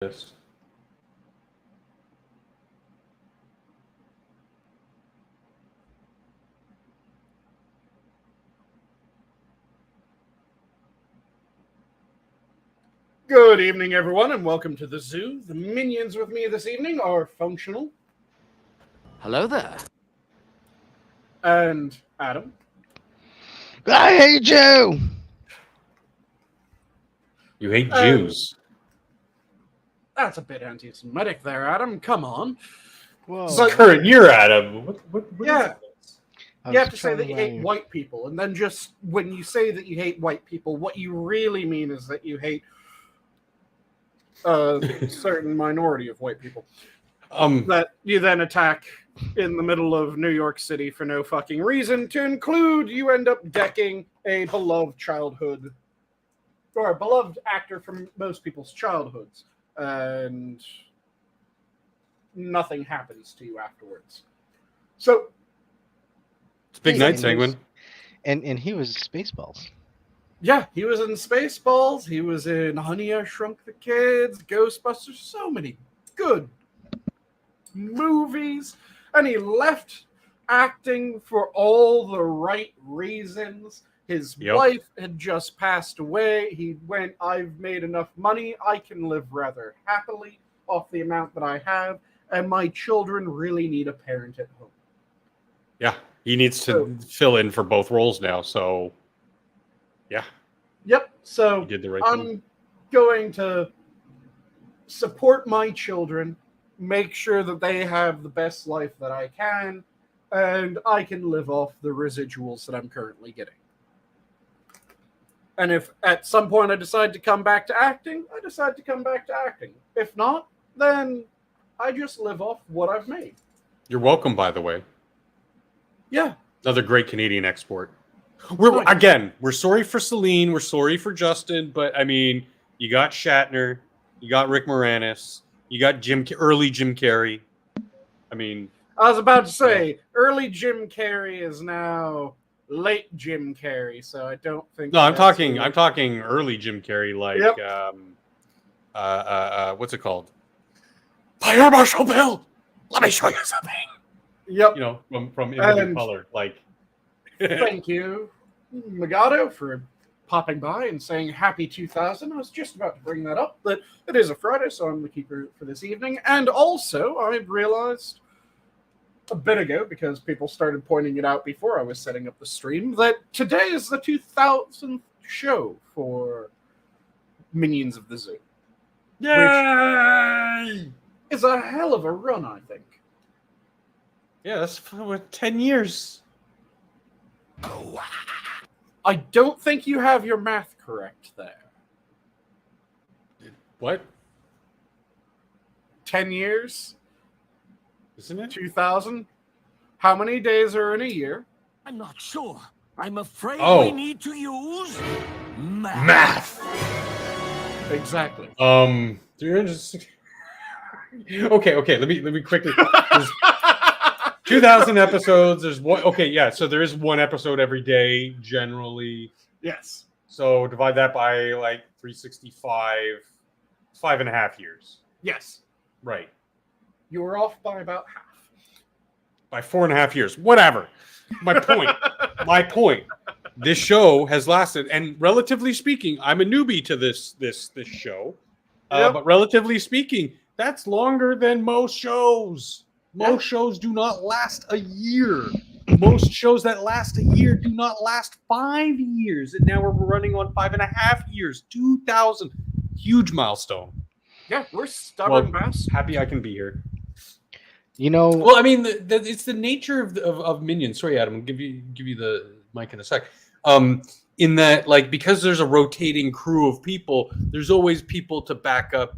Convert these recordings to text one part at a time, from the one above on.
this. Good evening, everyone, and welcome to the zoo. The minions with me this evening are Functional. Hello there. And Adam. I hate you! You hate Jews. That's a bit anti-Semitic there, Adam. Come on. Whoa. So- Current year, Adam. What Yeah. is I You was have to say that you trying hate white people, and then just when you say that you hate white people, what you really mean is that you hate a certain minority of white people. That you then attack in the middle of New York City for no fucking reason. To include, you end up decking a beloved childhood, or a beloved actor from most people's childhoods, and nothing happens to you afterwards. So, it's a big night, Sanguine. And he was Spaceballs. yeah, he was in Spaceballs. He was in Honey, I Shrunk the Kids, Ghostbusters, so many good movies. And he left acting for all the right reasons. His wife had just passed away. He went, I've made enough money. I can live rather happily off the amount that I have. And my children really need a parent at home. Yeah, he needs to fill in for both roles now. So, yeah. Yep. So he did the right I'm thing. going to support my children, make sure that they have the best life that I can, and I can live off the residuals that I'm currently getting. And if at some point I decide to come back to acting, I decide to come back to acting. If not, then I just live off what I've made. You're welcome, by the way. Yeah. Another great Canadian export. We're sorry for Celine. We're sorry for Justin. But, I mean, you got Shatner. You got Rick Moranis. You got early Jim Carrey. I mean... I was about to say, early Jim Carrey is now late Jim Carrey, so I don't think... No, I'm talking early Jim Carrey, like, what's it called? Fire Marshal Bill! Let me show you something! Yep. You know, from In Living Color, like... Thank you, Magato, for popping by and saying happy 2000. I was just about to bring that up, but it is a Friday, so I'm the keeper for this evening. And also, I realized a bit ago, because people started pointing it out before I was setting up the stream, that today is the 2000th show for Minions of the Zoo. Yay! Which is a hell of a run, I think. Yeah, that's 10 years. I don't think you have your math correct there. What? 10 years? Isn't it? 2000? How many days are in a year? I'm not sure. I'm afraid we need to use math. Exactly. 360. Okay. Let me quickly. 2,000 episodes. There's one. Okay, yeah. So there is one episode every day generally. Yes. So divide that by like 365. 5.5 years. Yes. Right. You were off by about half. By 4.5 years. Whatever. My point. My point. This show has lasted, and relatively speaking, I'm a newbie to this show. But relatively speaking, that's longer than most shows. Most shows do not last a year. Most shows that last a year do not last 5 years. And now we're running on 5.5 years. 2,000. Huge milestone. Yeah, we're stubborn bastards. Happy I can be here. You know... Well, I mean, it's the nature of Minions. Sorry, Adam. I'll give you the mic in a sec. In that, like, because there's a rotating crew of people, there's always people to back up,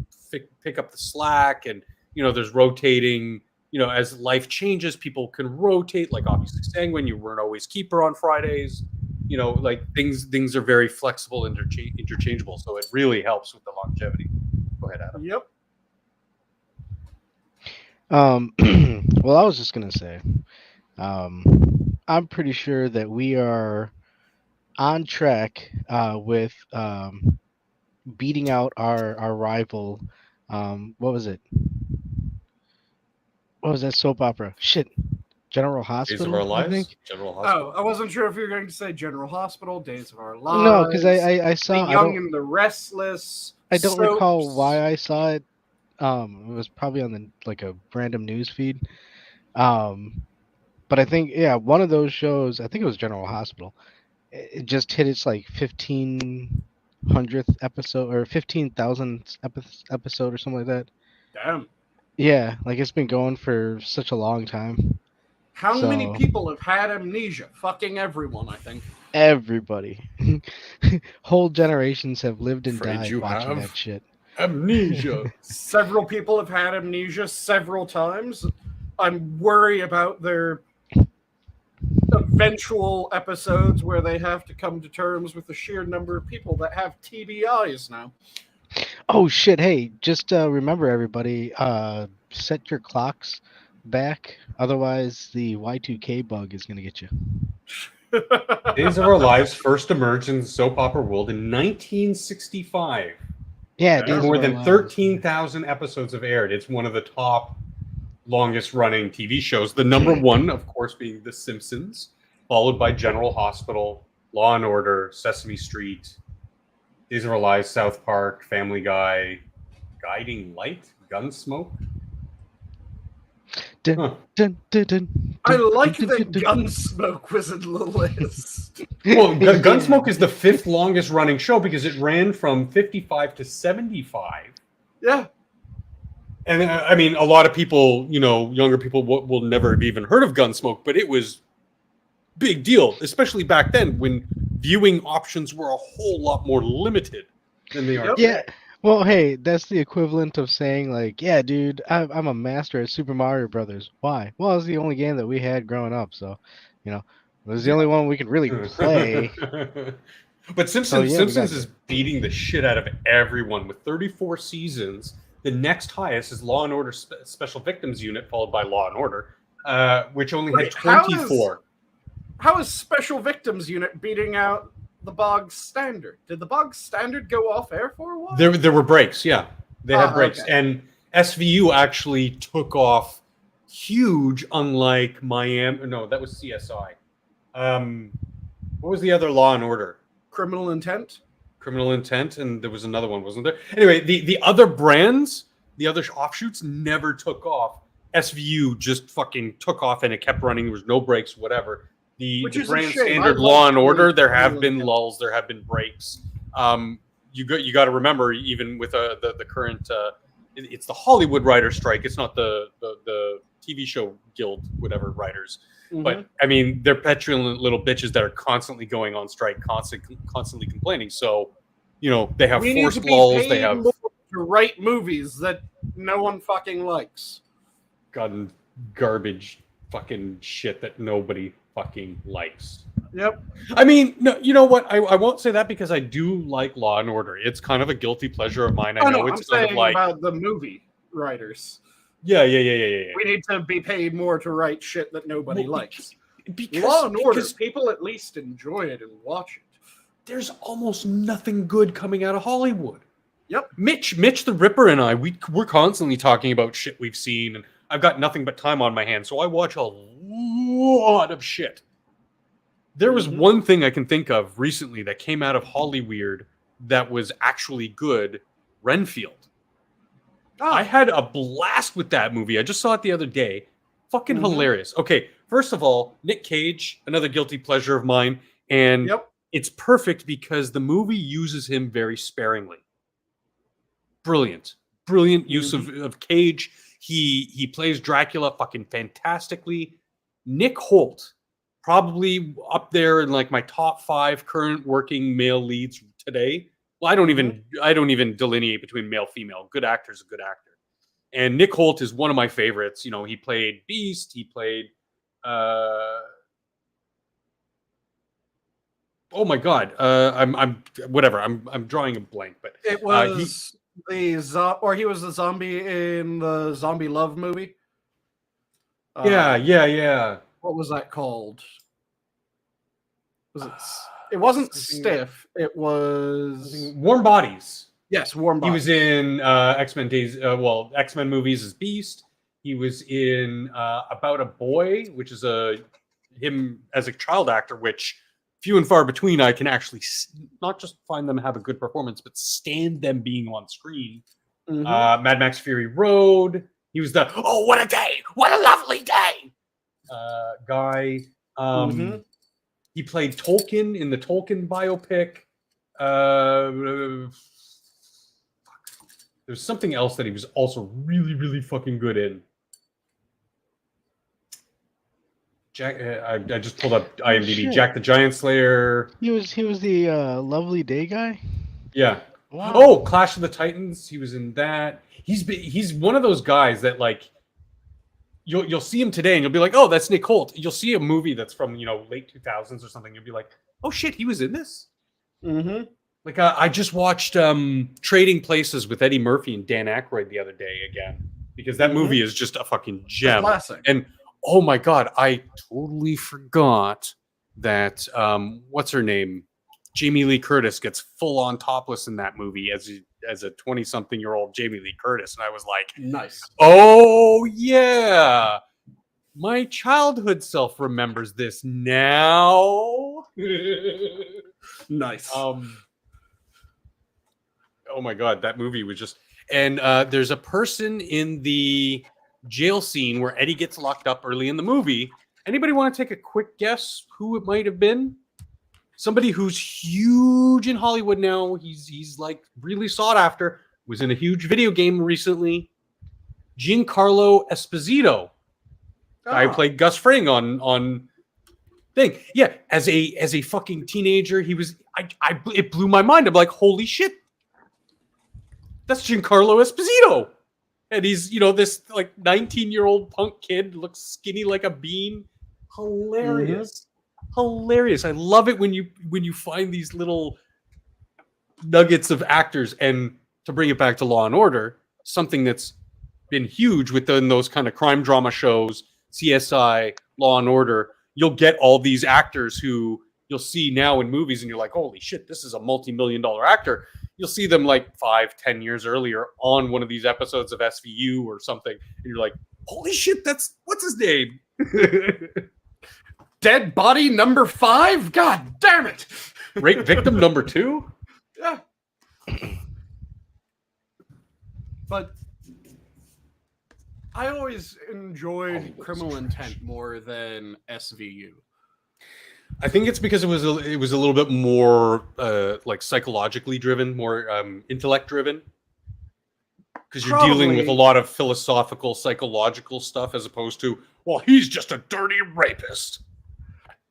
pick up the slack, and, you know, there's rotating... You know, as life changes, people can rotate. Like, obviously, Sanguine, you weren't always keeper on Fridays. You know, like, things are very flexible, interchangeable. So it really helps with the longevity. Go ahead, Adam. Yep. Well, I was just gonna say, I'm pretty sure that we are on track with beating out our rival What was it? What was that soap opera? Shit, General Days of Hospital. Our I Lives, think. General Oh, Hospital. I wasn't sure if you were going to say General Hospital, Days of Our No, because Lives, I The saw. Young and the Restless. I don't recall Soaps. why I saw it. It was probably on the like a random news feed. Um, but I think one of those shows. I think it was General Hospital. It just hit its like 1500th episode or 15,000th episode or something like that. Damn. Yeah, like it's been going for such a long time. How many So people have had amnesia? Fucking everyone, I think. everybody, whole generations have lived and Afraid died you watching have that shit. amnesia. Several people have had amnesia several times. I'm worried about their eventual episodes where they have to come to terms with the sheer number of people that have TBIs now. Oh shit! Hey, just remember everybody, set your clocks back. Otherwise, the Y2K bug is gonna get you. Days of Our Lives first emerged in the soap opera world in 1965. Yeah, Days Days More of Our than Lives. 13,000 episodes have aired. It's one of the top longest running TV shows. The number one, of course, being The Simpsons, followed by General Hospital, Law and Order, Sesame Street, Days of Our Lives, South Park, Family Guy, Guiding Light, Gunsmoke. Dun, Huh. dun, dun, dun, I dun, like dun, that dun, dun. Gunsmoke was in the list. Well, Yeah. Gunsmoke is the fifth longest running show because it ran from 55 to 75. Yeah. And I mean, a lot of people, younger people will never have even heard of Gunsmoke, but it was big deal, especially back then when viewing options were a whole lot more limited than they are Yep. today. Yeah. Well, hey, that's the equivalent of saying like, yeah, dude, I'm a master at Super Mario Brothers. Why? Well, it's the only game that we had growing up, so it was the only one we could really play. But So yeah, we got Simpsons is beating the shit out of everyone with 34 seasons. The next highest is Law and Order Special Victims Unit, followed by Law and Order, which only Wait, had 24. How is Special Victims Unit beating out the Bog Standard? Did the Bog Standard go off air for a while? There were breaks, yeah. They had breaks. Okay. And SVU actually took off huge, unlike Miami. No, that was CSI. What was the other Law and Order? Criminal Intent? Criminal Intent, and there was another one, wasn't there? Anyway, the other brands, the other offshoots never took off. SVU just fucking took off and it kept running. There was no breaks, whatever. The Which is a brand shame. standard I Law like and Order, there Criminal have been Intent. lulls, there have been breaks. You got to remember, even with the current, it's the Hollywood writer strike. It's not the TV show guild, whatever writers. Mhm. But I mean, they're petulant little bitches that are constantly going on strike, constantly complaining. So, they have we need forced to be lulls. paid They have more to write movies that no one fucking likes. gotten garbage, fucking shit that nobody fucking likes. Yep. I mean, no, you know what? I won't say that because I do like Law and Order. It's kind of a guilty pleasure of mine. I know I'm it's kind saying of like, about the movie writers. yeah. We need to be paid more to write shit that nobody Well, likes. Because, Law and Order, because people at least enjoy it and watch it. there's almost nothing good coming out of Hollywood. Yep. Mitch the Ripper and I, we're constantly talking about shit we've seen, and I've got nothing but time on my hands, so I watch a lot of shit. There was one thing I can think of recently that came out of Hollyweird that was actually good, Renfield. Oh, I had a blast with that movie. I just saw it the other day. Fucking hilarious. Okay, first of all, Nick Cage, another guilty pleasure of mine, and it's perfect because the movie uses him very sparingly. Brilliant use of Cage. He plays Dracula fucking fantastically. Nick Holt, probably up there in like my top 5 current working male leads today. Well, I don't even delineate between male female. Good actor's a good actor. And Nick Holt is one of my favorites. He played Beast. He played oh my god. I'm whatever. I'm drawing a blank, but it was he was the zombie in the Zombie Love movie. Yeah. What was that called? Was it? It wasn't Stiff. It was Warm Bodies. Yes, Warm He was Bodies. in X-Men Days. X-Men movies as Beast. He was in About a Boy, which is him as a child actor, which few and far between. I can actually not just find them have a good performance, but stand them being on screen. Mad Max Fury Road. He was the what a day, what a lovely day guy. He played Tolkien in the Tolkien biopic. There's something else that he was also really, really fucking good in. Jack, I just pulled up IMDb. Shit. Jack the Giant Slayer. He was the lovely day guy. Yeah. Wow. Oh, Clash of the Titans. He was in that. He's one of those guys that like you'll see him today and you'll be like, oh, that's Nick Holt. You'll see a movie that's from late 2000s or something. You'll be like, oh shit, he was in this. Like I just watched Trading Places with Eddie Murphy and Dan Aykroyd the other day again because that movie is just a fucking gem. Classic. And oh my god, I totally forgot that what's her name? Jamie Lee Curtis gets full on topless in that movie as a 20-something-year-old Jamie Lee Curtis, and I was like, nice. Oh yeah, my childhood self remembers this now. Nice. Oh my god, that movie was just. And there's a person in the jail scene where Eddie gets locked up early in the movie. Anybody want to take a quick guess who it might have been? Somebody who's huge in Hollywood now. He's like really sought after. Was in a huge video game recently. Giancarlo Esposito. I played Gus Fring on thing. Yeah, as a fucking teenager, he was. It blew my mind. I'm like, holy shit, that's Giancarlo Esposito. And he's, this like 19-year-old punk kid, looks skinny like a bean. Hilarious. Hilarious. I love it when you find these little nuggets of actors. And to bring it back to Law and Order, something that's been huge within those kind of crime drama shows, CSI, Law and Order, you'll get all these actors who you'll see now in movies and you're like, holy shit, this is a multi-million-dollar actor. You'll see them like 5-10 years earlier on one of these episodes of SVU or something. And you're like, holy shit, what's his name? Dead body number 5? God damn it. Rape victim number 2? Yeah. But I always enjoyed Criminal Intent more than SVU. I think it's because it was a little bit more like psychologically driven, more intellect driven. Because you're dealing with a lot of philosophical, psychological stuff as opposed to, well, he's just a dirty rapist.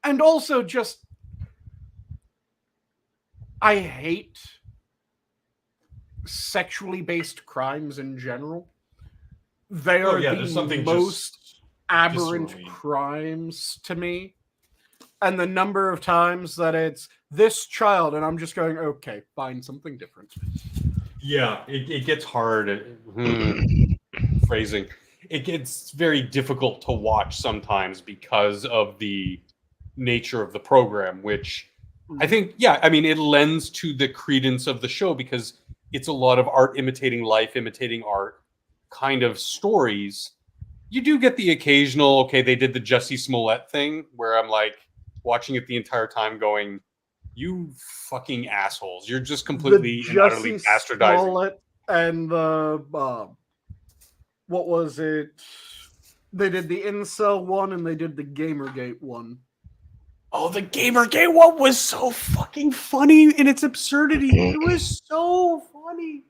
And also just, I hate sexually based crimes in general. They are the most aberrant crimes to me. And the number of times that it's this child, and I'm just going, okay, find something different. Yeah, it gets hard. Phrasing. It gets very difficult to watch sometimes because of the nature of the program, which I think, it lends to the credence of the show because it's a lot of art imitating life, imitating art kind of stories. You do get the occasional, okay, they did the Jussie Smollett thing where I'm like watching it the entire time going, you fucking assholes. You're just completely and utterly bastardizing. Smollett and the, what was it? They did the Incel one and they did the Gamergate one. Oh, the Gamergate one was so fucking funny in its absurdity. It was so funny.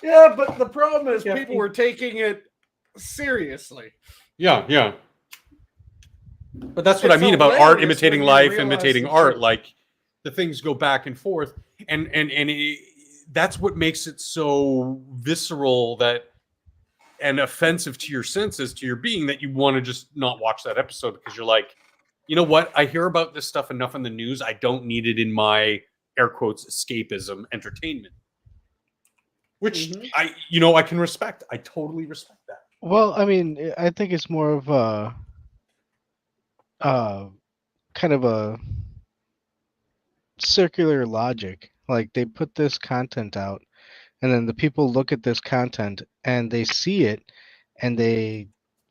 Yeah, but the problem is people were taking it seriously. Yeah. But that's what I mean about art imitating life, imitating art. Like the things go back and forth, and that's what makes it so visceral and offensive to your senses, to your being, that you want to just not watch that episode because you're like, you know what? I hear about this stuff enough in the news. I don't need it in my air quotes escapism entertainment, which I can respect. I totally respect that. Well, I mean, I think it's more of a kind of a circular logic. Like they put this content out and then the people look at this content and they see it and they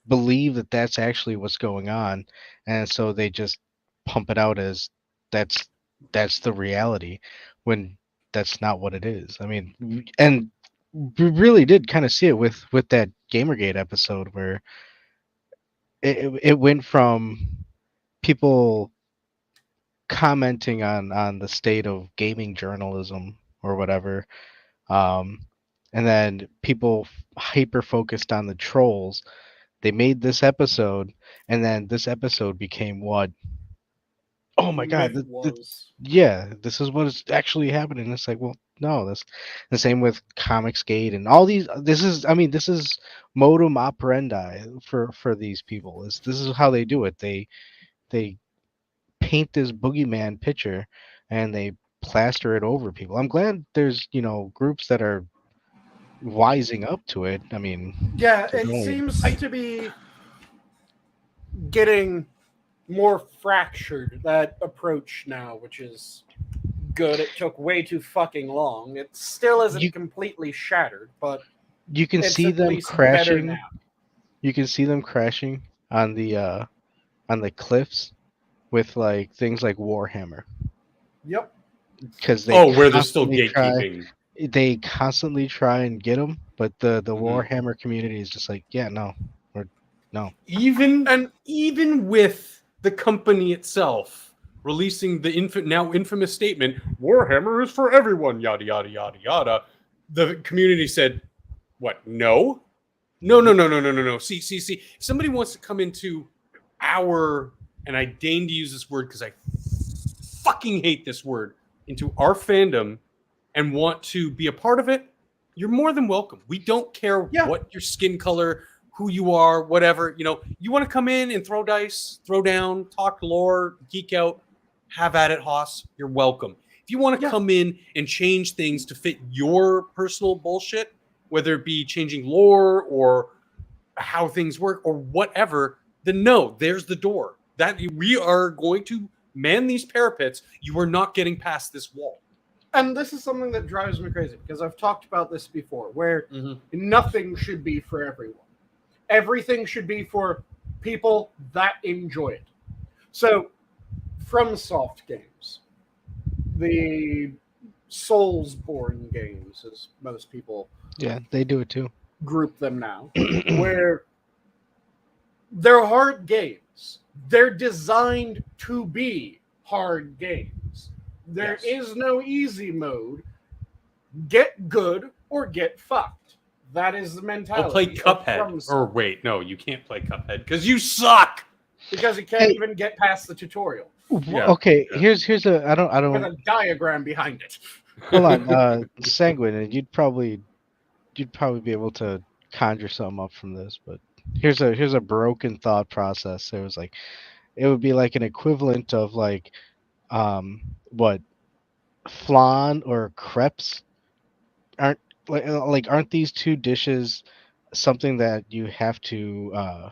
believe that that's actually what's going on, and so they just pump it out as that's that's the reality when that's not what it is. I mean, and we really did kind of see it with that Gamergate episode where it went from people commenting on the state of gaming journalism or whatever, um, and then people hyper focused on the trolls. They made this episode, and then this episode became what? Oh my god! Myth was. Yeah, this is what is actually happening. It's like, well, no, that's the same with Comicsgate and all these. This is, I mean, this is modum operandi for these people. This is how they do it. They paint this boogeyman picture and they plaster it over people. I'm glad there's groups that are wising up to it. I mean, Yeah, there's it only- seems to be getting more fractured, that approach now, which is good. It took way too fucking long. It still isn't completely shattered, but you can it's see at them least better crashing. now. You can see them crashing on the cliffs with like things like Warhammer Yep. because they where they're still constantly gatekeeping. they constantly try and get them, but the Mhm. Warhammer community is just like, yeah, no, no. Even with the company itself releasing the now infamous statement, Warhammer is for everyone, yada yada yada yada, the community said, "What? No, no, no, no, no, no, no, no. See. If somebody wants to come into our, and I deign to use this word because I fucking hate this word, into our fandom and want to be a part of it, you're more than welcome. We don't care what your skin color, who you are, whatever. You want to come in and throw dice, throw down, talk lore, geek out, have at it, Hoss. You're welcome. If you want to come in and change things to fit your personal bullshit, whether it be changing lore or how things work or whatever, then no, there's the door. That we are going to man these parapets. You are not getting past this wall. And this is something that drives me crazy because I've talked about this before, where nothing should be for everyone. Everything should be for people that enjoy it. So, from Soft Games, the Soulsborne games, as most people they do it too. Group them now, where they're hard games. They're designed to be hard games. There is no easy mode. Get good or get fucked. That is the mentality. Play Cuphead. Or wait, no, you can't play Cuphead because you suck. Because you can't even get past the tutorial. Okay, here's a I don't with a diagram behind it. Hold on, Sanguine, and you'd probably be able to conjure something up from this, but here's a broken thought process. It would be like an equivalent of like what flan or crepes aren't aren't these two dishes something that you have to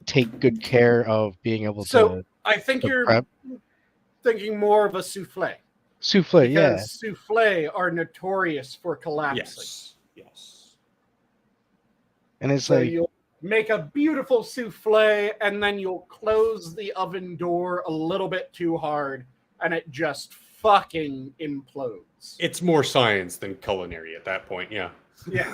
take good care of being able to I think you're prep? thinking more of a souffle. Souffle, because souffle are notorious for collapsing. Yes. And it's so like you'll make a beautiful souffle and then you'll close the oven door a little bit too hard and it just fucking implodes. It's more science than culinary at that point, yeah. Yeah.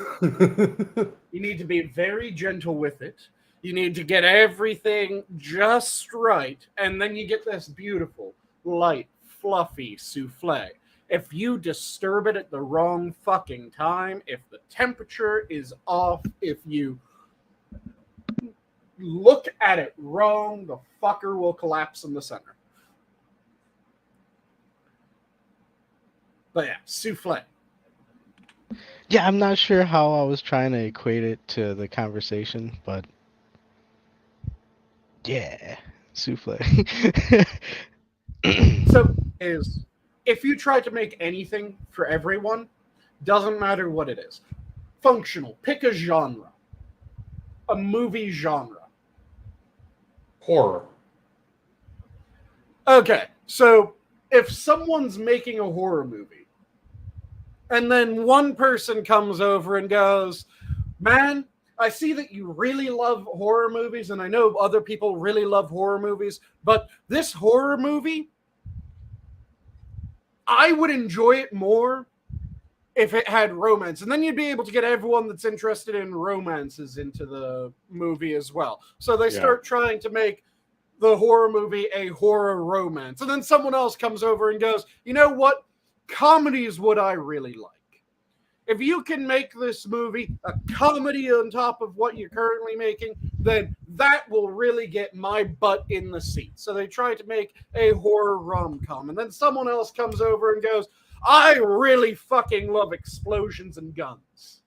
You need to be very gentle with it. You need to get everything just right, and then you get this beautiful, light, fluffy souffle. If you disturb it at the wrong fucking time, if the temperature is off, if you look at it wrong, the fucker will collapse in the center. But yeah, souffle. yeah, I'm not sure how I was trying to equate it to the conversation, but yeah, souffle. So is if you try to make anything for everyone, doesn't matter what it is. Functional. Pick a genre. A movie genre. Horror. Okay, so if someone's making a horror movie, And then one person comes over and goes, man, I see that you really love horror movies, and I know other people really love horror movies, but this horror movie, I would enjoy it more if it had romance. And then you'd be able to get everyone that's interested in romances into the movie as well. So they start trying to make the horror movie a horror romance. And then someone else comes over and goes, you know what? Comedy is what I really like. If you can make this movie a comedy on top of what you're currently making, then that will really get my butt in the seat. So they try to make a horror rom-com. And then someone else comes over and goes, I really fucking love explosions and guns.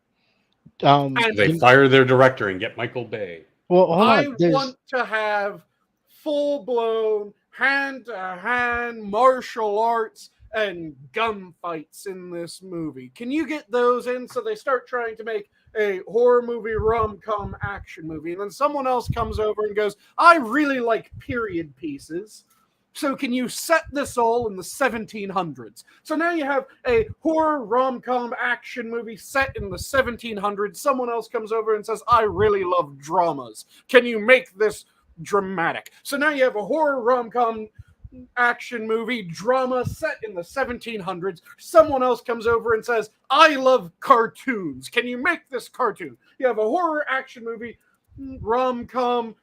And they fire their director and get Michael Bay. Well, hold I on. want to have full-blown hand-to-hand martial arts and gunfights in this movie. Can you get those in? So they start trying to make a horror movie, rom-com action movie. And then someone else comes over and goes, I really like period pieces. So can you set this all in the 1700s? So now you have a horror rom-com action movie set in the 1700s. Someone else comes over and says, I really love dramas. Can you make this dramatic? So now you have a horror rom-com action movie drama set in the 1700s. Someone else comes over and says, I love cartoons. Can you make this cartoon? You have a horror action movie rom-com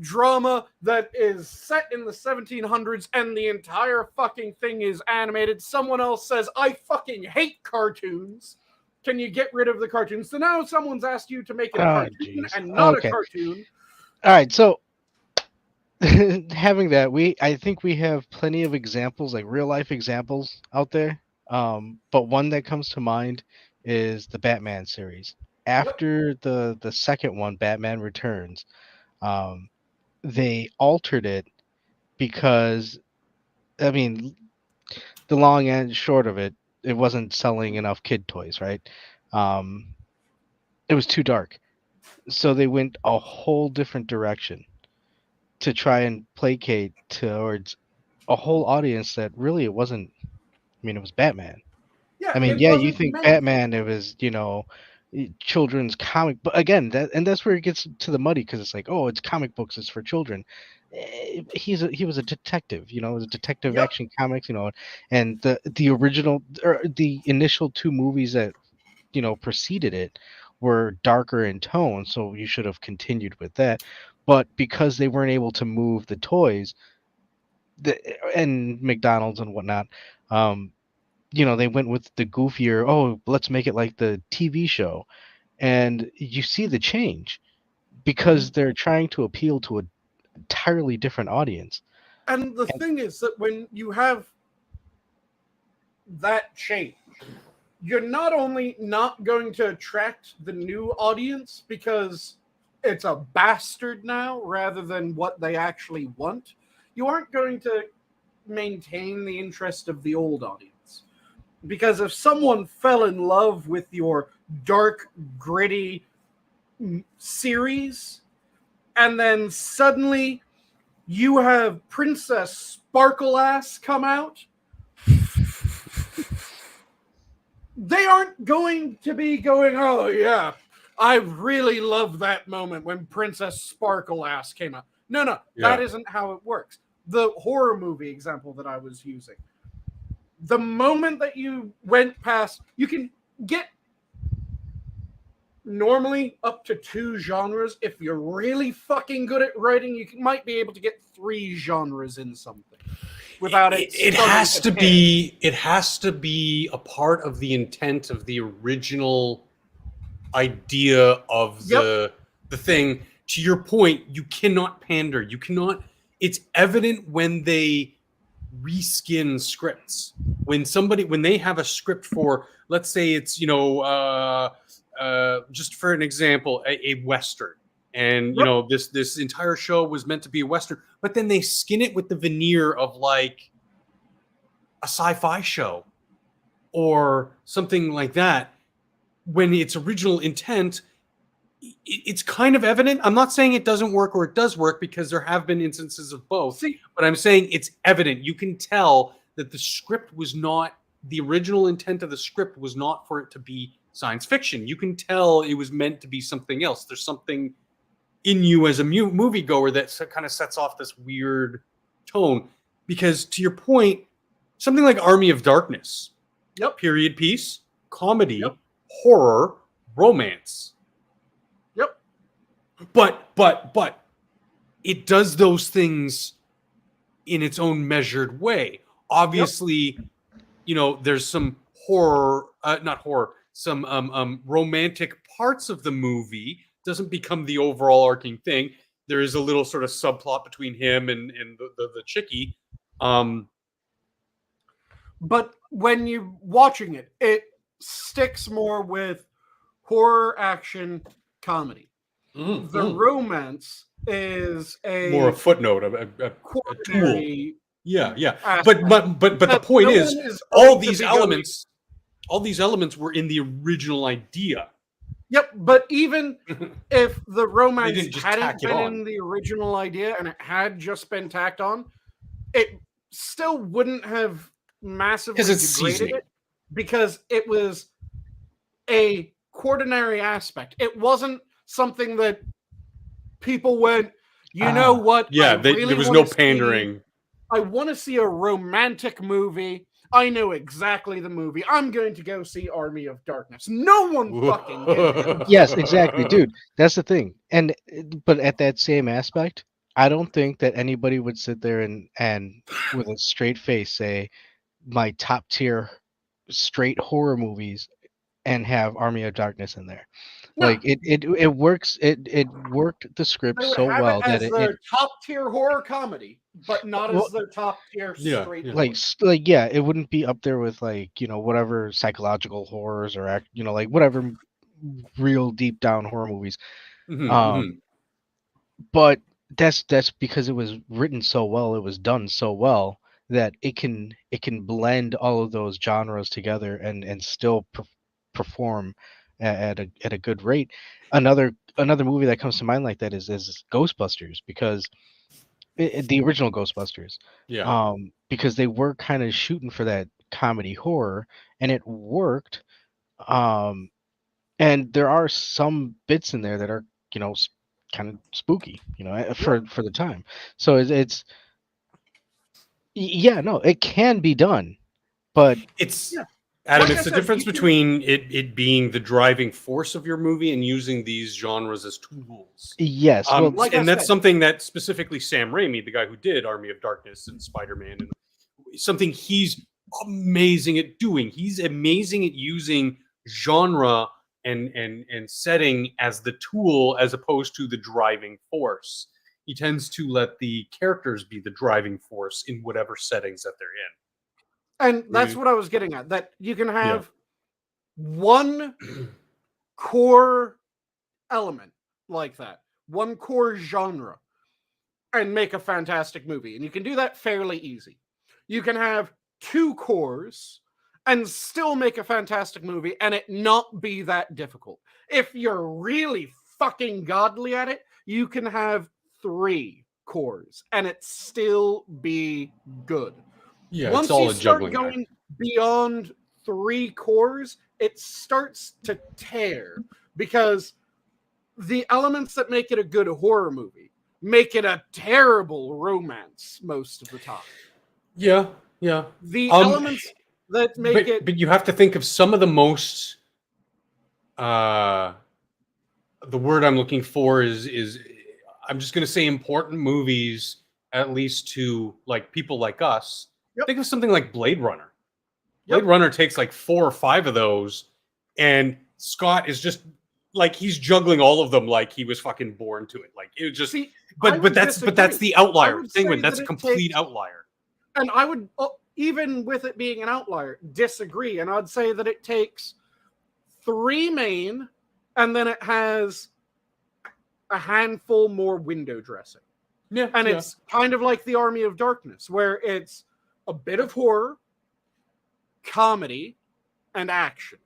drama that is set in the 1700s and the entire fucking thing is animated. Someone else says, I fucking hate cartoons. Can you get rid of the cartoons? So now someone's asked you to make it a cartoon and not a cartoon. All right, so having that, I think we have plenty of examples, like real life examples out there. But one that comes to mind is the Batman series. After the second one, Batman Returns, they altered it because, I mean, the long and short of it, it wasn't selling enough kid toys, right? It was too dark. So they went a whole different direction to try and placate towards a whole audience that really it wasn't. I mean, it was Batman. Yeah, I mean, you think Batman, it was, children's comic, but again, that's where it gets to the muddy, because it's like, oh, it's comic books, it's for children. He was a detective, it was a detective action comics, and the original, or the initial two movies that preceded it were darker in tone, so you should have continued with that. But because they weren't able to move the toys, and McDonald's and whatnot, they went with the goofier, oh, let's make it like the TV show. And you see the change because they're trying to appeal to an entirely different audience. And the thing is that when you have that change, you're not only not going to attract the new audience because it's a bastard now rather than what they actually want, you aren't going to maintain the interest of the old audience. Because if someone fell in love with your dark, gritty series, and then suddenly you have Princess Sparkle Ass come out, they aren't going to be going, oh yeah, I really love that moment when Princess Sparkle Ass came out. No, that isn't how it works. The horror movie example that I was using, the moment that you went past, you can get normally up to 2 genres. If you're really fucking good at writing, you might be able to get 3 genres in something without it. It has to be. It has to be a part of the intent of the original idea of the thing. To your point, you cannot pander. You cannot. It's evident when they reskin scripts. When they have a script for, let's say it's just for an example, a Western, and this entire show was meant to be a Western, but then they skin it with the veneer of like a sci-fi show or something like that. When its original intent, it's kind of evident. I'm not saying it doesn't work or it does work, because there have been instances of both. But I'm saying it's evident. You can tell that the script was not the original intent of the script was not for it to be science fiction. You can tell it was meant to be something else. There's something in you as a moviegoer that kind of sets off this weird tone. Because to your point, something like Army of Darkness, period piece, comedy, horror, romance. But it does those things in its own measured way. Obviously, you know, there's some some romantic parts of the movie. Doesn't become the overall arcing thing. There is a little sort of subplot between him and the chickie. But when you're watching it, it sticks more with horror, action, comedy. The romance is more a footnote, a tool. Yeah. Aspect. But the point is all these elements were in the original idea. Yep, but even if the romance hadn't tack it been on. in the original idea and it had just been tacked on, it still wouldn't have massively Because it's degraded seasoning. it, because it was a quaternary aspect. It wasn't something that people went, you know what? Yeah, I really there was wanna no pandering. I want to see a romantic movie. I know exactly the movie. I'm going to go see Army of Darkness. No one fucking did. Yes, exactly, dude. That's the thing. And but at that same aspect, I don't think that anybody would sit there and with a straight face say my top tier straight horror movies and have Army of Darkness in there. No. Like it works. It worked the script They would so have well it as that their top tier horror comedy, but not as their top tier straight. it wouldn't be up there with like, you know, whatever psychological horrors or you know, like whatever real deep down horror movies. But that's because it was written so well, it was done so well that it can blend all of those genres together and still perform at a good rate. Another movie that comes to mind like that is Ghostbusters, because the original Ghostbusters. Because they were kind of shooting for that comedy horror, and it worked. And there are some bits in there that are, you know, kind of spooky, you know, for the time. So it's it can be done, but It's Yeah. Adam, Like it's I the said, difference you can- between it being the driving force of your movie and using these genres as tools. yes, well, like I and that's said- something that specifically Sam Raimi, the guy who did Army of Darkness and Spider-Man, and something he's amazing at doing. He's amazing at using genre and setting as the tool as opposed to the driving force. He tends to let the characters be the driving force in whatever settings that they're in. And that's what I was getting at. That you can have one core element like that, one core genre, and make a fantastic movie. And you can do that fairly easy. You can have two cores and still make a fantastic movie and it not be that difficult. If you're really fucking godly at it, you can have three cores and it still be good. Yeah, Once it's all you a start juggling going act. beyond three cores, it starts to tear, because the elements that make it a good horror movie make it a terrible romance most of the time. Yeah. The elements that make it... But you have to think of some of the most... the word I'm looking for is I'm just going to say important movies, at least to like people like us. Think of something like Blade Runner. Blade Runner takes like 4 or 5 of those, and Scott is just like, he's juggling all of them like he was fucking born to it. Like it just... But that's the outlier. That's a complete outlier. And I would, even with it being an outlier, disagree. And I'd say that it takes 3 main, and then it has a handful more window dressing. Yeah. And it's kind of like the Army of Darkness, where it's a bit of horror, comedy, and action.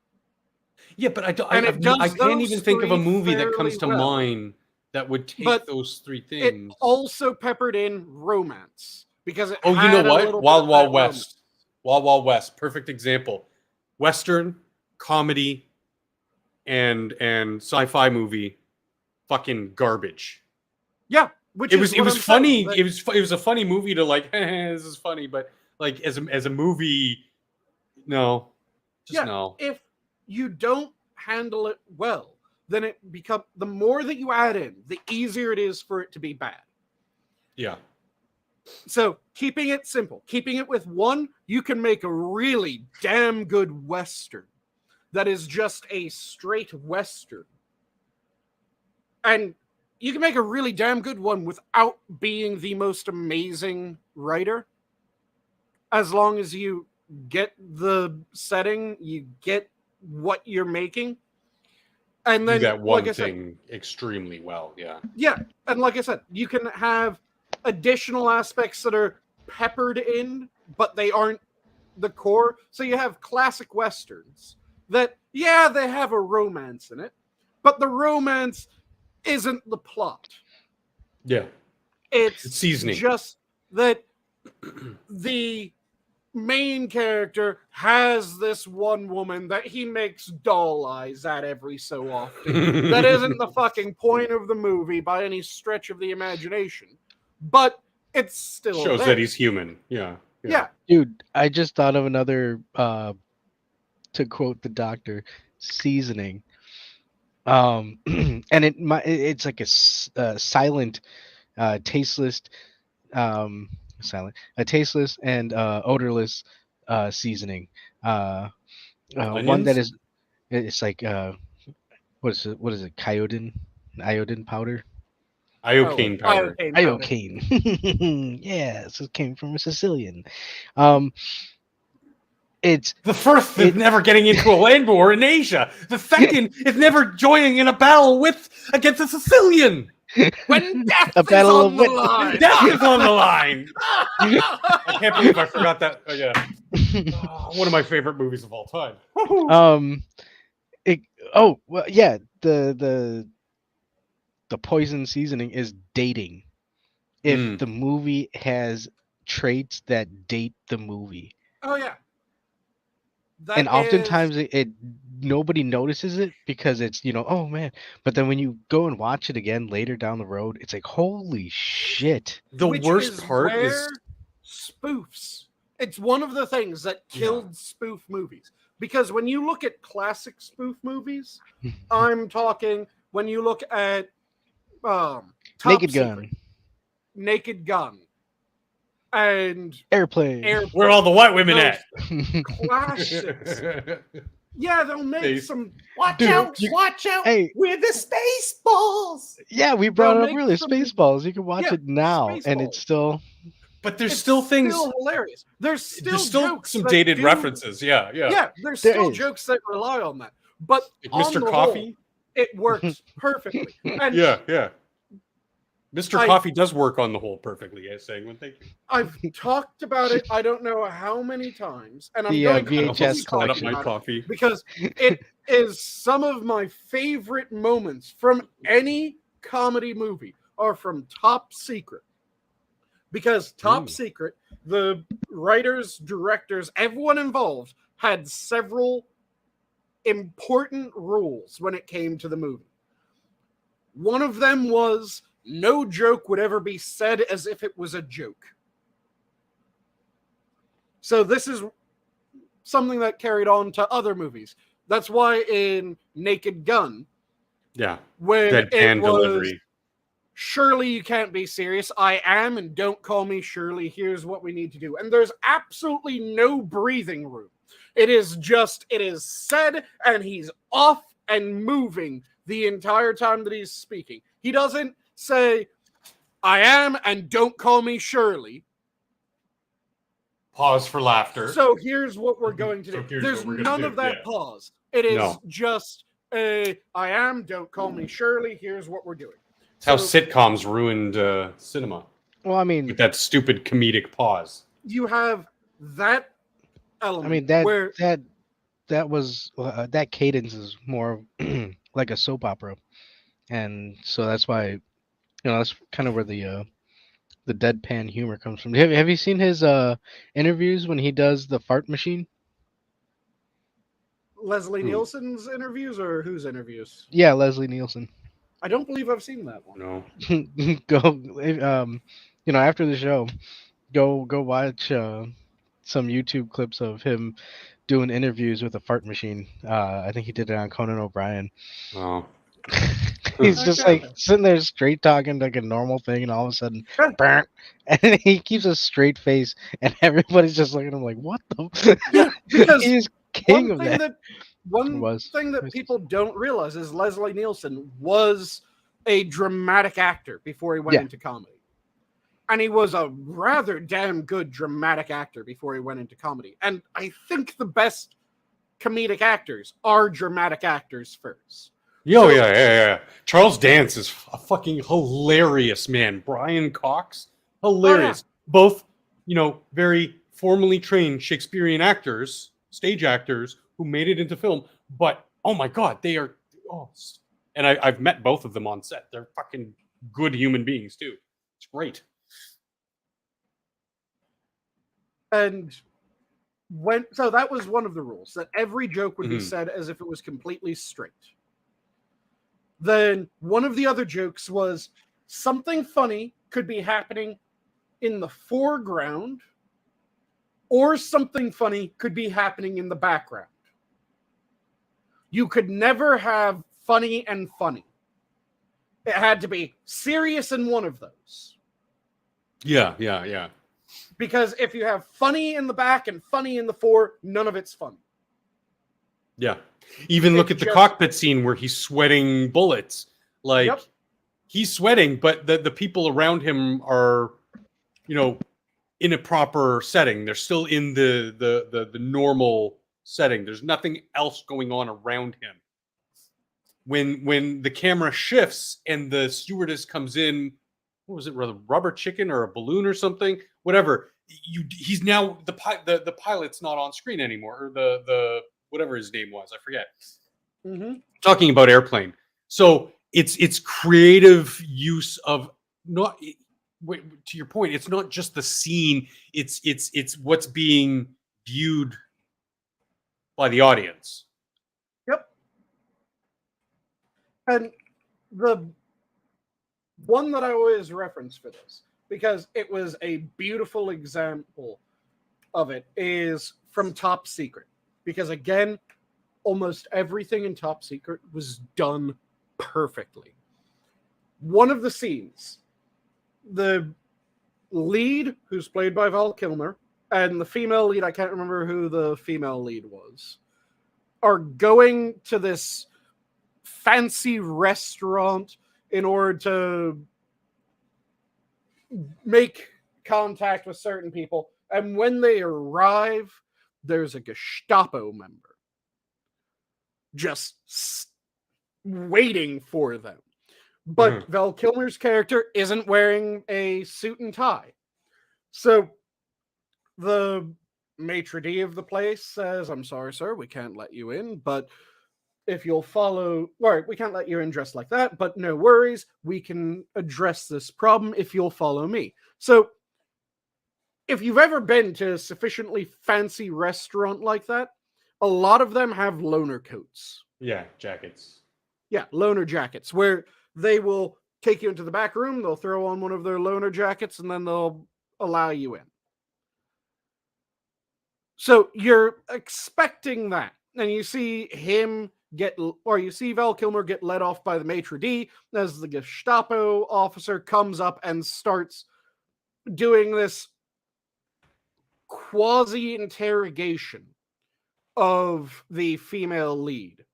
Yeah, but I does can't those even think of a 3 movie that comes to fairly well. mind that would take those 3 It things. also peppered in romance, because it Oh, you had know a what? little Wild bit of Wild that West. Wild Wild West, perfect example. Western, comedy, and sci-fi movie, fucking garbage. Yeah, which It is was what I'm funny. saying, It was a funny movie to like. This is funny, but like as a movie, no, just yeah, no. if you don't handle it well, then it become the more that you add in, the easier it is for it to be bad. Yeah, So keeping it simple, keeping it with one, you can make a really damn good Western that is just a straight Western. And you can make a really damn good one without being the most amazing writer. As long as you get the setting, you get what you're making. And do then, that one like I said, thing extremely well. Yeah, yeah, and like I said, you can have additional aspects that are peppered in, but they aren't the core. So you have classic westerns that, yeah, they have a romance in it, but the romance isn't the plot. yeah. It's It's seasoning. just that the main character has this one woman that he makes doll eyes at every so often. That isn't the fucking point of the movie by any stretch of the imagination, but it's still shows there. that he's human. Yeah, Yeah. Dude, I just thought of another, to quote the doctor, seasoning. And it's like a silent, tasteless, a tasteless and odorless seasoning. One that Onions? is, it's like what is it? Iodine powder. Iocane powder. Iocane powder. Iocane. Yes, it came from a Sicilian. It's The first is never getting into a land war in Asia. The second is never joining in a battle against a Sicilian. When death A is battle on of the wit. line. Death is on the line. I can't believe I forgot that. Oh, yeah. One of my favorite movies of all time. Well, yeah, the poison seasoning is dating. If Mm. the movie has traits that date the movie, Oh yeah. and oftentimes it nobody notices it because it's oh man, but then when you go and watch it again later down the road, it's like holy shit. The which worst is part where is spoofs. It's one of the things that killed spoof movies. Because when you look at classic spoof movies, I'm talking when you look at Top Naked Secret, Gun, Naked Gun, and Airplane. where all the white women Those at. classics. Yeah, they'll make They- some. Dude, Watch out! Hey, We're the Spaceballs. yeah, we brought They'll it up make earlier. some- Spaceballs. You can watch Yeah, it now, and Spaceballs. it's still. But there's It's still things. hilarious. There's still jokes some that dated do- references. Yeah. Yeah, there's There still is. jokes that rely on that. But Like on Mr. the Coffee. whole, it works perfectly. And Yeah. Mr. I- Coffee does work on the whole perfectly. Yes, Sanguine. Thank you. I've talked about it I don't know how many times, and I'm The, going VHS to Set up collection. my about it coffee. because it is some of my favorite moments from any comedy movie are from Top Secret. Because Top Secret, the writers, directors, everyone involved had several important rules when it came to the movie. One of them was no joke would ever be said as if it was a joke. So this is something that carried on to other movies. That's why in Naked Gun, Yeah. when it Deadpan was delivery. Shirley, you can't be serious. I am, and don't call me Shirley. Here's what we need to do. And there's absolutely no breathing room. It is said, and he's off and moving the entire time that he's speaking. He doesn't say, I am, and don't call me Shirley. Pause for laughter. So here's what we're going to do. So here's There's what we're gonna none do, of that yeah. pause. It is No. just a, I am, don't call me Shirley. Here's what we're doing. It's how So- sitcoms ruined cinema Well, I mean, with that stupid comedic pause. You have that element. I mean that where that was that cadence is more like a soap opera, and so that's why that's kind of where the the deadpan humor comes from. Have you seen his interviews when he does the fart machine? Leslie Who? Nielsen's interviews or whose interviews? Yeah, Leslie Nielsen. I don't believe I've seen that one. No. Go, after the show, go watch some YouTube clips of him doing interviews with a fart machine. I think he did it on Conan O'Brien. Oh. He's just Okay. like sitting there straight talking like a normal thing, and all of a sudden, Yeah. burnt, and he keeps a straight face, and everybody's just looking at him like, "What the?" Yeah, because he's king one of thing that. that people don't realize is Leslie Nielsen was a dramatic actor before he went Yeah. into comedy. And he was a rather damn good dramatic actor before he went into comedy. And I think the best comedic actors are dramatic actors first. Oh, yeah. Charles Dance is a fucking hilarious man. Brian Cox, hilarious. Both, very formally trained Shakespearean actors, stage actors who made it into film. But oh my god, they are. Oh, and I've met both of them on set. They're fucking good human beings too. It's great. And so that was one of the rules, that every joke would be said as if it was completely straight. Then one of the other jokes was something funny could be happening in the foreground, or something funny could be happening in the background. You could never have funny and funny. It had to be serious in one of those. Yeah. Because if you have funny in the back and funny in the fore, none of it's funny. Yeah. Even look at the cockpit scene where he's sweating bullets. Like, he's sweating, but the people around him are, in a proper setting. They're still in the normal setting. There's nothing else going on around him. When the camera shifts and the stewardess comes in, what was it, a rubber chicken or a balloon or something? Whatever. He's now the pilot's not on screen anymore, or the whatever his name was, I forget. Talking about Airplane. So it's creative use of, not, to your point, it's not just the scene, it's what's being viewed by the audience. Yep. And the one that I always reference for this, because it was a beautiful example of it, is from Top Secret. Because again, almost everything in Top Secret was done perfectly. One of the scenes, the lead, who's played by Val Kilmer, and the female lead, I can't remember who the female lead was, are going to this fancy restaurant in order to make contact with certain people. And when they arrive, there's a Gestapo member just waiting for them. But Val Kilmer's character isn't wearing a suit and tie. So the maitre d' of the place says, "I'm sorry, sir, we can't let you in, but if you'll follow, right, we can't let you in dressed like that, but no worries, we can address this problem if you'll follow me." So if you've ever been to a sufficiently fancy restaurant like that, a lot of them have loaner coats. Yeah, jackets. Yeah, loaner jackets, where they will take you into the back room, they'll throw on one of their loaner jackets, and then they'll allow you in. So you're expecting that. And you see you see Val Kilmer get let off by the maitre d' as the Gestapo officer comes up and starts doing this quasi-interrogation of the female lead,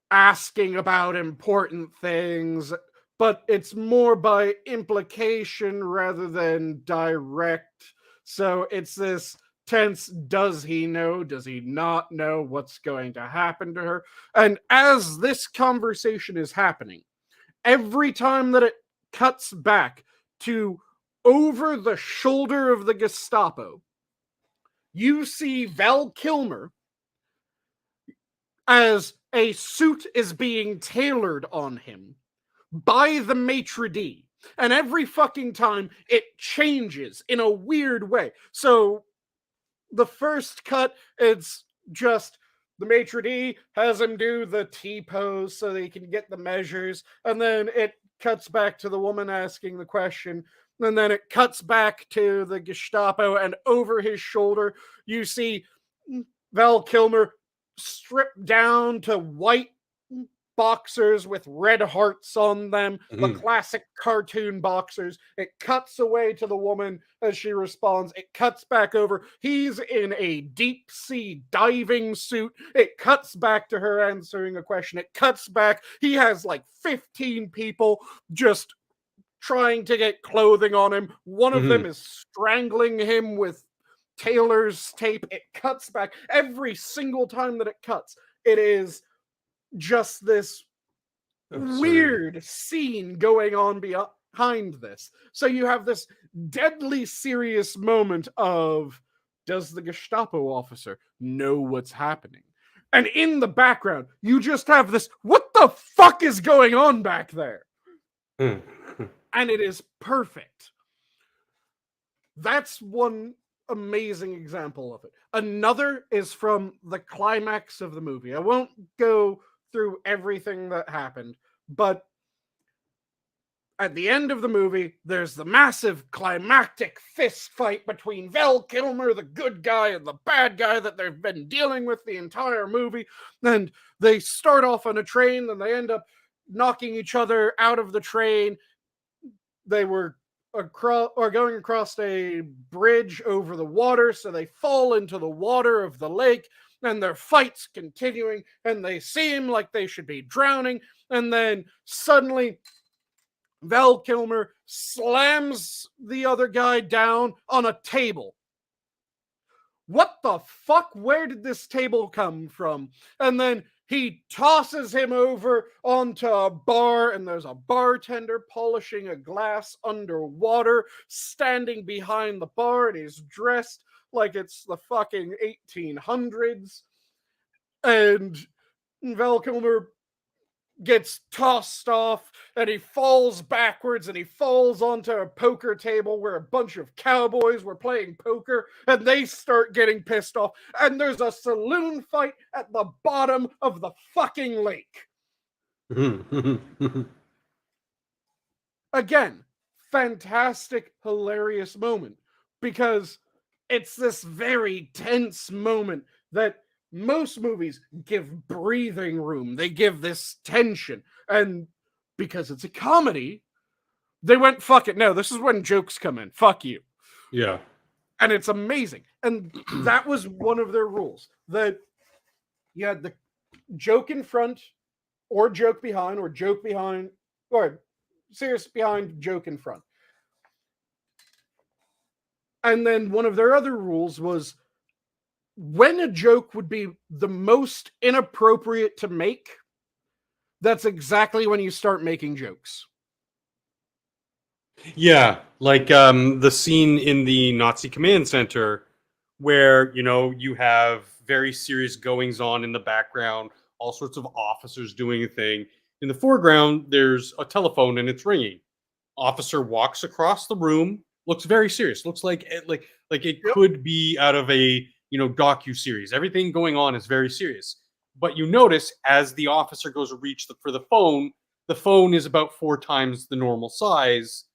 asking about important things, but it's more by implication rather than direct. So it's this tense, does he know, does he not know what's going to happen to her? And as this conversation is happening, every time that it cuts back to over the shoulder of the Gestapo, you see Val Kilmer as a suit is being tailored on him by the maitre d', And every fucking time it changes in a weird way. So the first cut, it's just the maitre d' has him do the T pose so that he can get the measures, and then it cuts back to the woman asking the question, and then it cuts back to the Gestapo, and over his shoulder you see Val Kilmer stripped down to white boxers with red hearts on them, the classic cartoon boxers. It cuts away to the woman as she responds. It cuts back over. He's in a deep sea diving suit. It cuts back to her answering a question. It cuts back. He has like 15 people just trying to get clothing on him. One of them is strangling him with tailor's tape. It cuts back. Every single time that it cuts, it is just this weird scene going on behind this. So you have this deadly serious moment of, does the Gestapo officer know what's happening? And in the background, you just have this, what the fuck is going on back there? And it is perfect. That's one amazing example of it. Another is from the climax of the movie. I won't go through everything that happened, but at the end of the movie, there's the massive climactic fist fight between Val Kilmer, the good guy, and the bad guy that they've been dealing with the entire movie. And they start off on a train, and they end up knocking each other out of the train. They were going across a bridge over the water, so they fall into the water of the lake, and their fight's continuing, and they seem like they should be drowning, and then suddenly Val Kilmer slams the other guy down on a table. What the fuck? Where did this table come from? And then he tosses him over onto a bar, and there's a bartender polishing a glass underwater, standing behind the bar, and he's dressed like it's the fucking 1800s. And Val Kilmer gets tossed off, and he falls backwards, and he falls onto a poker table where a bunch of cowboys were playing poker, and they start getting pissed off, and there's a saloon fight at the bottom of the fucking lake. Again, fantastic, hilarious moment, because it's this very tense moment that most movies give breathing room. They give this tension. And because it's a comedy, they went, fuck it. No, this is when jokes come in. Fuck you. Yeah. And it's amazing. And that was one of their rules. That you had the joke in front, or joke behind, or joke behind, or serious behind, joke in front. And then one of their other rules was, when a joke would be the most inappropriate to make, that's exactly when you start making jokes. Yeah, like the scene in the Nazi command center where, you know, you have very serious goings on in the background, all sorts of officers doing a thing. In the foreground, there's a telephone and it's ringing. Officer walks across the room, looks very serious, looks like it could be out of a, you know, docu-series. Everything going on is very serious. But you notice as the officer goes to reach for the phone is about 4 times the normal size.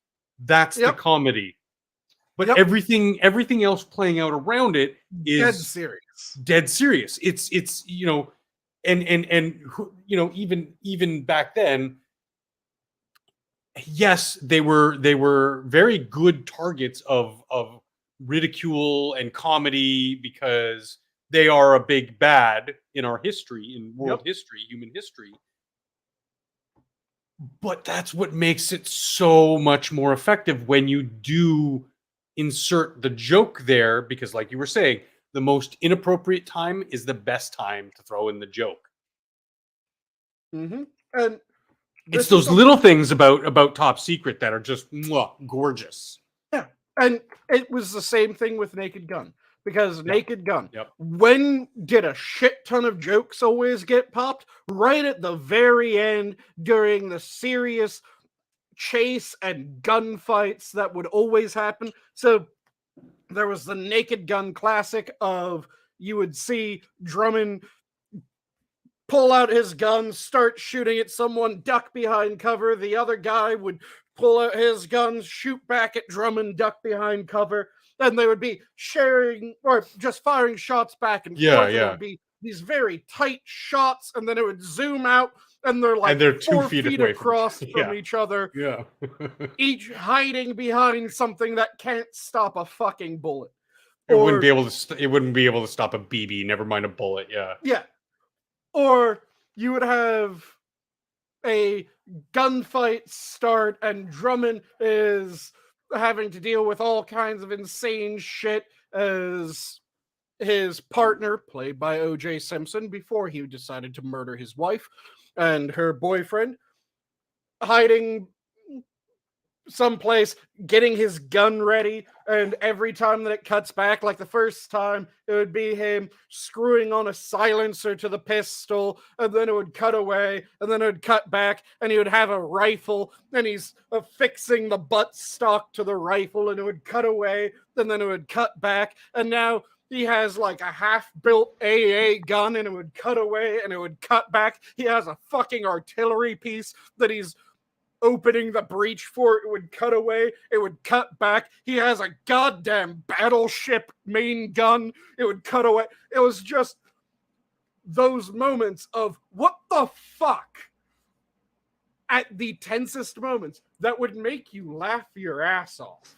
That's the comedy. But everything else playing out around it is dead serious. It's you know, and you know, even back then, yes, they were very good targets of ridicule and comedy because they are a big bad in our history, in world history, human history. But that's what makes it so much more effective when you do insert the joke there, because like you were saying, the most inappropriate time is the best time to throw in the joke. And it's those little things about Top Secret that are just gorgeous. Yeah. And it was the same thing with Naked Gun. Because Naked Gun, when did a shit ton of jokes always get popped? Right at the very end, during the serious chase and gunfights that would always happen. So there was the Naked Gun classic of you would see Drummond pull out his gun, start shooting at someone, duck behind cover. The other guy would pull out his gun, shoot back at Drummond, duck behind cover. Then they would be sharing or just firing shots back and forth. It would be these very tight shots, and then it would zoom out, and they're like 4 feet across from each other. Yeah. Each hiding behind something that can't stop a fucking bullet. It wouldn't be able to stop a BB, never mind a bullet. Yeah. Yeah. Or you would have a gunfight start and Drummond is having to deal with all kinds of insane shit as his partner, played by O.J. Simpson, before he decided to murder his wife and her boyfriend, hiding someplace, getting his gun ready, and every time that it cuts back, like the first time, it would be him screwing on a silencer to the pistol, and then it would cut away, and then it would cut back, and he would have a rifle, and he's affixing the butt stock to the rifle, and it would cut away, and then it would cut back, and now he has like a half-built AA gun, and it would cut away, and it would cut back. He has a fucking artillery piece that he's opening the breech for. It would cut away, it would cut back. He has a goddamn battleship main gun. It would cut away. It was just those moments of what the fuck at the tensest moments that would make you laugh your ass off.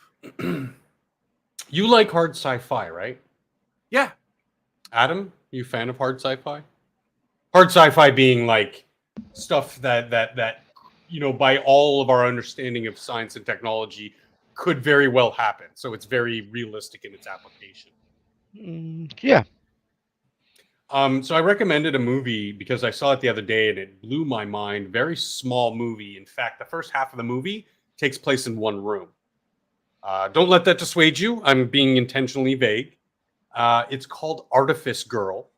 You like hard sci-fi, right? Yeah. Adam, you a fan of hard sci-fi? Hard sci-fi being like stuff that by all of our understanding of science and technology could very well happen. So it's very realistic in its application. Yeah. So I recommended a movie because I saw it the other day and it blew my mind. Very small movie. In fact, the first half of the movie takes place in one room. Don't let that dissuade you. I'm being intentionally vague. It's called Artifice Girl.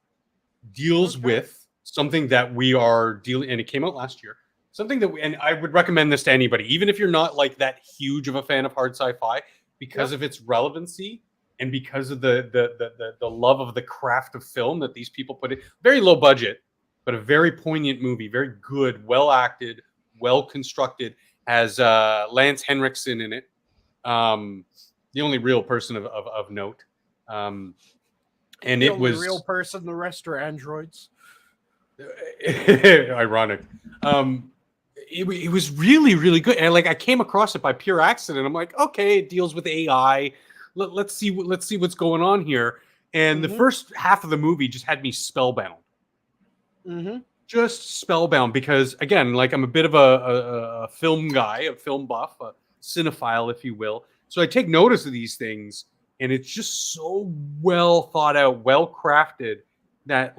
Deals with something that we are dealing, and it came out last year. Something that, and I would recommend this to anybody, even if you're not like that huge of a fan of hard sci-fi, because of its relevancy and because of the love of the craft of film that these people put in. Very low budget, but a very poignant movie, very good, well acted, well constructed. Has Lance Henriksen in it, the only real person of note. And the it only was real person. The rest are androids. Ironic. It was really, really good. And I came across it by pure accident. I'm like, okay, it deals with AI. Let's see what's going on here. And the first half of the movie just had me spellbound. Just spellbound because, again, I'm a bit of a film guy, a film buff, a cinephile, if you will. So I take notice of these things, and it's just so well thought out, well crafted that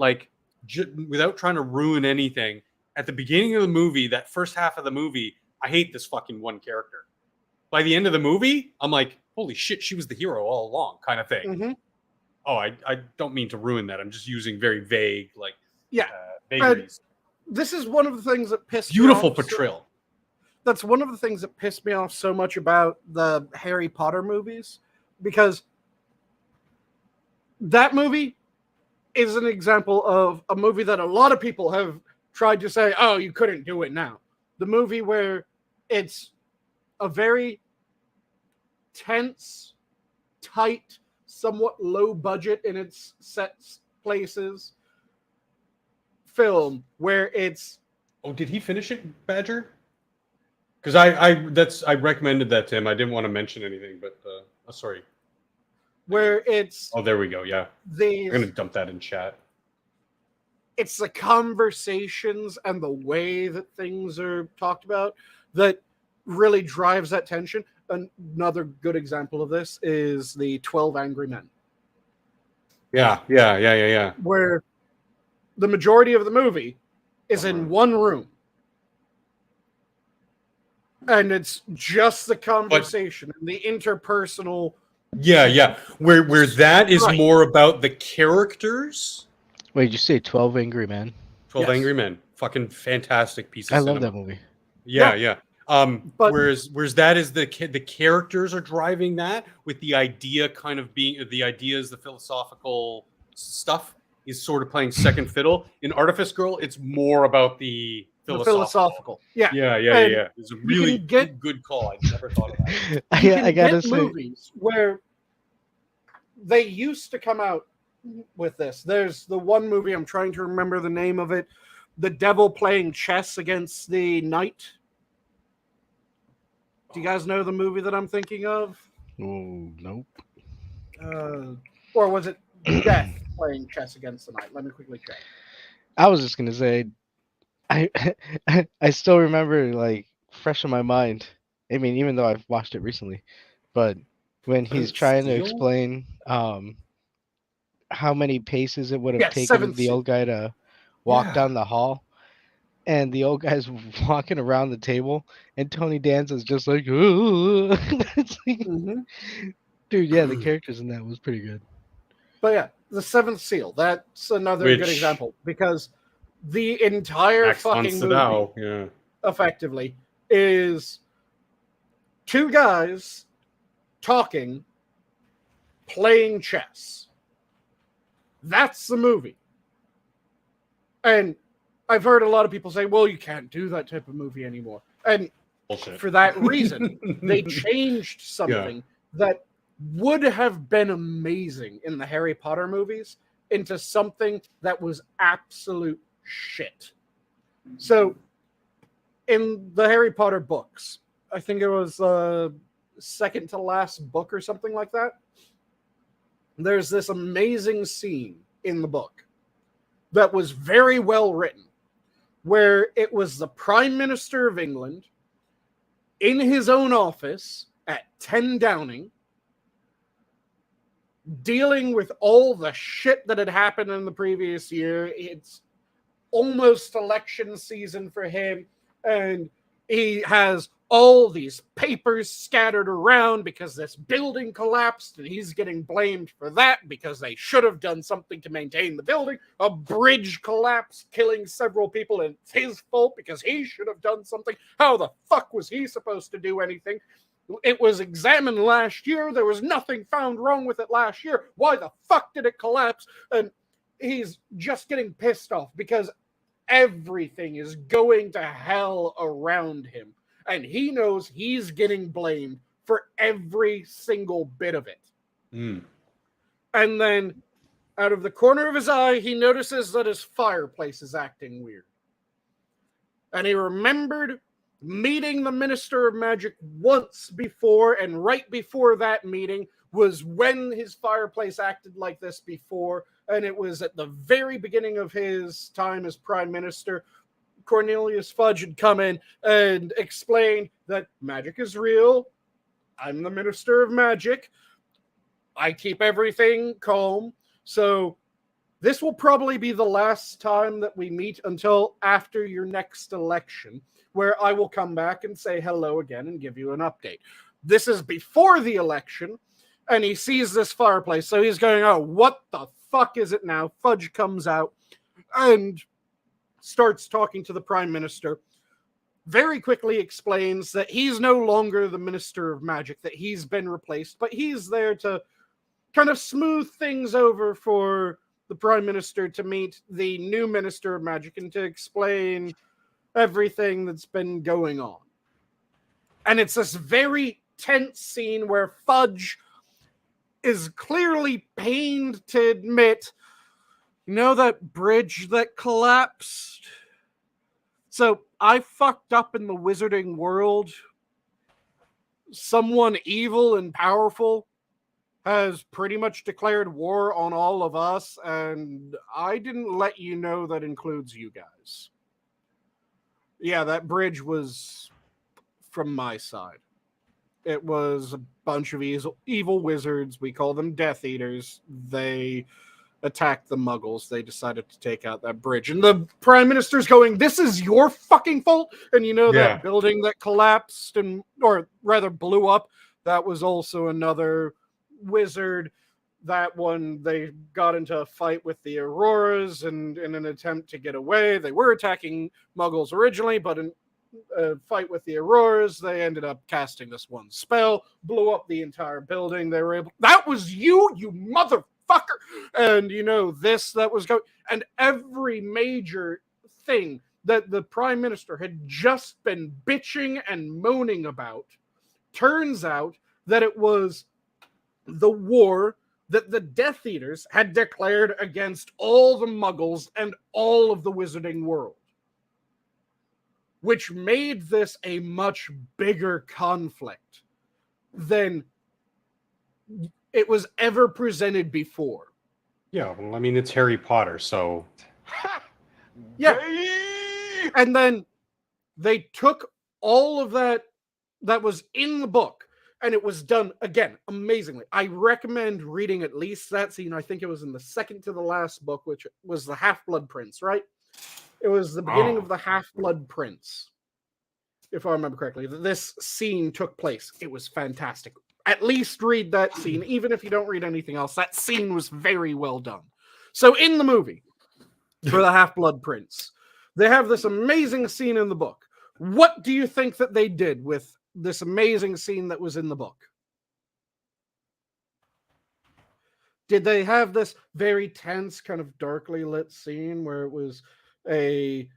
without trying to ruin anything, at the beginning of the movie, that first half of the movie, I hate this fucking one character. By the end of the movie, I'm like, holy shit, she was the hero all along, kind of thing. Oh, I don't mean to ruin that. I'm just using very vague, vagaries. This is one of the things that pissed me off. Beautiful portrayal. That's one of the things that pissed me off so much about the Harry Potter movies, because that movie is an example of a movie that a lot of people have tried to say, oh, you couldn't do it now. The movie where it's a very tense, tight, somewhat low budget in its set places film where it's... Oh, did he finish it, Badger? Because I recommended that to him. I didn't want to mention anything, but sorry. Where it's... Oh, there we go. Yeah. I'm going to dump that in chat. It's the conversations and the way that things are talked about that really drives that tension. Another good example of this is the 12 Angry Men. Yeah. Where the majority of the movie is in one room. And it's just the conversation and the interpersonal. Yeah. Where that is more about the characters. Wait, did you say 12 Angry Men? 12 Angry Men. Fucking fantastic piece of cinema. I love that movie. Yeah. But- Whereas that is the characters are driving that, with the idea kind of being the ideas, the philosophical stuff is sort of playing second fiddle. In Artifice Girl, it's more about the philosophical. Yeah. Yeah. It's a really can get- good call. I never thought of that. You I can gotta get say, movies where they used to come out with this. There's the one movie, I'm trying to remember the name of it, the devil playing chess against the knight. Do you guys know the movie that I'm thinking of? oh nope. Or was it Death playing chess against the knight? Let me quickly check. I was just gonna say, I I still remember, like, fresh in my mind. I mean, even though I've watched it recently, but when he's trying to Steel? explain how many paces it would have Yes, taken Seventh the Seal. old guy to walk Yeah. down the hall, and the old guy's walking around the table, and Tony Danza's just like, ooh. It's like, Mhm. dude, yeah, the characters in that was pretty good. But yeah, the Seventh Seal. That's another good Which- example because the entire Max von fucking movie, Sydow, yeah. effectively, is two guys talking, playing chess. That's the movie. And I've heard a lot of people say, well, you can't do that type of movie anymore. And Bullshit. for that reason, they changed something that would have been amazing in the Harry Potter movies into something that was absolute shit. So, in the Harry Potter books, I think it was second to last book or something like that, there's this amazing scene in the book that was very well written, where it was the Prime Minister of England in his own office at 10 Downing, dealing with all the shit that had happened in the previous year. It's almost election season for him, and he has all these papers scattered around because this building collapsed, and he's getting blamed for that because they should have done something to maintain the building. A bridge collapsed, killing several people, and it's his fault because he should have done something. How the fuck was he supposed to do anything? It was examined last year. There was nothing found wrong with it last year. Why the fuck did it collapse? And he's just getting pissed off because everything is going to hell around him. And he knows he's getting blamed for every single bit of it. Mm. And then, out of the corner of his eye, he notices that his fireplace is acting weird. And he remembered meeting the Minister of Magic once before, and right before that meeting was when his fireplace acted like this before, and it was at the very beginning of his time as Prime Minister. Cornelius Fudge had come in and explained that magic is real. I'm the Minister of Magic. I keep everything calm. So this will probably be the last time that we meet until after your next election, where I will come back and say hello again and give you an update. This is before the election, and he sees this fireplace. So he's going, oh, what the fuck is it now? Fudge comes out and starts talking to the Prime Minister. Very quickly explains that he's no longer the Minister of Magic, that he's been replaced, but he's there to kind of smooth things over for the Prime Minister to meet the new Minister of Magic and to explain everything that's been going on. And it's this very tense scene where Fudge is clearly pained to admit, you know that bridge that collapsed? So I fucked up in the wizarding world. Someone evil and powerful has pretty much declared war on all of us, and I didn't let you know that includes you guys. Yeah, that bridge was from my side. It was a bunch of evil wizards. We call them Death Eaters. They attacked the Muggles. They decided to take out that bridge. And the Prime Minister's going, this is your fucking fault? And you know that building that collapsed or rather blew up? That was also another wizard. That one, they got into a fight with the Auroras, and in an attempt to get away, they were attacking Muggles originally, but fight with the Auroras. They ended up casting this one spell, blew up the entire building. They were able. That was you motherfucker! And this that was going, and every major thing that the Prime Minister had just been bitching and moaning about. Turns out that it was the war that the Death Eaters had declared against all the Muggles and all of the Wizarding world, which made this a much bigger conflict than it was ever presented before. Yeah, well, I mean, it's Harry Potter, so... Yeah. And then they took all of that was in the book, and it was done, again, amazingly. I recommend reading at least that scene. I think it was in the second to the last book, which was the Half-Blood Prince, right? It was the beginning of the Half-Blood Prince, if I remember correctly. This scene took place. It was fantastic. At least read that scene, even if you don't read anything else. That scene was very well done. So in the movie, for the Half-Blood Prince, they have this amazing scene in the book. What do you think that they did with this amazing scene that was in the book? Did they have this very tense, kind of darkly lit scene where it was a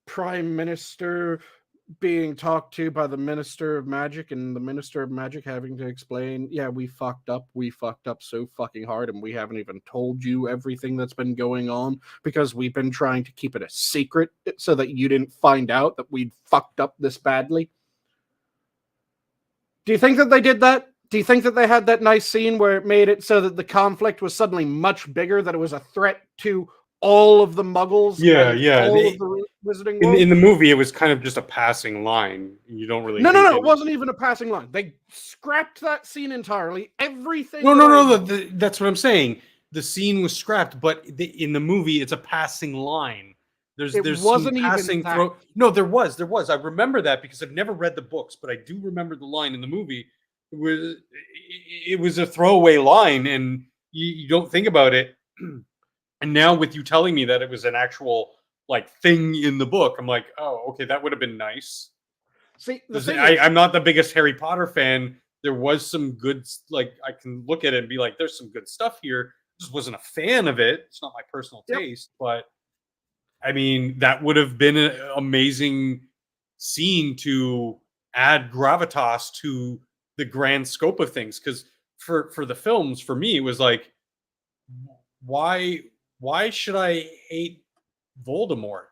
prime minister being talked to by the Minister of Magic, and the Minister of Magic having to explain, yeah, we fucked up so fucking hard, and we haven't even told you everything that's been going on because we've been trying to keep it a secret so that you didn't find out that we'd fucked up this badly? Do you think that they did that? Do you think that they had that nice scene where it made it so that the conflict was suddenly much bigger, that it was a threat to all of the Muggles? Yeah. All of the Wizarding world? In the movie, it was kind of just a passing line. You don't really... No, it wasn't even a passing line. They scrapped that scene entirely. Everything... No, that's what I'm saying. The scene was scrapped, but in the movie, it's a passing line. There's wasn't some passing even that. No, there was. I remember that because I've never read the books, but I do remember the line in the movie. It was a throwaway line, and you don't think about it. And now with you telling me that it was an actual thing in the book, I'm like, oh, okay, that would have been nice. See, I'm not the biggest Harry Potter fan. There was some good, I can look at it and be like, there's some good stuff here. Just wasn't a fan of it. It's not my personal taste, but I mean, that would have been an amazing scene to add gravitas to the grand scope of things. Because for the films, for me, it was like, why should I hate Voldemort?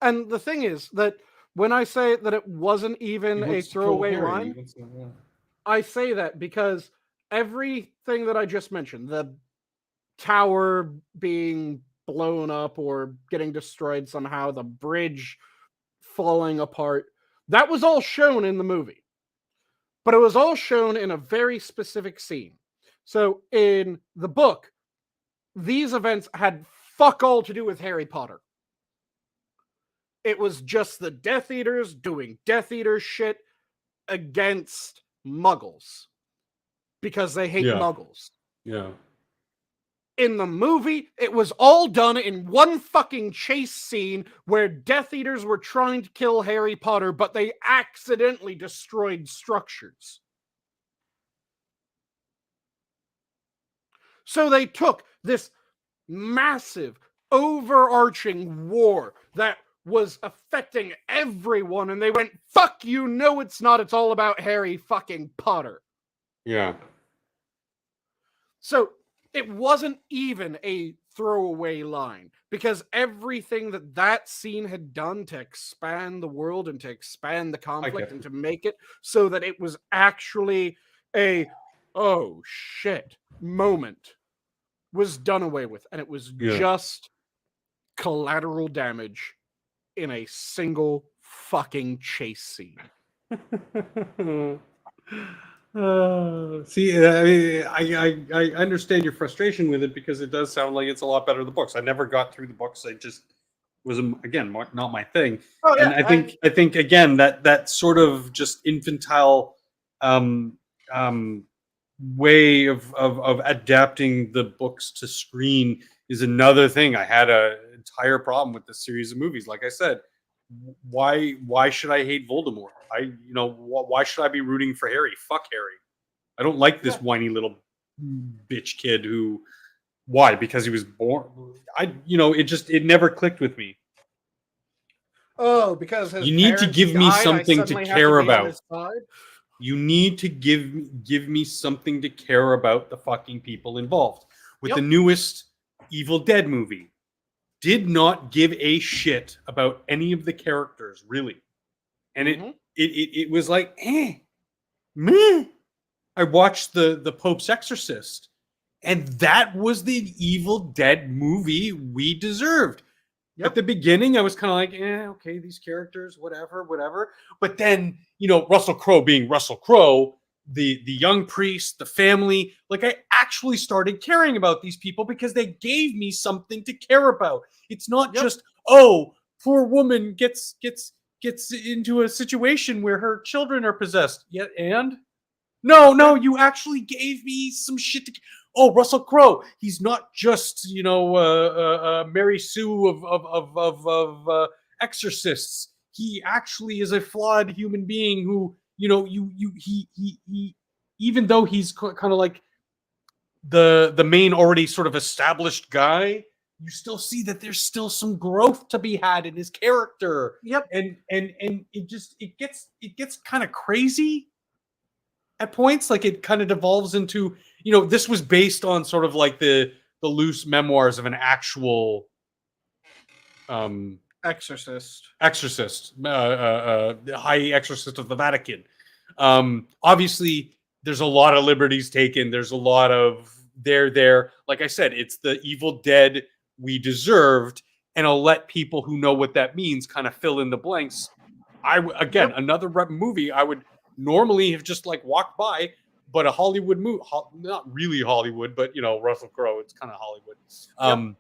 And the thing is that when I say that it wasn't even a throwaway line, I say that because everything that I just mentioned, the tower being blown up or getting destroyed somehow, the bridge falling apart, that was all shown in the movie. But it was all shown in a very specific scene. So in the book, these events had fuck all to do with Harry Potter. It was just the Death Eaters doing Death Eater shit against Muggles because they hate Muggles. Yeah. In the movie, it was all done in one fucking chase scene where Death Eaters were trying to kill Harry Potter, but they accidentally destroyed structures. So they took this massive, overarching war that was affecting everyone, and they went, fuck you, no it's not, it's all about Harry fucking Potter. Yeah. So it wasn't even a throwaway line, because everything that scene had done to expand the world and to expand the conflict and to make it so that it was actually a, oh shit, moment was done away with. And it was just collateral damage in a single fucking chase scene. See, I mean, I understand your frustration with it because it does sound like it's a lot better than the books. I never got through the books. I just was, again, not my thing. Oh, yeah, and I think again that sort of just infantile way of adapting the books to screen is another thing. I had an entire problem with this series of movies. Like I said, why should I hate Voldemort? Why should I be rooting for Harry? Fuck Harry. I don't like this whiny little bitch kid who. Why? Because he was born. It never clicked with me. Oh, because his You need to parents give me died, I something to suddenly have care be on about. his side? You need to give me something to care about the fucking people involved. With the newest Evil Dead movie, did not give a shit about any of the characters, really. And it was like, meh. I watched the Pope's Exorcist, and that was the Evil Dead movie we deserved. At the beginning, I was kind of like, okay, these characters, whatever. But then, Russell Crowe being Russell Crowe, the young priest, the family, like I actually started caring about these people because they gave me something to care about. It's not just, oh, poor woman gets into a situation where her children are possessed. No, you actually gave me some shit to. Oh, Russell Crowe. He's not just Mary Sue of Exorcists. He actually is a flawed human being who he even though he's kind of like the main already sort of established guy, you still see that there's still some growth to be had in his character. Yep. And it gets kind of crazy at points. Like it kind of devolves into, this was based on sort of like the loose memoirs of an actual Exorcist, the high exorcist of the Vatican. Obviously there's a lot of liberties taken. There's a lot of there. Like I said, it's the Evil Dead we deserved, and I'll let people who know what that means kind of fill in the blanks. Another movie I would normally have just like walked by, but a Hollywood movie, not really Hollywood, but Russell Crowe, it's kind of Hollywood.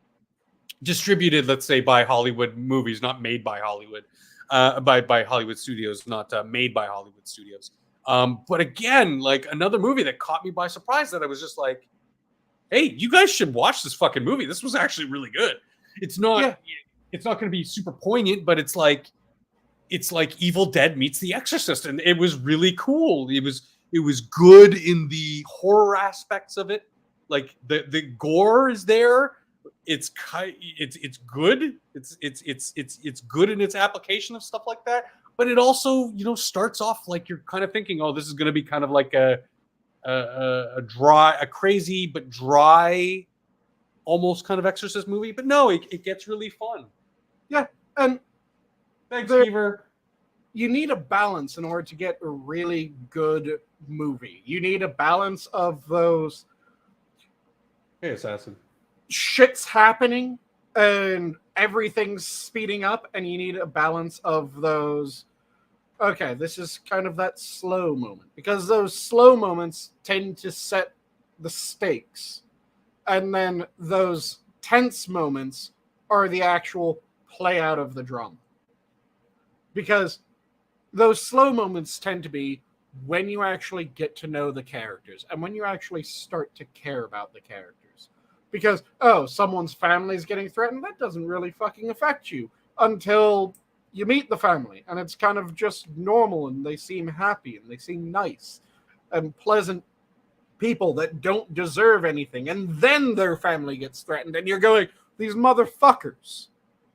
Distributed, let's say, by Hollywood movies, not made by Hollywood, by Hollywood studios, not made by Hollywood studios. But again, like another movie that caught me by surprise that I was just like, hey, you guys should watch this fucking movie. This was actually really good. It's not going to be super poignant, but it's like Evil Dead meets The Exorcist, and it was really cool. It was good in the horror aspects of it. Like the gore is there. It's good. It's good in its application of stuff like that. But it also, starts off like you're kind of thinking, oh, this is going to be kind of like a crazy but dry, almost kind of Exorcist movie. But no, it gets really fun. Yeah, and thanks, Beaver. You need a balance in order to get a really good movie. You need a balance of those. Hey, Assassin. Shit's happening and everything's speeding up, and you need a balance of those. Okay, this is kind of that slow moment, because those slow moments tend to set the stakes, and then those tense moments are the actual play out of the drama. Because those slow moments tend to be when you actually get to know the characters and when you actually start to care about the characters. Because, someone's family is getting threatened, that doesn't really fucking affect you until you meet the family, and it's kind of just normal, and they seem happy, and they seem nice and pleasant people that don't deserve anything, and then their family gets threatened, and you're going, these motherfuckers.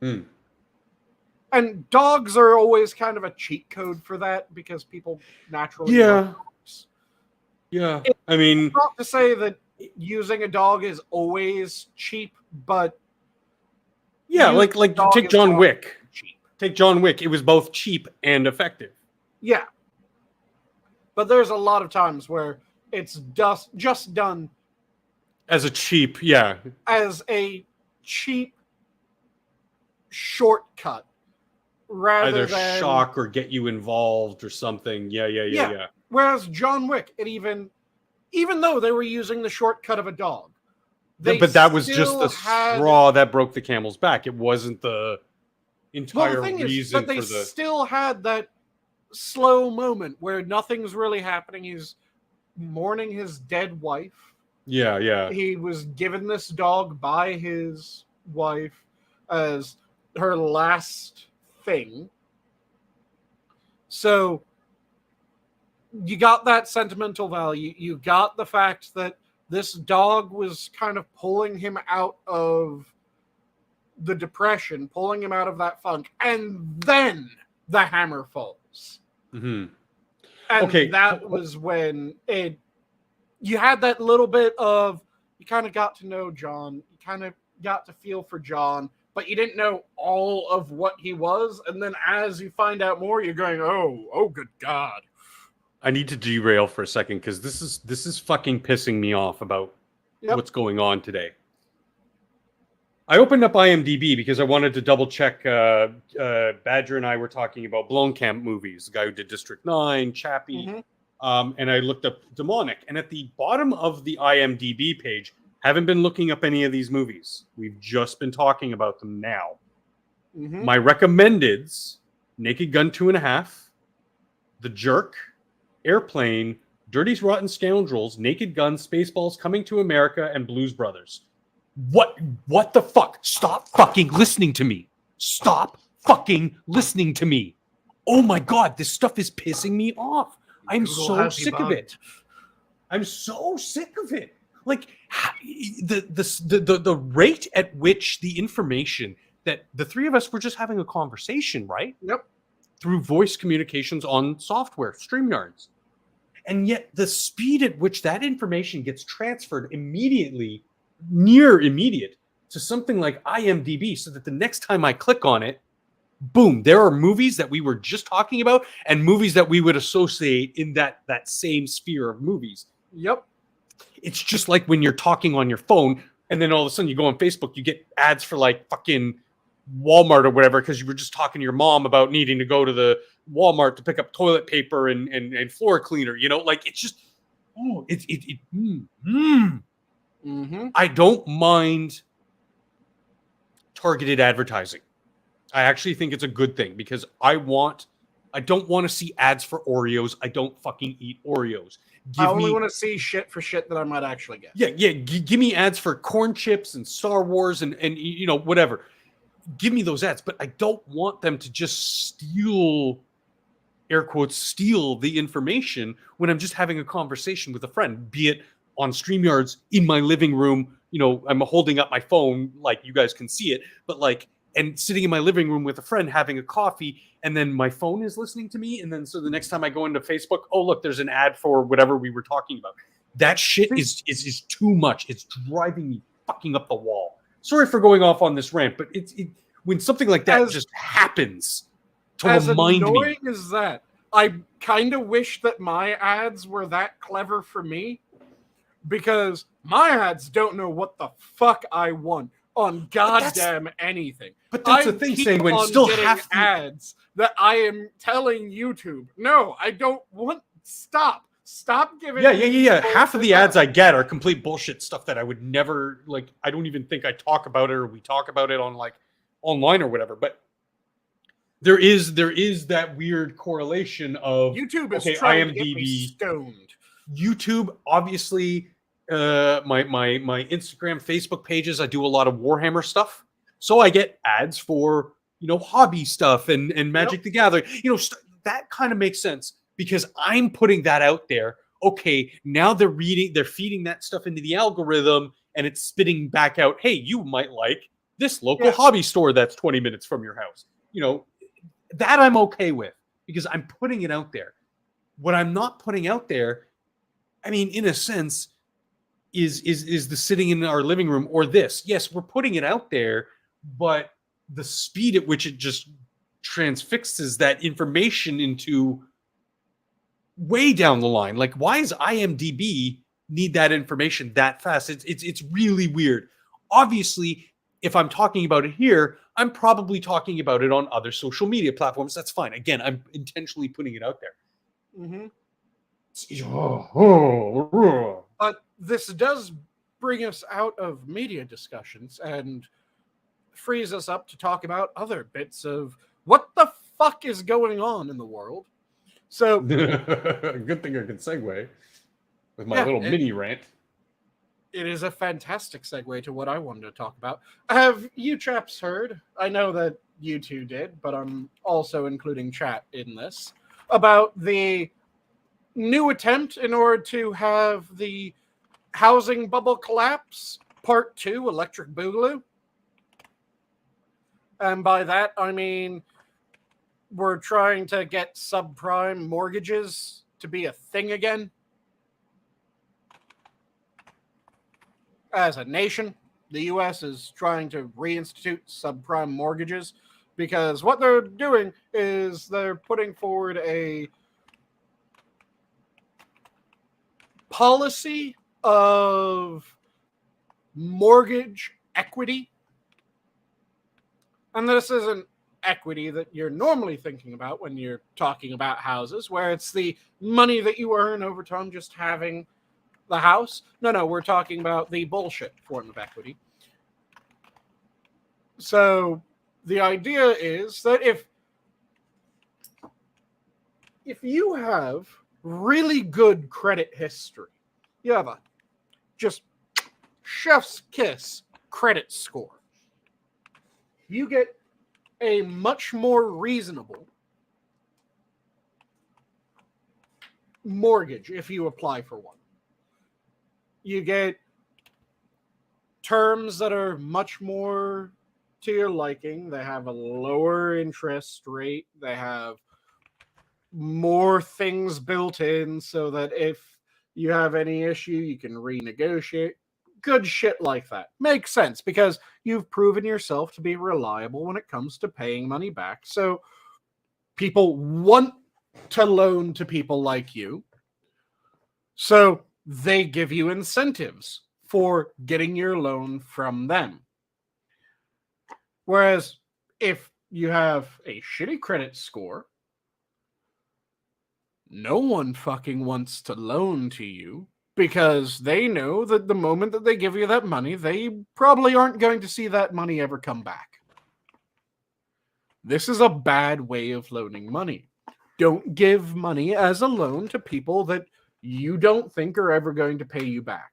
And dogs are always kind of a cheat code for that, because people naturally love dogs. Yeah, I mean, it's not to say that using a dog is always cheap, but like take John Wick. Take John Wick. It was both cheap and effective. Yeah, but there's a lot of times where it's just done as a cheap, shortcut, rather than shock or get you involved or something. Yeah. Whereas John Wick, even though they were using the shortcut of a dog, but that was just the straw that broke the camel's back. It wasn't the entire reason. But they still had that slow moment where nothing's really happening. He's mourning his dead wife. Yeah. He was given this dog by his wife as her last thing. So you got that sentimental value. You got the fact that this dog was kind of pulling him out of the depression, pulling him out of that funk, and then the hammer falls. Mm-hmm. And Okay. that was when you had that little bit of, you kind of got to know John, you kind of got to feel for John, but you didn't know all of what he was. And then as you find out more, you're going, oh, good God. I need to derail for a second because this is fucking pissing me off about what's going on today. I opened up IMDb because I wanted to double check. Badger and I were talking about Blomkamp movies, the guy who did District 9, Chappie, and I looked up Demonic. And at the bottom of the IMDb page, haven't been looking up any of these movies. We've just been talking about them now. My recommendeds: Naked Gun 2.5, The Jerk, Airplane, Dirty Rotten Scoundrels, Naked Gun, Spaceballs, Coming to America, and Blues Brothers. What the fuck? Stop fucking listening to me. Stop fucking listening to me. Oh my God, this stuff is pissing me off. I'm so sick of it. I'm so sick of it. Like the rate at which the information that the three of us were just having a conversation, right? Yep. Through voice communications on software, StreamYards. And yet the speed at which that information gets transferred immediately, near immediate, to something like IMDb, so that the next time I click on it, boom, there are movies that we were just talking about and movies that we would associate in that same sphere of movies. Yep. It's just like when you're talking on your phone and then all of a sudden you go on Facebook, you get ads for like fucking Walmart or whatever because you were just talking to your mom about needing to go to the Walmart to pick up toilet paper and floor cleaner. You know, like it's just, I don't mind targeted advertising. I actually think it's a good thing because I don't want to see ads for Oreos. I don't fucking eat Oreos. I only want to see shit for shit that I might actually get. Yeah. Give me ads for corn chips and Star Wars and you know, whatever. Give me those ads, but I don't want them to just steal, air quotes, steal the information when I'm just having a conversation with a friend, be it on StreamYards in my living room. You know, I'm holding up my phone like you guys can see it, but like, and sitting in my living room with a friend having a coffee, and then my phone is listening to me. And then so the next time I go into Facebook, oh, look, there's an ad for whatever we were talking about. That shit is too much. It's driving me fucking up the wall. Sorry for going off on this rant, but when something like that just happens to remind me. As annoying as that, I kind of wish that my ads were that clever for me, because my ads don't know what the fuck I want on goddamn anything. But that's the thing, Sanguine, still have ads that I am telling YouTube, no, I don't want. Stop giving. Yeah. Half of the ads I get are complete bullshit stuff that I would never, like, I don't even think I talk about it or we talk about it on like online or whatever. But there is that weird correlation of YouTube is trying to get me stoned. YouTube, obviously, my Instagram, Facebook pages, I do a lot of Warhammer stuff. So I get ads for, you know, hobby stuff and Magic the Gathering. You know, that kind of makes sense because I'm putting that out there. Okay, now they're feeding that stuff into the algorithm and it's spitting back out, hey, you might like this local hobby store that's 20 minutes from your house. You know, that I'm okay with because I'm putting it out there. What I'm not putting out there, I mean, in a sense, is the sitting in our living room or this. Yes, we're putting it out there, but the speed at which it just transfixes that information into way down the line. Like, why is IMDb need that information that fast? It's really weird. Obviously, if I'm talking about it here, I'm probably talking about it on other social media platforms. That's fine. Again, I'm intentionally putting it out there. But this does bring us out of media discussions and frees us up to talk about other bits of what the fuck is going on in the world. So, good thing I can segue with my little mini rant. It is a fantastic segue to what I wanted to talk about. Have you chaps heard? I know that you two did, but I'm also including chat in this. about the new attempt in order to have the housing bubble collapse, part 2, Electric Boogaloo. And by that, I mean we're trying to get subprime mortgages to be a thing again. As a nation, the U.S. is trying to reinstitute subprime mortgages because what they're doing is they're putting forward a policy of mortgage equity. And this isn't equity that you're normally thinking about when you're talking about houses, where it's the money that you earn over time just having the house. No, we're talking about the bullshit form of equity. So the idea is that if you have really good credit history, you have a just chef's kiss credit score, you get a much more reasonable mortgage if you apply for one. You get terms that are much more to your liking. They have a lower interest rate. They have more things built in so that if you have any issue, you can renegotiate. Good shit like that. Makes sense because you've proven yourself to be reliable when it comes to paying money back. So people want to loan to people like you. So they give you incentives for getting your loan from them. Whereas if you have a shitty credit score, no one fucking wants to loan to you because they know that the moment that they give you that money, they probably aren't going to see that money ever come back. This is a bad way of loaning money. Don't give money as a loan to people that you don't think are ever going to pay you back.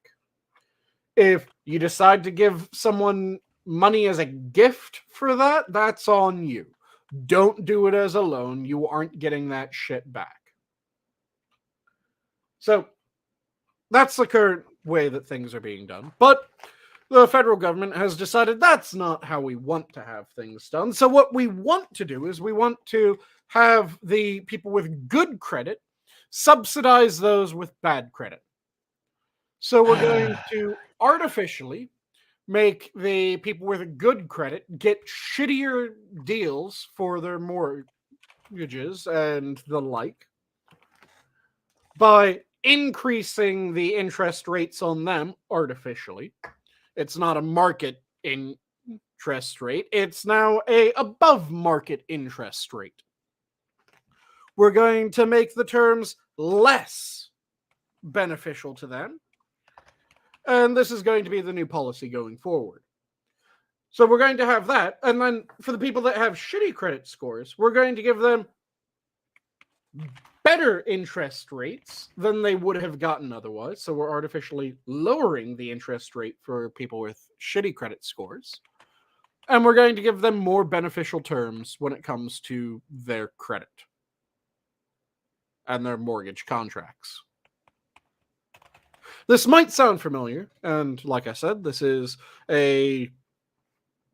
If you decide to give someone money as a gift for that, that's on you. Don't do it as a loan. You aren't getting that shit back. So that's the current way that things are being done. But the federal government has decided that's not how we want to have things done. So what we want to do is we want to have the people with good credit subsidize those with bad credit. So we're going to artificially make the people with good credit get shittier deals for their mortgages and the like by increasing the interest rates on them artificially. It's not a market interest rate. It's now a above market interest rate. We're going to make the terms less beneficial to them. And this is going to be the new policy going forward. So we're going to have that. And then for the people that have shitty credit scores, we're going to give them better interest rates than they would have gotten otherwise. So we're artificially lowering the interest rate for people with shitty credit scores. And we're going to give them more beneficial terms when it comes to their credit and their mortgage contracts. This might sound familiar, and like I said, this is a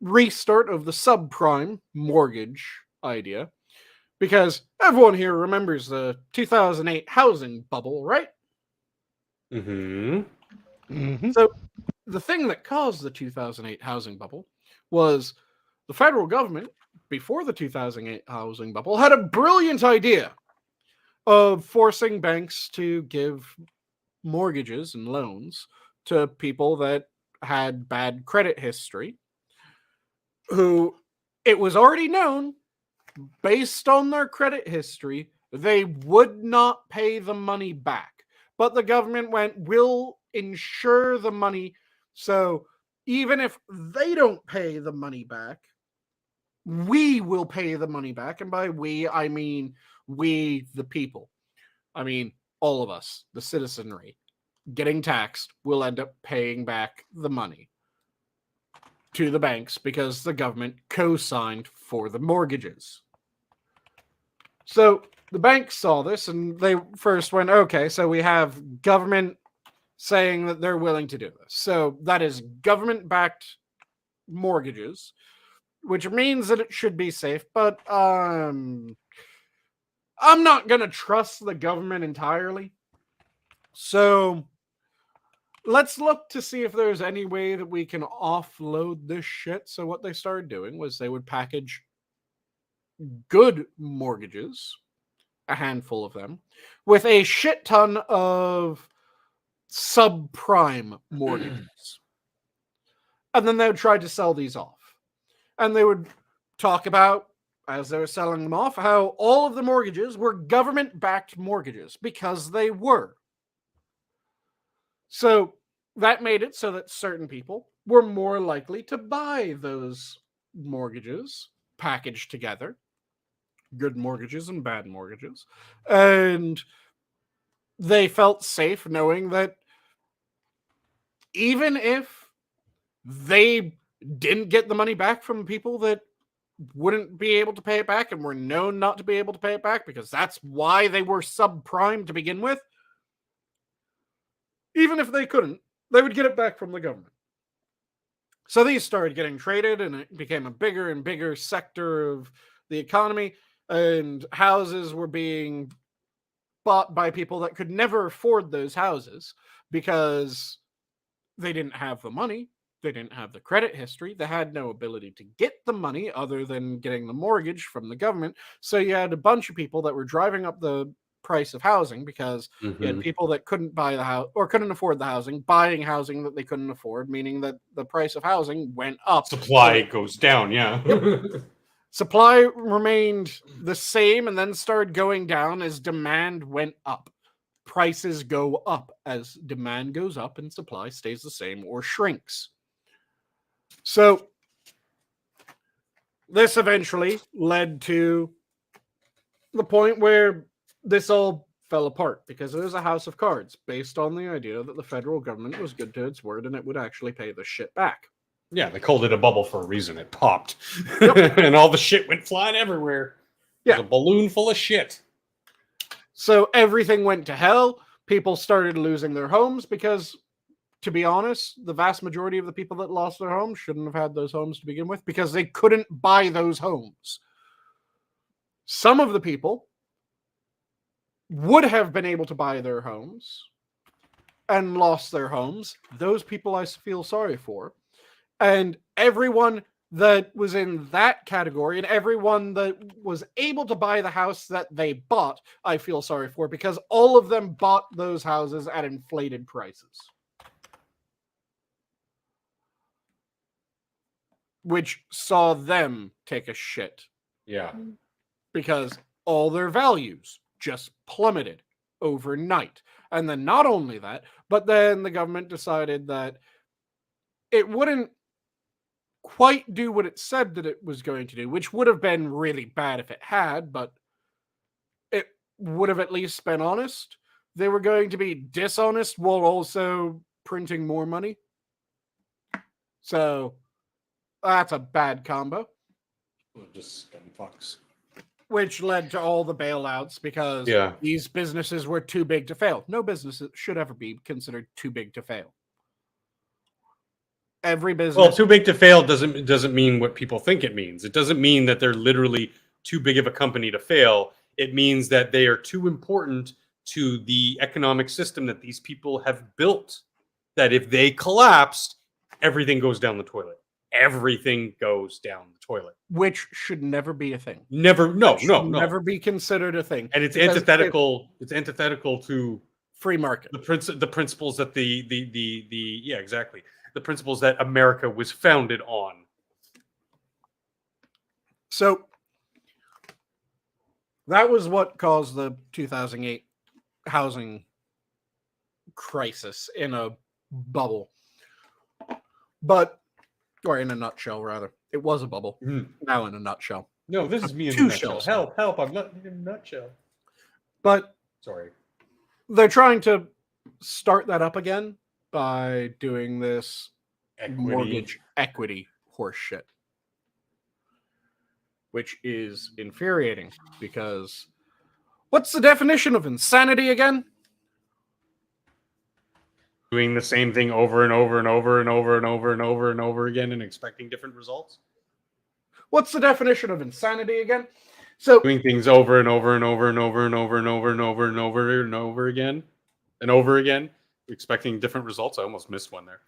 restart of the subprime mortgage idea, because everyone here remembers the 2008 housing bubble, right? Mm-hmm. Mm-hmm. So the thing that caused the 2008 housing bubble was the federal government, before the 2008 housing bubble, had a brilliant idea of forcing banks to give mortgages and loans to people that had bad credit history, who it was already known, based on their credit history, they would not pay the money back. But the government went, we'll insure the money, so even if they don't pay the money back, we will pay the money back. And by we, I mean we, the people. I mean all of us, the citizenry, getting taxed, will end up paying back the money to the banks because the government co-signed for the mortgages. So the banks saw this and they first went, okay, so we have government saying that they're willing to do this. So that is government-backed mortgages, which means that it should be safe, but I'm not going to trust the government entirely. So let's look to see if there's any way that we can offload this shit. So what they started doing was they would package good mortgages, a handful of them, with a shit ton of subprime mortgages. And then they would try to sell these off. And they would talk about, as they were selling them off, how all of the mortgages were government-backed mortgages, because they were. So that made it so that certain people were more likely to buy those mortgages packaged together, good mortgages and bad mortgages. And they felt safe knowing that even if they didn't get the money back from people that wouldn't be able to pay it back and were known not to be able to pay it back, because that's why they were subprime to begin with, even if they couldn't, they would get it back from the government. So these started getting traded, and it became a bigger and bigger sector of the economy, and houses were being bought by people that could never afford those houses because they didn't have the money, they didn't have the credit history, they had no ability to get the money other than getting the mortgage from the government. So you had a bunch of people that were driving up the price of housing because you had people that couldn't buy the house or couldn't afford the housing, buying housing that they couldn't afford, meaning that the price of housing went up. Supply goes down, yeah. Supply remained the same and then started going down as demand went up. Prices go up as demand goes up and supply stays the same or shrinks. So this eventually led to the point where this all fell apart because it was a house of cards based on the idea that the federal government was good to its word and it would actually pay the shit back. Yeah, they called it a bubble for a reason. It popped. Yep. And all the shit went flying everywhere. It was Yeah. a balloon full of shit. So everything went to hell. People started losing their homes because, to be honest, the vast majority of the people that lost their homes shouldn't have had those homes to begin with because they couldn't buy those homes. Some of the people would have been able to buy their homes and lost their homes. Those people I feel sorry for. And everyone that was in that category and everyone that was able to buy the house that they bought, I feel sorry for because all of them bought those houses at inflated prices. Which saw them take a shit. Yeah. Because all their values just plummeted overnight. And then not only that, but then the government decided that it wouldn't quite do what it said that it was going to do, which would have been really bad if it had, but it would have at least been honest. They were going to be dishonest while also printing more money. So that's a bad combo. Just scum fucks. Which led to all the bailouts because these businesses were too big to fail. No business should ever be considered too big to fail. Every business. Well, too big to fail doesn't mean what people think it means. It doesn't mean that they're literally too big of a company to fail. It means that they are too important to the economic system that these people have built. That if they collapsed, everything goes down the toilet. Everything goes down the toilet. Which should never be a thing. Never, no. Never be considered a thing. And it's antithetical. It's antithetical to free market. The principles that yeah, exactly. The principles that America was founded on. So that was what caused the 2008 housing crisis in a bubble. Or in a nutshell, rather. It was a bubble. Now in a nutshell. No, this is me in a Two nutshell. shells. Help, I'm not in a nutshell. But sorry. They're trying to start that up again by doing this mortgage equity horseshit. Which is infuriating because What's the definition of insanity again? Doing the same thing over and over and over and over and over and over and over again and expecting different results. What's the definition of insanity again? So Doing things over and over and over and over and over and over and over and over and over again and over again, expecting different results. I almost missed one there.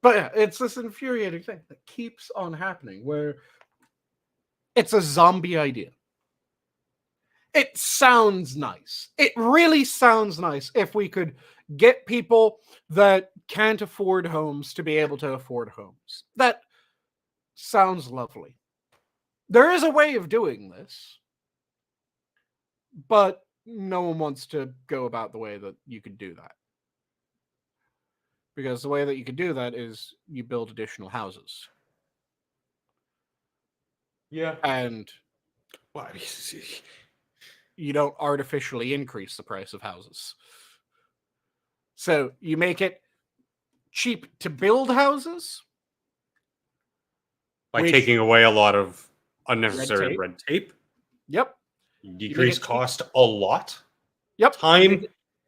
But yeah, it's this infuriating thing that keeps on happening where it's a zombie idea. It sounds nice. It really sounds nice if we could get people that can't afford homes to be able to afford homes. That sounds lovely. There is a way of doing this, but no one wants to go about the way that you could do that. Because the way that you could do that is you build additional houses. Yeah. And Well, you don't artificially increase the price of houses. So you make it cheap to build houses by which- taking away a lot of unnecessary Red red tape. Yep. You make decrease it cheap. cost a lot. Yep. Time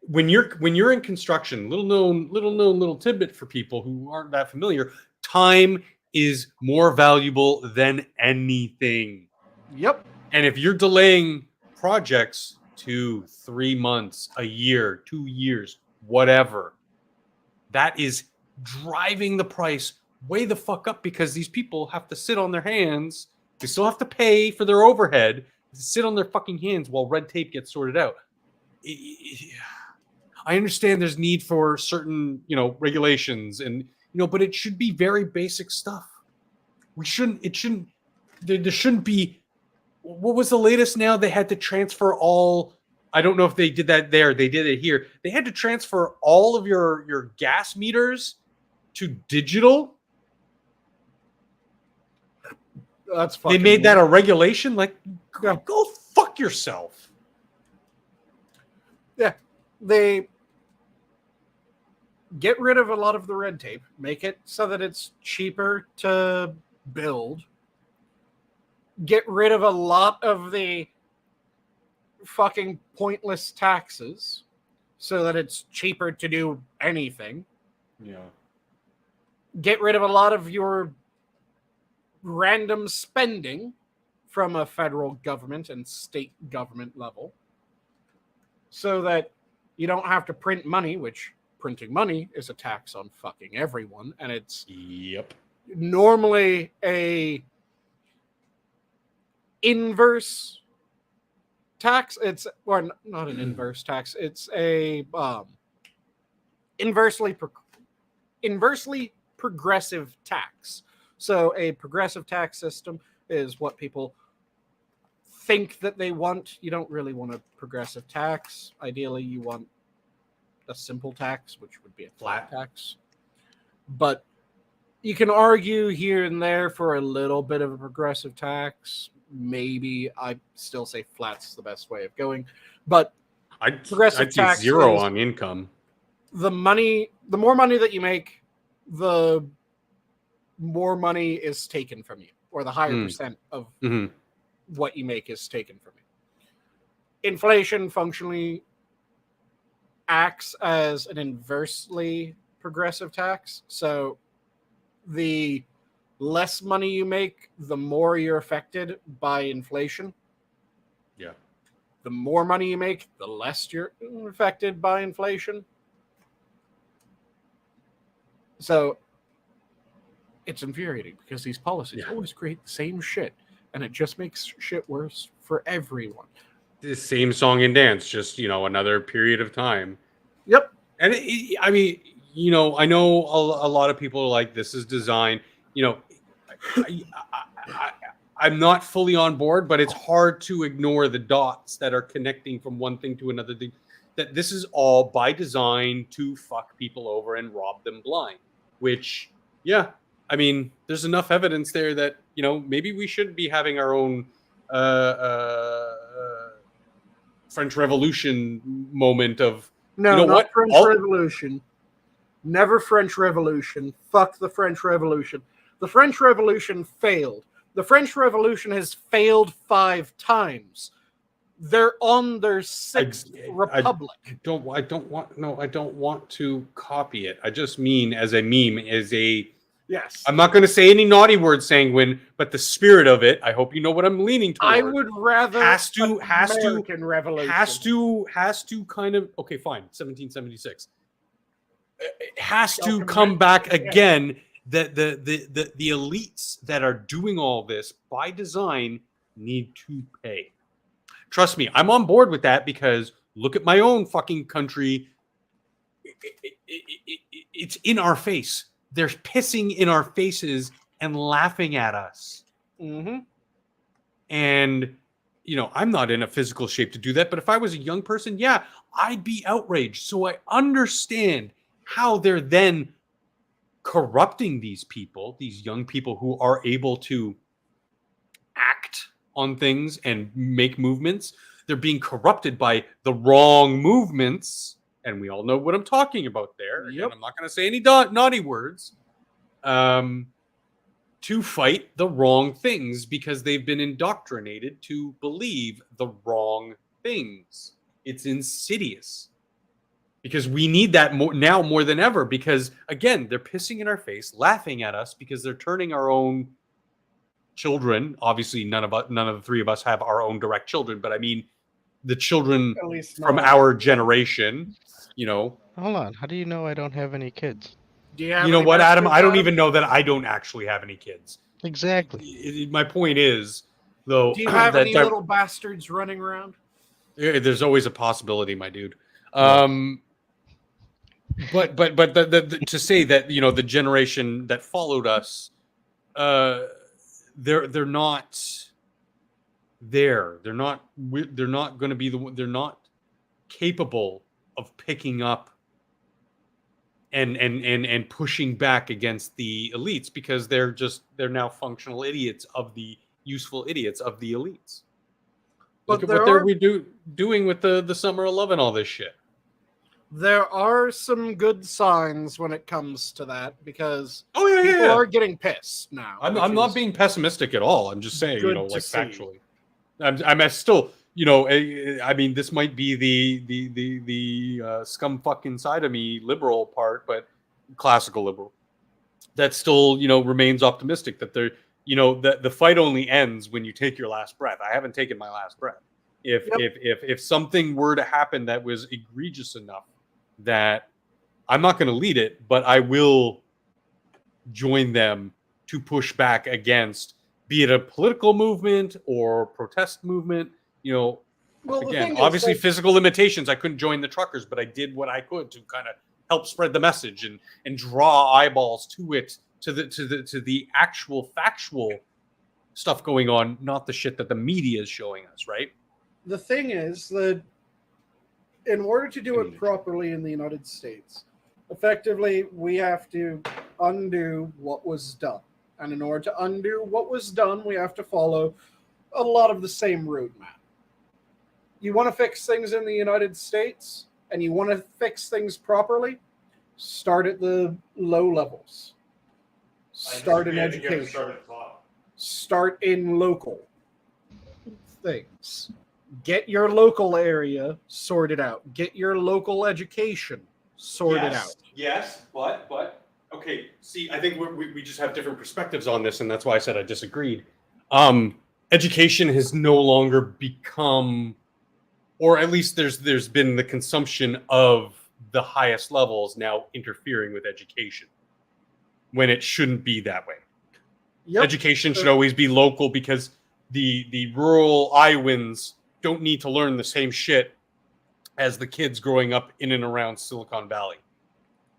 when you're in construction, little tidbit for people who aren't that familiar, time is more valuable than anything. Yep. And if you're delaying projects 2-3 months, a year, 2 years, whatever, that is driving the price way the fuck up because these people have to sit on their hands. They still have to pay for their overhead, sit on their fucking hands while red tape gets sorted out. I understand there's need for certain, regulations and, but it should be very basic stuff. There shouldn't be, what was the latest now? They had to transfer all, I don't know if they did that there. They did it here. They had to transfer all of your gas meters to digital. That's fucking They made that weird. a regulation. Like, Yeah. go fuck yourself. Yeah. They get rid of a lot of the red tape, make it so that it's cheaper to build, get rid of a lot of the fucking pointless taxes so that it's cheaper to do anything. Yeah. Get rid of a lot of your random spending from a federal government and state government level so that you don't have to print money, which printing money is a tax on fucking everyone. And it's Yep. normally a inverse tax. It's or not an inverse tax. It's a inversely progressive tax. So a progressive tax system is what people think that they want. You don't really want a progressive tax. Ideally, you want a simple tax, which would be a flat tax. But you can argue here and there for a little bit of a progressive tax. Maybe I still say flat's the best way of going. But progressive I'd say tax zero is on income. the more money that you make, the more money is taken from you, or the higher percent of Mhm. what you make is taken from you. Inflation functionally acts as an inversely progressive tax. So the less money you make, the more you're affected by inflation. Yeah. The more money you make, the less you're affected by inflation. So it's infuriating because these policies always create the same shit, and it just makes shit worse for everyone. The same song and dance, just another period of time. Yep. And I mean, I know a lot of people are like, this is design. I'm not fully on board, but it's hard to ignore the dots that are connecting from one thing to another thing. That this is all by design to fuck people over and rob them blind. Which, yeah, I mean, there's enough evidence there that maybe we should be having our own French Revolution moment of No, not what? French Revolution. Never French Revolution. Fuck the French Revolution. The French Revolution failed. The French Revolution has failed 5 times. They're on their sixth republic. I don't want to copy it. I just mean as a meme, Yes. I'm not going to say any naughty words, Sanguine, but the spirit of it, I hope you know what I'm leaning toward. I would rather American Revolution. has to kind of, okay, fine, 1776. It has to come back again that the elites that are doing all this by design need to pay. Trust me, I'm on board with that because look at my own fucking country. It's in our face. They're pissing in our faces and laughing at us. Mm-hmm. And, I'm not in a physical shape to do that. But if I was a young person, yeah, I'd be outraged. So I understand how they're then corrupting these people, these young people who are able to act on things and make movements. They're being corrupted by the wrong movements. And we all know what I'm talking about there. Yep. And I'm not going to say any naughty words. To fight the wrong things because they've been indoctrinated to believe the wrong things. It's insidious. Because we need that now more than ever. Because, again, they're pissing in our face, laughing at us because they're turning our own children. Obviously, none of the three of us have our own direct children, but I mean the children from our generation. Hold on. How do you know I don't have any kids? Do you have You know any what, Adam? bastards, I don't Adam? even know that I don't actually have any kids. Exactly. My point is, though, Do you have that any little bastards running around? there's always a possibility, my dude. But to say that the generation that followed us, they're not there. They're not going to be they're not capable of picking up and pushing back against the elites because they're now functional idiots of the useful idiots of the elites. Look at what they're doing with the Summer of Love and all this shit. There are some good signs when it comes to that because people are getting pissed now. I'm not being pessimistic at all. I'm just saying, factually. I'm still, I mean, this might be the scum fucking side of me, liberal part, but classical liberal. That still, remains optimistic that they're, that the fight only ends when you take your last breath. I haven't taken my last breath. If something were to happen that was egregious enough that I'm not going to lead it, but I will join them to push back against, be it a political movement or protest movement. Again, obviously physical limitations. I couldn't join the truckers, but I did what I could to kind of help spread the message and draw eyeballs to it, to the actual factual stuff going on, not the shit that the media is showing us, right? The thing is that in order to do it properly in the United States, effectively, we have to undo what was done. And in order to undo what was done, we have to follow a lot of the same roadmap. You want to fix things in the United States, and you want to fix things properly, start at the low levels. Start in education. Start in local things. Get your local area sorted out. Get your local education sorted out. Yes, but okay. See, I think we just have different perspectives on this, and that's why I said I disagreed. Education has no longer become, or at least there's been the consumption of the highest levels now interfering with education when it shouldn't be that way. Yep. Education should always be local because the rural Iowans don't need to learn the same shit as the kids growing up in and around Silicon Valley.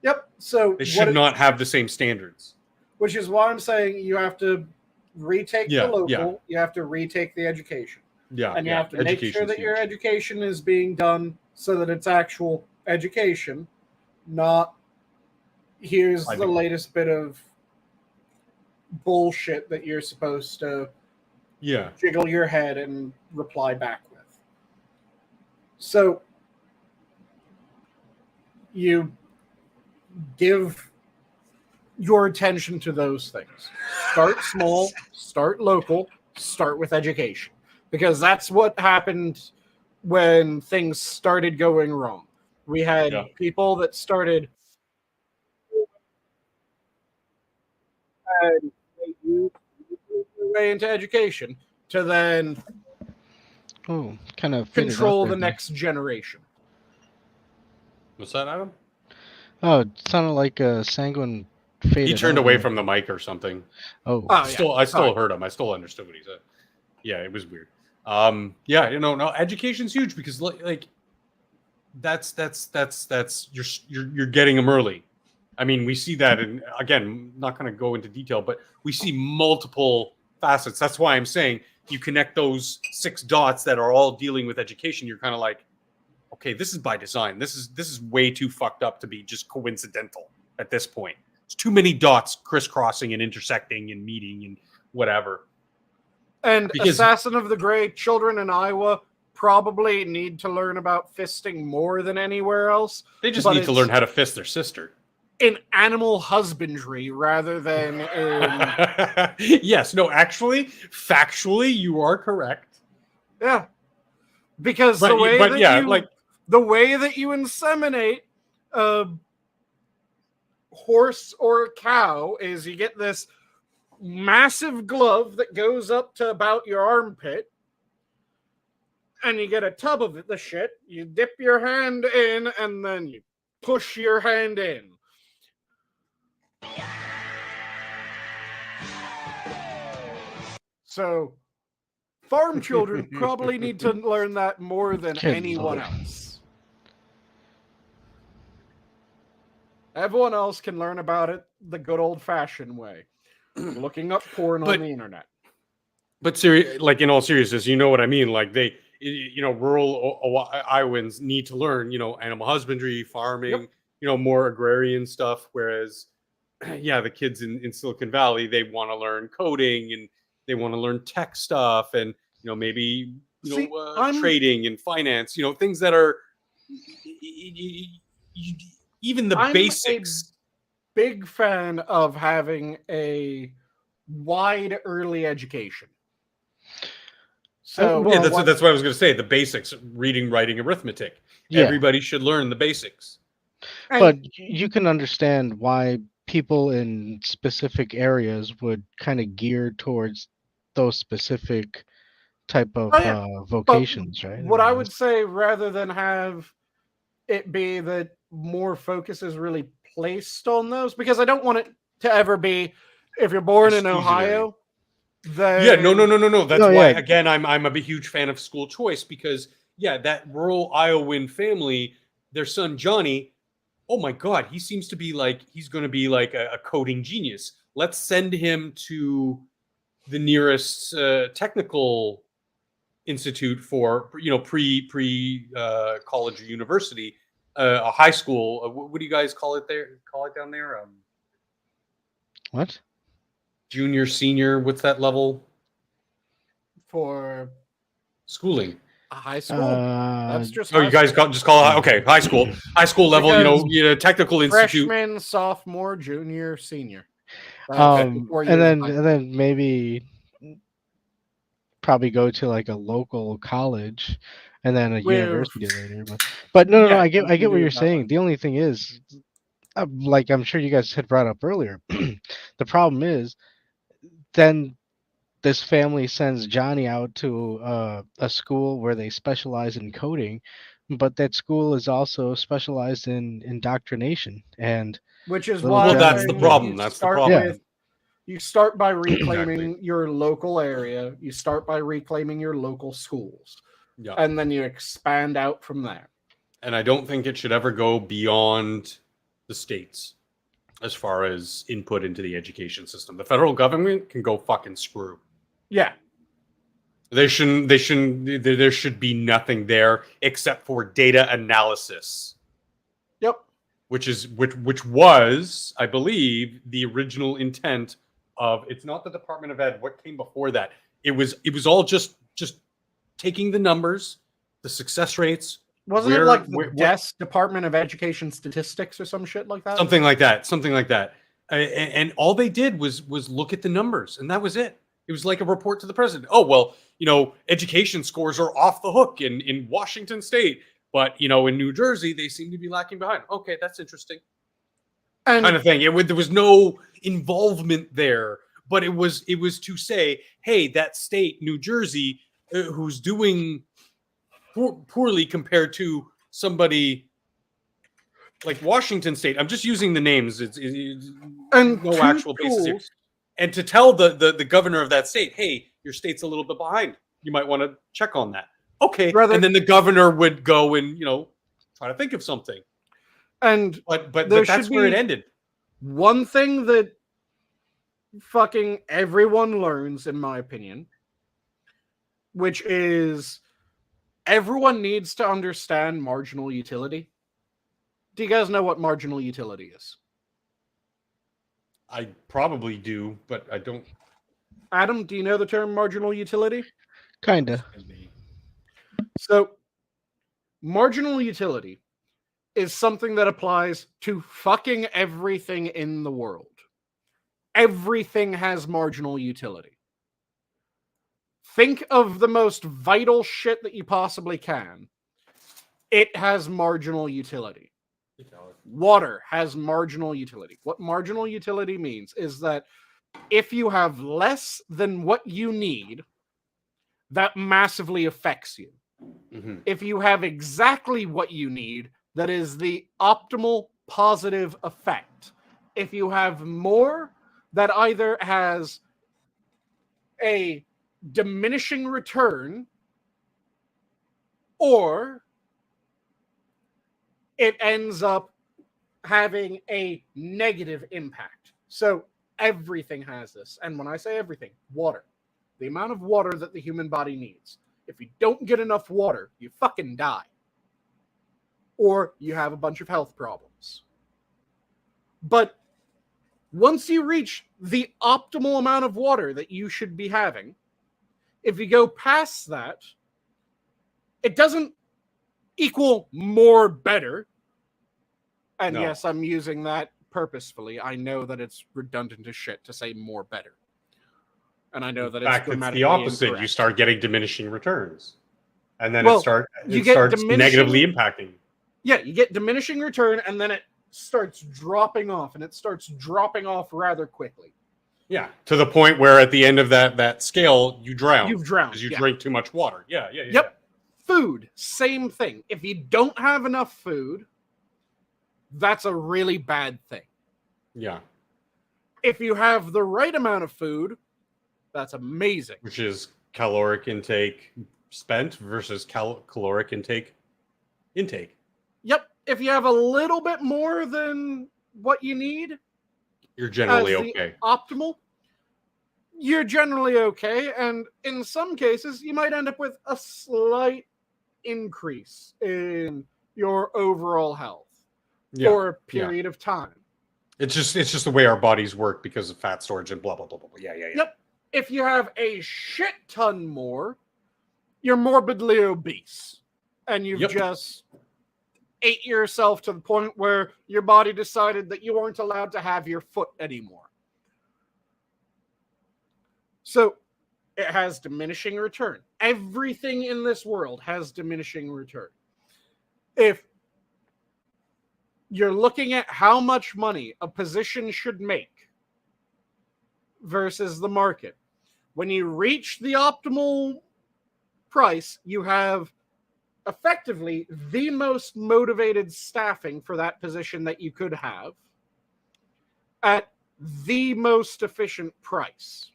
Yep. So they should not have the same standards. Which is why I'm saying you have to retake the local. Yeah. You have to retake the education. Yeah. And you have to make sure that your education is being done so that it's actual education, not here's the latest bit of bullshit that you're supposed to jiggle your head and reply back with. So you give your attention to those things. Start small, start local, start with education. Because that's what happened when things started going wrong. We had people that started and they used their way into education to then Oh, kind of control the next generation. What's that, Adam? Oh, it sounded like a Sanguine faded. He turned away from the mic or something. Oh, I still heard him. I still understood what he said. Yeah, it was weird. Yeah, no, education's huge because like that's you're getting them early. I mean, we see that, and again, not going to go into detail, but we see multiple facets. That's why I'm saying you connect those 6 dots that are all dealing with education. You're kind of like, okay, this is by design. This is way too fucked up to be just coincidental at this point. It's too many dots crisscrossing and intersecting and meeting and whatever. And Assassin of the Grey, children in Iowa probably need to learn about fisting more than anywhere else. They just need to learn how to fist their sister. In animal husbandry rather than in... Yes, no, actually, factually, you are correct. Yeah. Because the way that you inseminate a horse or a cow is you get this massive glove that goes up to about your armpit, and you get a tub of the shit, you dip your hand in, and then you push your hand in. So farm children probably need to learn that more than anyone else. Everyone else can learn about it the good old-fashioned way, looking up porn on the internet. But like in all seriousness, you know what I mean? Like rural Iowans need to learn, animal husbandry, farming, more agrarian stuff. Whereas, the kids in Silicon Valley, they want to learn coding and they want to learn tech stuff and, maybe, trading and finance, things that are even the basics. I'm a big fan of having a wide early education. So that's what I was going to say. The basics: reading, writing, arithmetic. Yeah. Everybody should learn the basics. But you can understand why people in specific areas would kind of gear towards those specific type of vocations, right? What I would say, rather than have it be that more focus is really placed on those, because I don't want it to ever be, if you're born in Ohio, then... No. That's why, again, I'm a huge fan of school choice, because, that rural Iowan family, their son Johnny, oh my God, he seems to be like, he's going to be like a coding genius. Let's send him to the nearest technical institute for, pre college or university, a high school. What do you guys call it there? Call it down there? What? Junior, senior, what's that level? For schooling. A high school? That's just you guys just call it, okay, high school. High school level, technical institute. Freshman, sophomore, junior, senior. And then maybe probably go to like a local college and then a university later. But no, I get what you're saying. The only thing is, like I'm sure you guys had brought up earlier, the problem is then this family sends Johnny out to a school where they specialize in coding, but that school is also specialized in indoctrination, and which is why that's the problem. That's the problem. You start by reclaiming your local area. You start by reclaiming your local schools, and then you expand out from there. And I don't think it should ever go beyond the states as far as input into the education system. The federal government can go fucking screw. Yeah. There should be nothing there except for data analysis. Yep. Which was, I believe, the original intent of, it's not the Department of Ed. What came before that? It was all just taking the numbers, the success rates. Wasn't it like the DES, Department of Education Statistics, or some shit like that? Something like that. And all they did was look at the numbers, and that was it. It was like a report to the president. Oh, well, education scores are off the hook in Washington State, but, in New Jersey, they seem to be lacking behind. Okay, that's interesting. And Kind of thing. There was no involvement there, but it was to say, hey, that state, New Jersey, who's doing poorly compared to somebody like Washington State. I'm just using the names. It's and no actual basis here. And to tell the governor of that state, hey, your state's a little bit behind. You might want to check on that. Okay. And then the governor would go and, try to think of something. And but that's where it ended. One thing that fucking everyone learns, in my opinion, which is everyone needs to understand marginal utility. Do you guys know what marginal utility is? I probably do, but I don't. Adam, do you know the term marginal utility? Kinda. So, marginal utility is something that applies to fucking everything in the world. Everything has marginal utility. Think of the most vital shit that you possibly can. It has marginal utility. Water has marginal utility. What marginal utility means is that if you have less than what you need, that massively affects you. Mm-hmm. If you have exactly what you need, that is the optimal positive effect. If you have more, that either has a diminishing return or it ends up having a negative impact. So everything has this. And when I say everything, water. The amount of water that the human body needs. If you don't get enough water, you fucking die. Or you have a bunch of health problems. But once you reach the optimal amount of water that you should be having, if you go past that, it doesn't equal more better. And No. yes, I'm using that purposefully. I know that it's redundant as shit to say more better. And I know that In fact, it's the opposite. incorrect. You start getting diminishing returns. And then Well, it starts diminishing- negatively impacting. Yeah, you get diminishing return, and then it starts dropping off, and it starts dropping off rather quickly. Yeah, to the point where at the end of that scale, you drown. You've drowned. Because you Yeah. drink too much water. Yeah. Yep. Food, same thing. If you don't have enough food, that's a really bad thing. Yeah. If you have the right amount of food, that's amazing. Which is caloric intake spent versus caloric intake. Yep. If you have a little bit more than what you need, You're generally as the okay. optimal, you're generally okay. And in some cases, you might end up with a slight increase in your overall health for a period of time. It's just the way our bodies work because of fat storage and blah blah blah blah. Yeah. Yep. If you have a shit ton more, you're morbidly obese. And you've just ate yourself to the point where your body decided that you weren't allowed to have your foot anymore. So it has diminishing return. Everything in this world has diminishing return. If you're looking at how much money a position should make versus the market, when you reach the optimal price, you have effectively the most motivated staffing for that position that you could have at the most efficient price.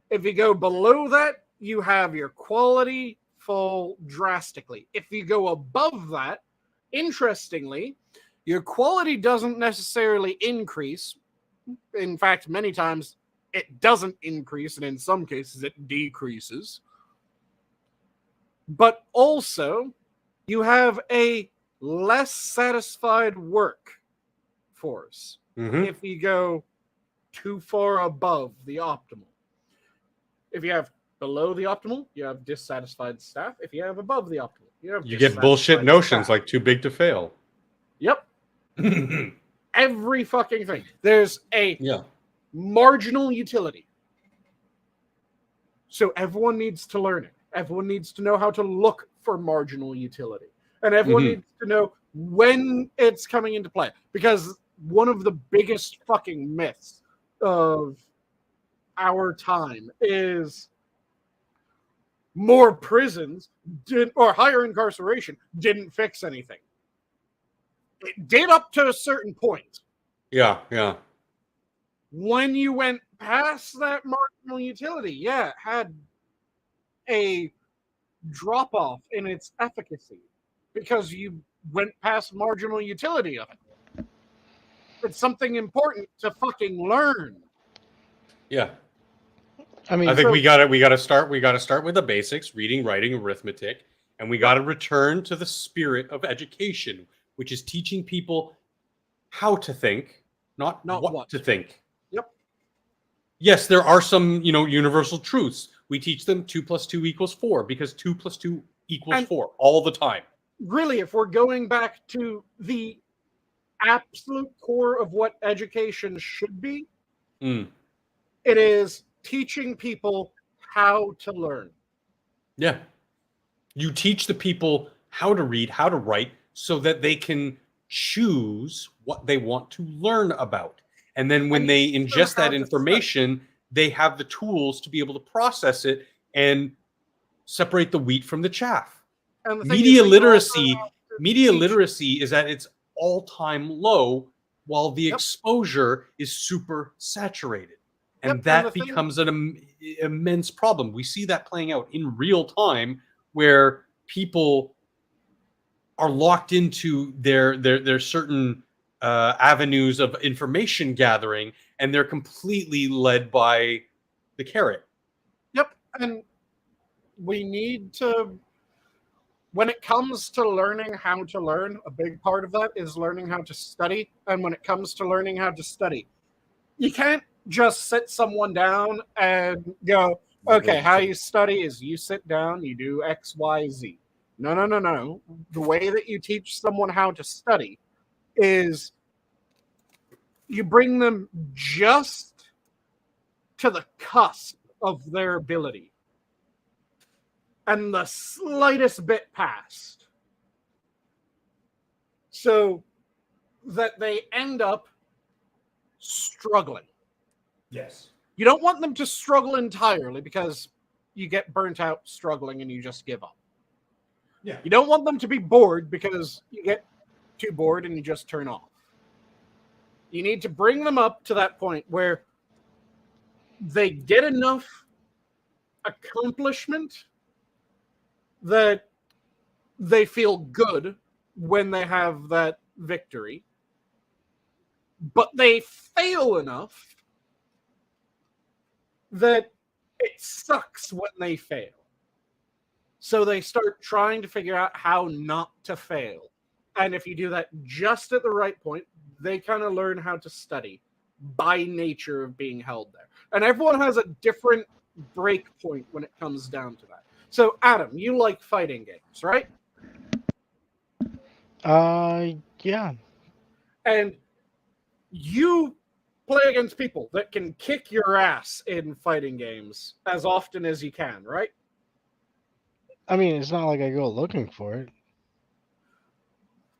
If you go below that, you have your quality fall drastically. If you go above that, interestingly, your quality doesn't necessarily increase. In fact, many times it doesn't increase, and in some cases it decreases. But also, you have a less satisfied workforce if you go too far above the optimal. If you have below the optimal, you have dissatisfied staff. If you have above the optimal, you get bullshit notions like too big to fail. Yep. Every fucking thing. There's a marginal utility. So everyone needs to learn it. Everyone needs to know how to look for marginal utility. And everyone Mhm. needs to know when it's coming into play. Because one of the biggest fucking myths of our time is more prisons or higher incarceration didn't fix anything. It did up to a certain point. Yeah, yeah. When you went past that marginal utility, yeah, it had a drop off in its efficacy because you went past marginal utility of it. It's something important to fucking learn. Yeah. I mean, I think So- we gotta start with the basics, reading, writing, arithmetic, and we gotta return to the spirit of education, which is teaching people how to think, not what to think. Yep. Yes, there are some, universal truths. We teach them 2 + 2 = 4 because 2 + 2 = And- 4 all the time. Really, if we're going back to the absolute core of what education should be, Mm. it is teaching people how to learn. Yeah. You teach the people how to read, how to write, so that they can choose what they want to learn about. And then when And they teach them ingest how that to information, they have the tools to be able to process it and separate the wheat from the chaff. And the thing Media is that you also literacy, have to media teach- literacy is at its all-time low, while the Yep. exposure is super saturated. And Yep, and that the thing- becomes an immense problem. We see that playing out in real time, where people are locked into their certain avenues of information gathering, and they're completely led by the carrot. Yep, and we need to, when it comes to learning how to learn, a big part of that is learning how to study. And when it comes to learning how to study, you can't just sit someone down and go, okay, how you study is you sit down, you do X, Y, Z. No, no, no, no. The way that you teach someone how to study is you bring them just to the cusp of their ability and the slightest bit past, so that they end up struggling. Yes. You don't want them to struggle entirely because you get burnt out struggling and you just give up. Yeah. You don't want them to be bored because you get too bored and you just turn off. You need to bring them up to that point where they get enough accomplishment that they feel good when they have that victory, but they fail enough that it sucks when they fail. So they start trying to figure out how not to fail. And if you do that just at the right point, they kind of learn how to study by nature of being held there. And everyone has a different break point when it comes down to that. So, Adam, you like fighting games, right? Yeah. And you play against people that can kick your ass in fighting games as often as you can, right? I mean, it's not like I go looking for it.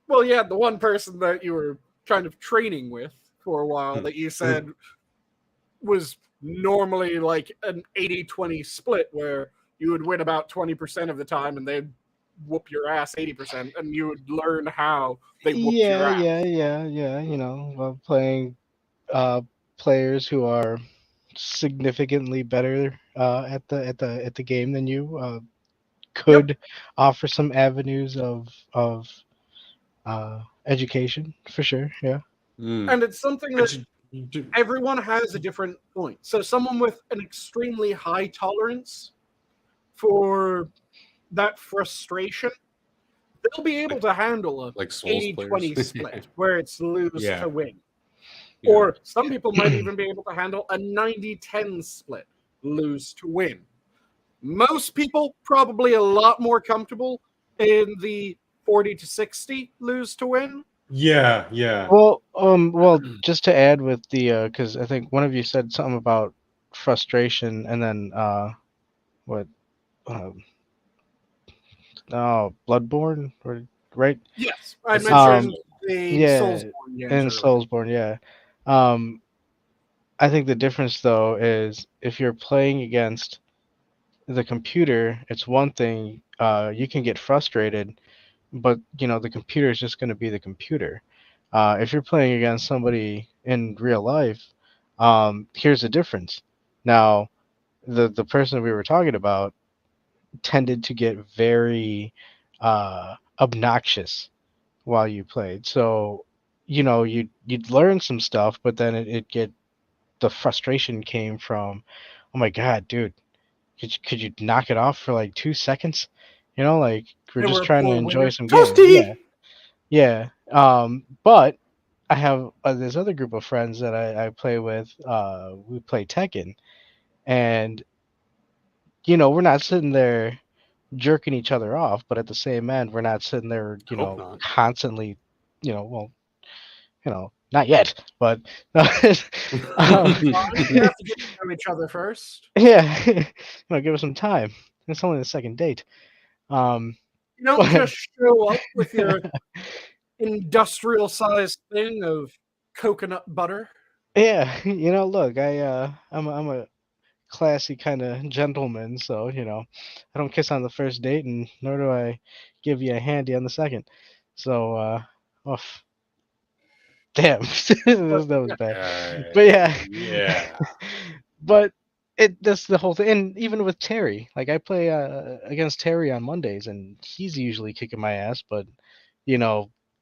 Well, yeah, the one person that you were kind of training with for a while that you said was normally like an 80-20 split where you would win about 20% of the time and they'd whoop your ass 80%, and you would learn how they whooped your ass. Yeah. Playing players who are significantly better at the game than you could offer some avenues of education for sure. Yeah. And it's something that everyone has a different point. So someone with an extremely high tolerance for that frustration, they'll be able to handle a Like Souls 80-20 players. split where it's lose Yeah. to win. Yeah. Or some people might even be able to handle a 90-10 split, lose to win. Most people probably a lot more comfortable in the 40-60 lose to win. Yeah. Well, just to add with the because I think one of you said something about frustration, and then what no Bloodborne, right? Yes, I This is- mentioned the Yeah, Soulsborne games and earlier. Soulsborne, yeah. Um, I think the difference though is if you're playing against the computer, it's one thing. You can get frustrated, but the computer is just going to be the computer. If you're playing against somebody in real life, here's the difference. Now, the person we were talking about tended to get very obnoxious while you played. So, you'd learn some stuff, but then it get the frustration came from, oh my god, dude, could you knock it off for like 2 seconds? Like we're They just were a trying to poor enjoy winner. some game. Yeah, Toasty! yeah. But I have this other group of friends that I play with. We play Tekken, and we're not sitting there jerking each other off, but at the same end, we're not sitting there, Hope not. constantly, well, not yet, but um, You have to get to know each other first. yeah, give us some time. It's only the second date. Um, You don't but just show up with your industrial-sized thing of coconut butter. yeah, look, I'm a classy kind of gentleman, so I don't kiss on the first date, and nor do I give you a handy on the second. So, oof, damn, that was bad. But yeah, yeah. but that's the whole thing. And even with Terry, like I play against Terry on Mondays, and he's usually kicking my ass. But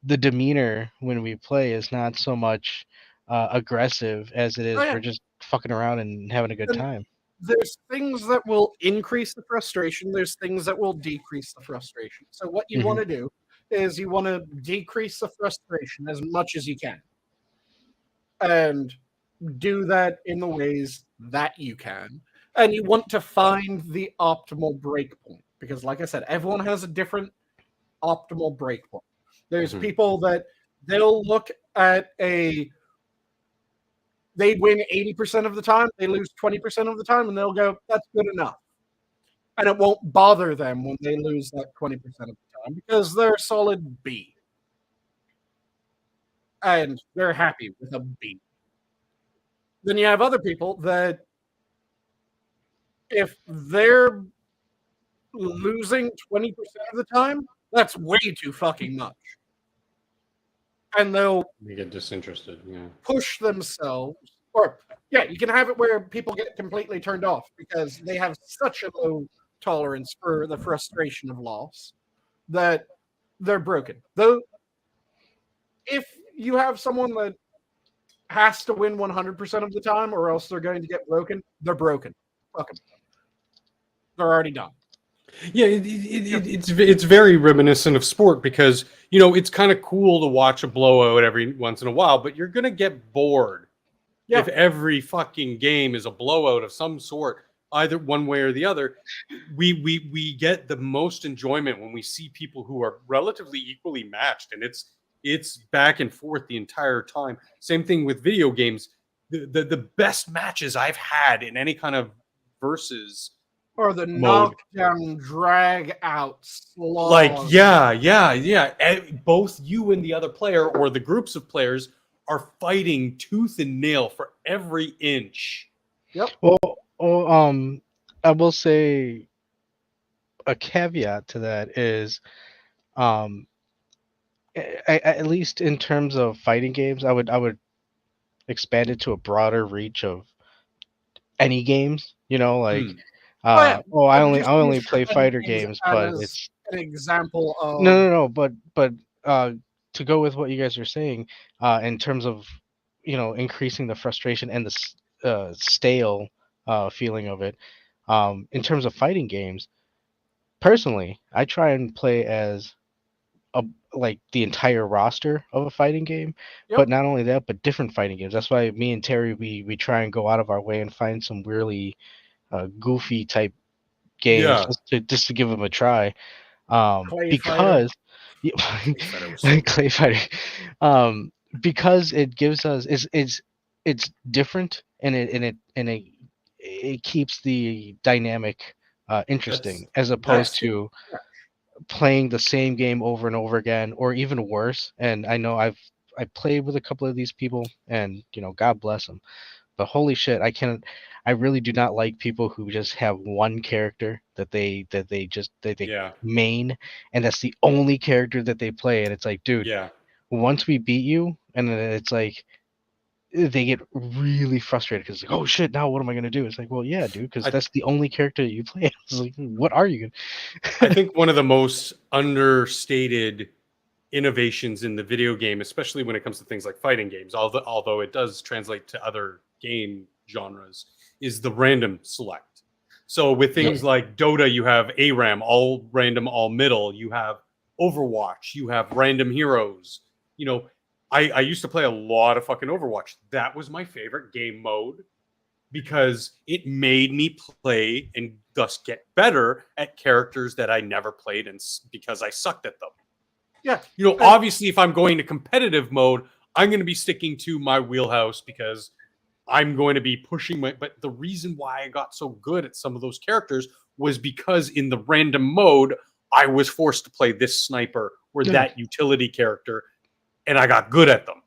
the demeanor when we play is not so much aggressive as it Oh is yeah, we're just fucking around and having a good and time. there's things that will increase the frustration. There's things that will decrease the frustration. So what you want Hmm. to do is you want to decrease the frustration as much as you can, and do that in the ways that you can. And you want to find the optimal breakpoint because, like I said, everyone has a different optimal breakpoint. There's Mhm. people that they'll look at they win 80% of the time, they lose 20% of the time, and they'll go, that's good enough. And it won't bother them when they lose that 20% of the time because they're a solid B. And they're happy with a B. Then you have other people that if they're losing 20% of the time, that's way too fucking much. And they'll They get disinterested. Yeah. push themselves, or yeah, you can have it where people get completely turned off because they have such a low tolerance for the frustration of loss that they're broken. Though, if you have someone that has to win 100% of the time or else they're going to get broken, they're broken. Fuck them. They're already done. Yeah, it's very reminiscent of sport because it's kind of cool to watch a blowout every once in a while, but you're gonna get bored Yeah. if every fucking game is a blowout of some sort, either one way or the other. We get the most enjoyment when we see people who are relatively equally matched, and it's back and forth the entire time. Same thing with video games. The best matches I've had in any kind of versus Or the mode, knockdown, drag out, like slog. both you and the other player or the groups of players are fighting tooth and nail for every inch. Well, I will say a caveat to that is, um, at least in terms of fighting games, I would expand it to a broader reach of any games. Like, Oh yeah, I but only just I use only play fighting fighter games games, but as it's an example no, of no, no. But to go with what you guys are saying, in terms of increasing the frustration and the stale feeling of it, in terms of fighting games, personally, I try and play as a like the entire roster of a fighting game, yep. but not only that, but different fighting games. That's why me and Terry we try and go out of our way and find some really goofy type games Yeah. just to give them a try. Clay fighter. Because Clay Fighter was so Clay Fighter, because it gives us it's different and it keeps the dynamic interesting, as opposed to playing the same game over and over again, or even worse. And I know I played with a couple of these people, and God bless them. But holy shit, I really do not like people who just have one character that they Yeah. main, and that's the only character that they play. And it's like, dude, Yeah. once we beat you, and then it's like they get really frustrated because like, oh shit, now what am I gonna do? It's like, well, yeah, dude, because I, that's the only character that you play. It's like, what are you I gonna? think one of the most understated innovations in the video game, especially when it comes to things like fighting games, although it does translate to other game genres, is the random select. So with things like Dota, you have ARAM, all random, all middle. You have Overwatch, you have random heroes. I used to play a lot of fucking Overwatch. That was my favorite game mode because it made me play and thus get better at characters that I never played, and because I sucked at them. Yeah. Obviously, if I'm going to competitive mode, I'm going to be sticking to my wheelhouse because I'm going to be pushing but the reason why I got so good at some of those characters was because in the random mode, I was forced to play this sniper or that utility character, and I got good at them.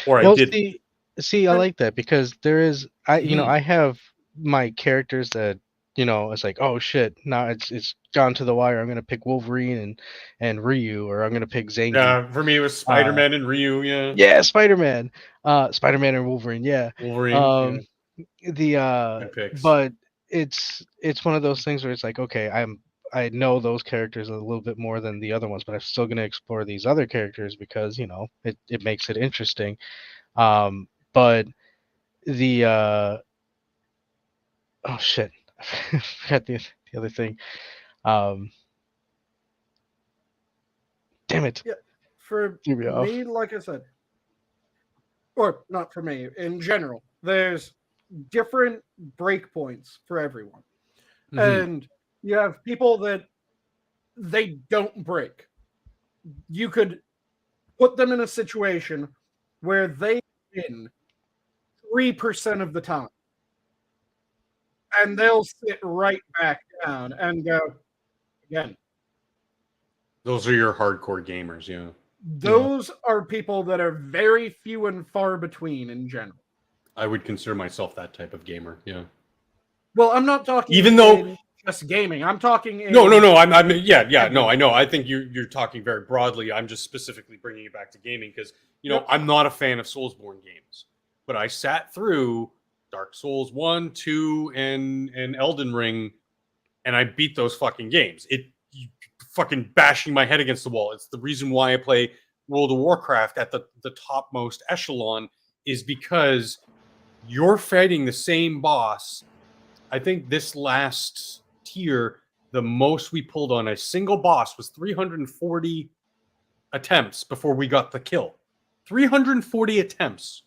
Or I did. See, I like that because there is Mhm. I have my characters that it's like, oh shit, now it's gone to the wire. I'm gonna pick Wolverine and Ryu, or I'm gonna pick Zangief. Yeah, for me it was Spider-Man and Ryu. Yeah, Spider-Man, Spider-Man and Wolverine. Yeah, Wolverine. the Good picks. but it's one of those things where it's like, okay, I know those characters a little bit more than the other ones, but I'm still gonna explore these other characters because it makes it interesting. But the oh shit, I forgot the other thing. Damn it. Yeah, for Threw me off. me, like I said, or not for me, in general, there's different breakpoints for everyone. And you have people that they don't break. You could put them in a situation where they win 3% of the time. And they'll sit right back down and go again. Those are your hardcore gamers, yeah. Those are people that are very few and far between in general. I would consider myself that type of gamer, yeah. Well, I'm not talking even though in just gaming. I'm talking in no, I'm yeah, no, I know. I think you're talking very broadly. I'm just specifically bringing it back to gaming because I'm not a fan of Soulsborne games, but I sat through Dark Souls 1, 2, and Elden Ring, and I beat those fucking games. Fucking bashing my head against the wall. It's the reason why I play World of Warcraft at the topmost echelon, is because you're fighting the same boss. I think this last tier, the most we pulled on a single boss was 340 attempts before we got the kill. 340 attempps.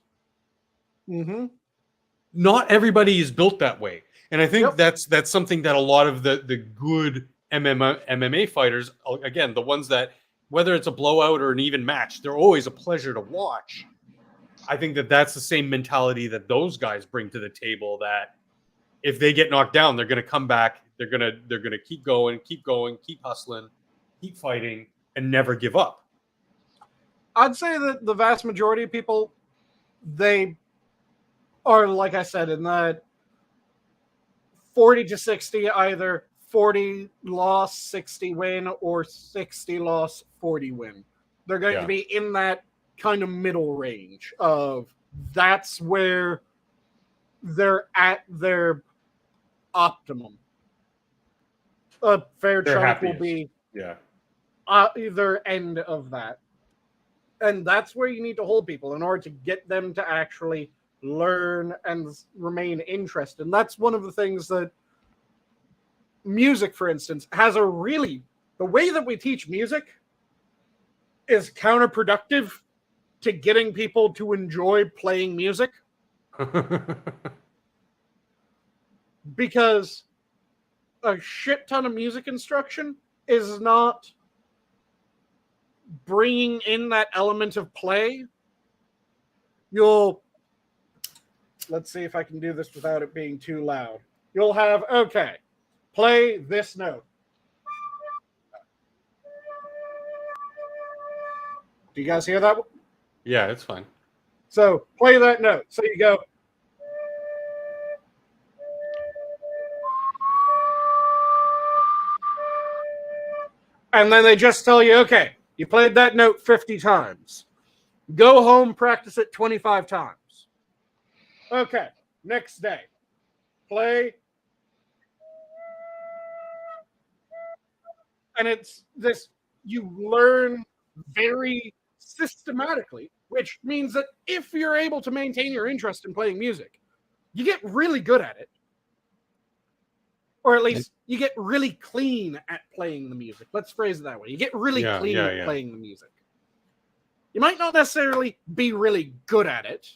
Mm-hmm. Not everybody is built that way. And I think that's something that a lot of the good MMA fighters, again, the ones that, whether it's a blowout or an even match, they're always a pleasure to watch. I think that's the same mentality that those guys bring to the table, that if they get knocked down, they're going to come back. They're going to keep going, keep hustling, keep fighting, and never give up. I'd say that the vast majority of people, they are, like I said, in that 40 to 60, either 40 loss, 60 win, or 60 loss, 40 win. They're going to be in that kind of middle range of, that's where they're at their optimum. A fair chunk will be either end of that. And that's where you need to hold people in order to get them to actually learn and remain interested. And that's one of the things that music, for instance, has the way that we teach music is counterproductive to getting people to enjoy playing music. Because a shit ton of music instruction is not bringing in that element of play. Let's see if I can do this without it being too loud. You'll have, okay, play this note. Do you guys hear that? Yeah, it's fine. So play that note. So you go. And then they just tell you, okay, you played that note 50 times. Go home, practice it 25 times. Okay, next day. Play. And it's this, you learn very systematically, which means that if you're able to maintain your interest in playing music, you get really good at it. Or at least you get really clean at playing the music. Let's phrase it that way. You get really clean at playing the music. You might not necessarily be really good at it,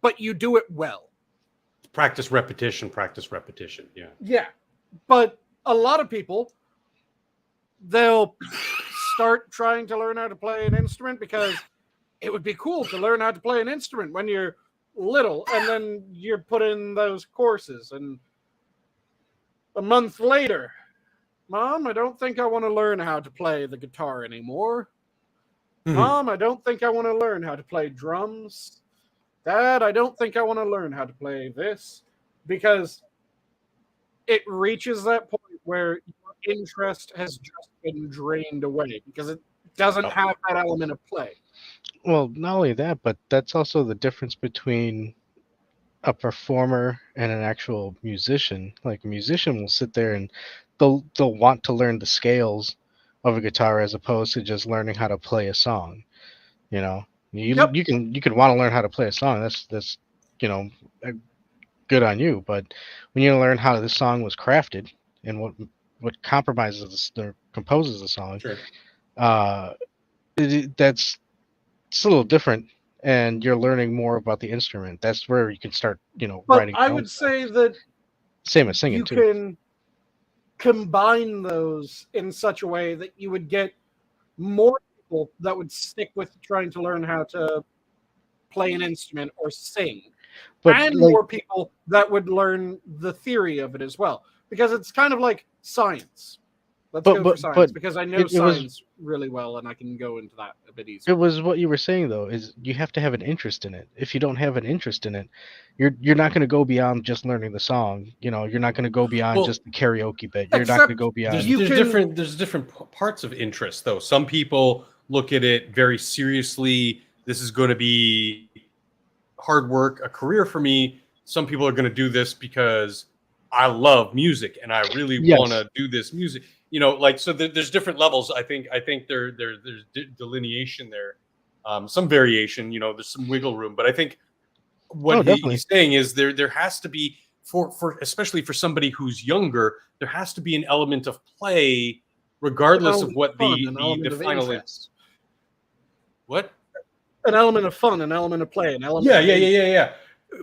but you do it well. Practice, repetition, practice, repetition. Yeah. Yeah. But a lot of people, they'll start trying to learn how to play an instrument because it would be cool to learn how to play an instrument when you're little, and then you're put in those courses, and a month later, Mom, I don't think I want to learn how to play the guitar anymore. Mom, I don't think I want to learn how to play drums. Dad, I don't think I want to learn how to play this, because it reaches that point where your interest has just been drained away because it doesn't have that element of play. Well, not only that, but that's also the difference between a performer and an actual musician. Like a musician will sit there and they'll want to learn the scales of a guitar as opposed to just learning how to play a song. You know, you can want to learn how to play a song. That's you know, good on you. But when you learn how this song was crafted and what compromises or composes the song, Sure. That's it's a little different, and you're learning more about the instrument. That's where you can start, But writing. I would say that same as singing you too. can combine those in such a way that you would get more people that would stick with trying to learn how to play an instrument or sing, and more people that would learn the theory of it as well, because it's kind of like science. Let's go for science, because I know science really well, and I can go into that a bit easier. It was what you were saying, though, is you have to have an interest in it. If you don't have an interest in it, you're not going to go beyond just learning the song. You're not going to go beyond just the karaoke bit. You're not going to go beyond. There's different parts of interest, though. Some people look at it very seriously. This is going to be hard work, a career for me. Some people are going to do this because I love music and I really want to do this music. So there's different levels. I think there's delineation there, some variation. There's some wiggle room, but I think what he's saying is there has to be for especially for somebody who's younger, there has to be an element of play, regardless of what the final is. What? An element of fun, an element of play, an element. Yeah.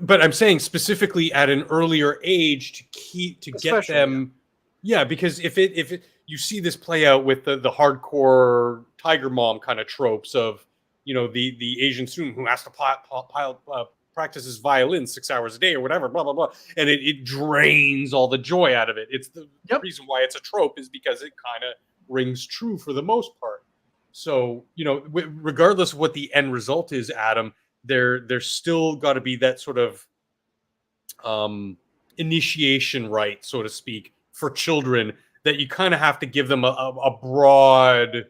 But I'm saying specifically at an earlier age to get them. Yeah, because if you see this play out with the hardcore Tiger Mom kind of tropes of the Asian student who has to practice his violin 6 hours a day or whatever, blah blah blah, and it drains all the joy out of it. It's the reason why it's a trope is because it kind of rings true for the most part. So regardless of what the end result is, Adam, there's still got to be that sort of initiation rite, so to speak, for children, that you kind of have to give them a broad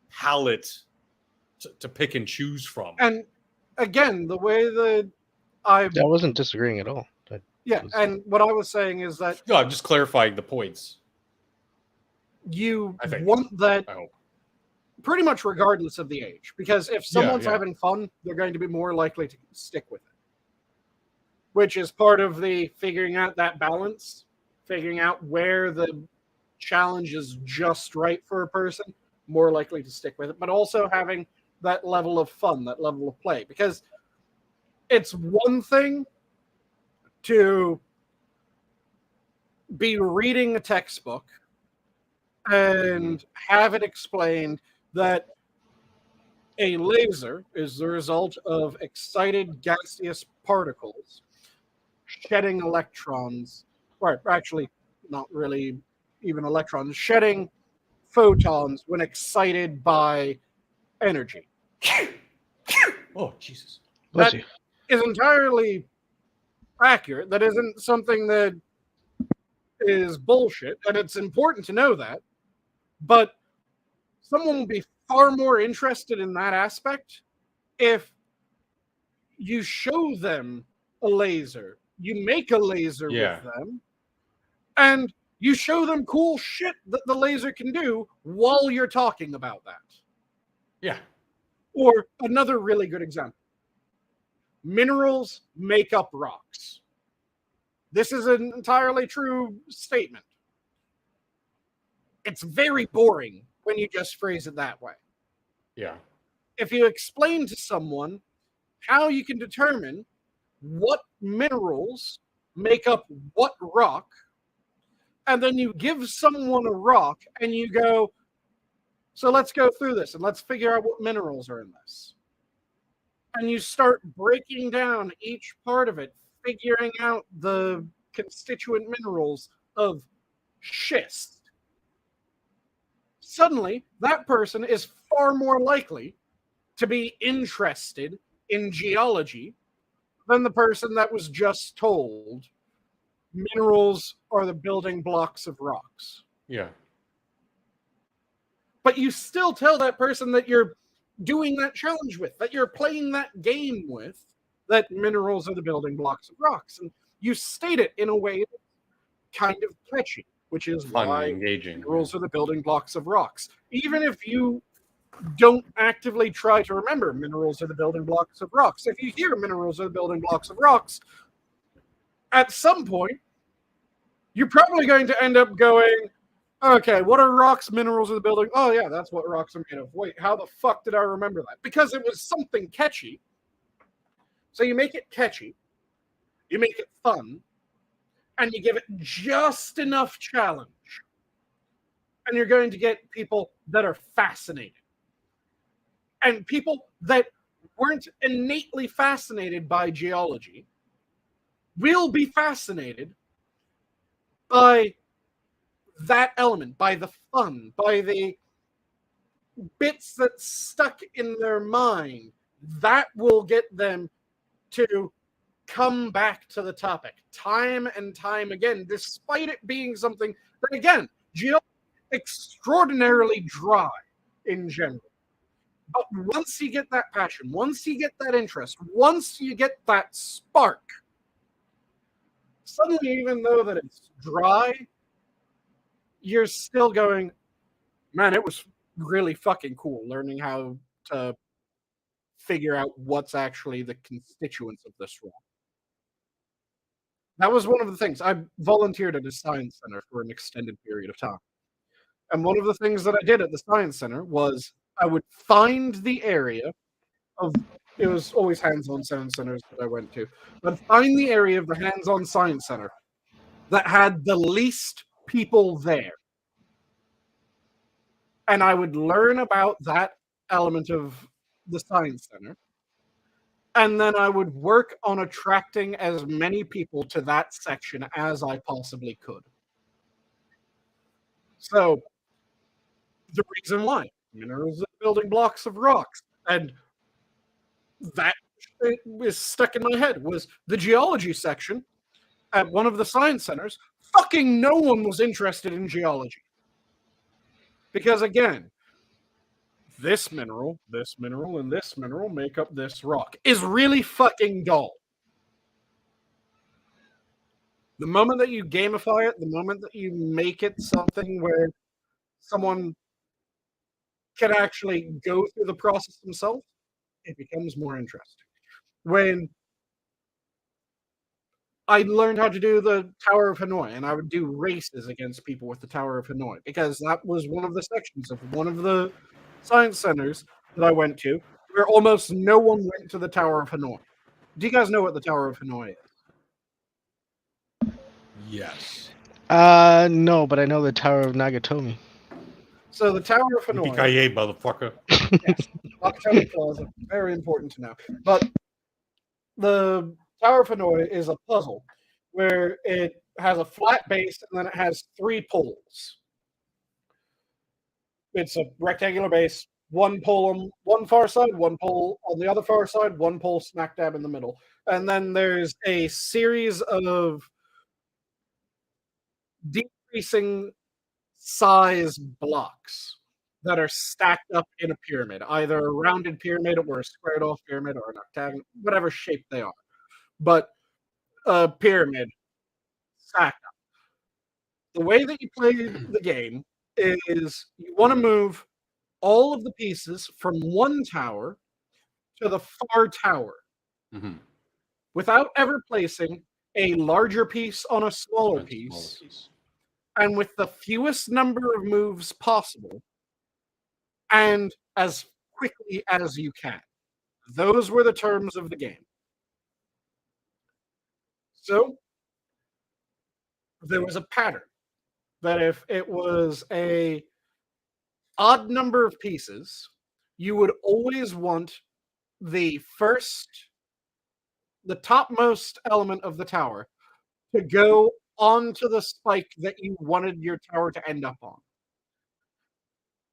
palette to pick and choose from. And again, the way that I wasn't disagreeing at all. And what I was saying is that I'm just clarifying the points. You want that pretty much regardless of the age, because if someone's having fun, they're going to be more likely to stick with it, which is part of the figuring out that balance, figuring out where the challenge is just right for a person, more likely to stick with it, but also having that level of fun, that level of play, because it's one thing to be reading a textbook and have it explained that a laser is the result of excited gaseous particles shedding electrons, or actually not really even electrons, shedding photons when excited by energy. Oh, Jesus. Bless That you. is entirely accurate. That isn't something that is bullshit, and it's important to know that. But someone will be far more interested in that aspect if you show them a laser, you make a laser with them, and you show them cool shit that the laser can do while you're talking about that. Yeah. Or another really good example. Minerals make up rocks. This is an entirely true statement. It's very boring when you just phrase it that way. Yeah. If you explain to someone how you can determine what minerals make up what rock, and then you give someone a rock and you go, so let's go through this and let's figure out what minerals are in this. And you start breaking down each part of it, figuring out the constituent minerals of schist. Suddenly, that person is far more likely to be interested in geology than the person that was just told minerals are the building blocks of rocks. Yeah. But you still tell that person that you're doing that challenge with, that you're playing that game with, that minerals are the building blocks of rocks. And you state it in a way that's kind of catchy, which is Fun, why engaging. minerals are the building blocks of rocks. Even if you don't actively try to remember minerals are the building blocks of rocks, if you hear minerals are the building blocks of rocks, at some point, you're probably going to end up going, okay, what are rocks, minerals, of the building? Oh, yeah, that's what rocks are made of. Wait, how the fuck did I remember that? Because it was something catchy. So you make it catchy, you make it fun, and you give it just enough challenge. And you're going to get people that are fascinated. And people that weren't innately fascinated by geology will be fascinated by that element, by the fun, by the bits that stuck in their mind. That will get them to come back to the topic time and time again, despite it being something that, again, geology is extraordinarily dry in general. But once you get that passion, once you get that interest, once you get that spark, suddenly, even though that it's dry, you're still going, man, it was really fucking cool learning how to figure out what's actually the constituents of this rock. That was one of the things. I volunteered at a science center for an extended period of time. And one of the things that I did at the science center was I would find the area of, it was always hands-on science centers that I went to, but find the area of the hands-on science center that had the least people there. And I would learn about that element of the science center. And then I would work on attracting as many people to that section as I possibly could. So, the reason why minerals are building blocks of rocks, and that was stuck in my head, was the geology section at one of the science centers. Fucking no one was interested in geology. Because again, this mineral, and this mineral make up this rock is really fucking dull. The moment that you gamify it, the moment that you make it something where someone can actually go through the process themselves, it becomes more interesting. When I learned how to do the Tower of Hanoi, and I would do races against people with the Tower of Hanoi, because that was one of the sections of one of the science centers that I went to, where almost no one went to the Tower of Hanoi. Do you guys know what the Tower of Hanoi is? Yes. No, but I know the Tower of Nagatomi. So the Tower of Hanoi... Yippee-ki-yay, motherfucker. Yes, Nakatomi Plaza, very important to know. But the Tower of Hanoi is a puzzle where it has a flat base, and then it has 3 poles. It's a rectangular base, one pole on one far side, one pole on the other far side, one pole smack dab in the middle. And then there's a series of decreasing size blocks that are stacked up in a pyramid, either a rounded pyramid or a squared off pyramid or an octagon, whatever shape they are. But a pyramid stacked up. The way that you play the game is you want to move all of the pieces from one tower to the far tower without ever placing a larger piece on a smaller piece, and with the fewest number of moves possible, and as quickly as you can. Those were the terms of the game. So there was a pattern that if it was a odd number of pieces, you would always want the topmost element of the tower to go onto the spike that you wanted your tower to end up on.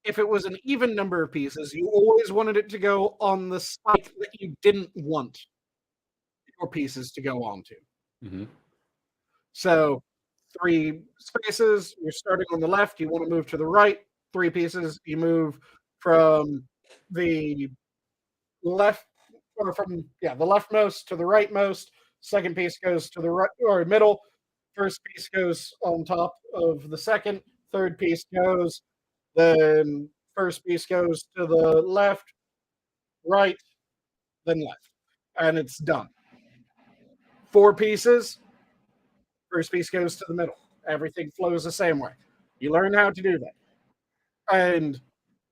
If it was an even number of pieces, you always wanted it to go on the spike that you didn't want your pieces to go onto. So 3 spaces, you're starting on the left, you want to move to the right. 3 pieces, you move from the left, or from the leftmost to the rightmost. Second piece goes to the right or middle. First piece goes on top of the second. Third piece goes. Then first piece goes to the left, right, then left, and it's done. 4 pieces. First piece goes to the middle. Everything flows the same way. You learn how to do that. And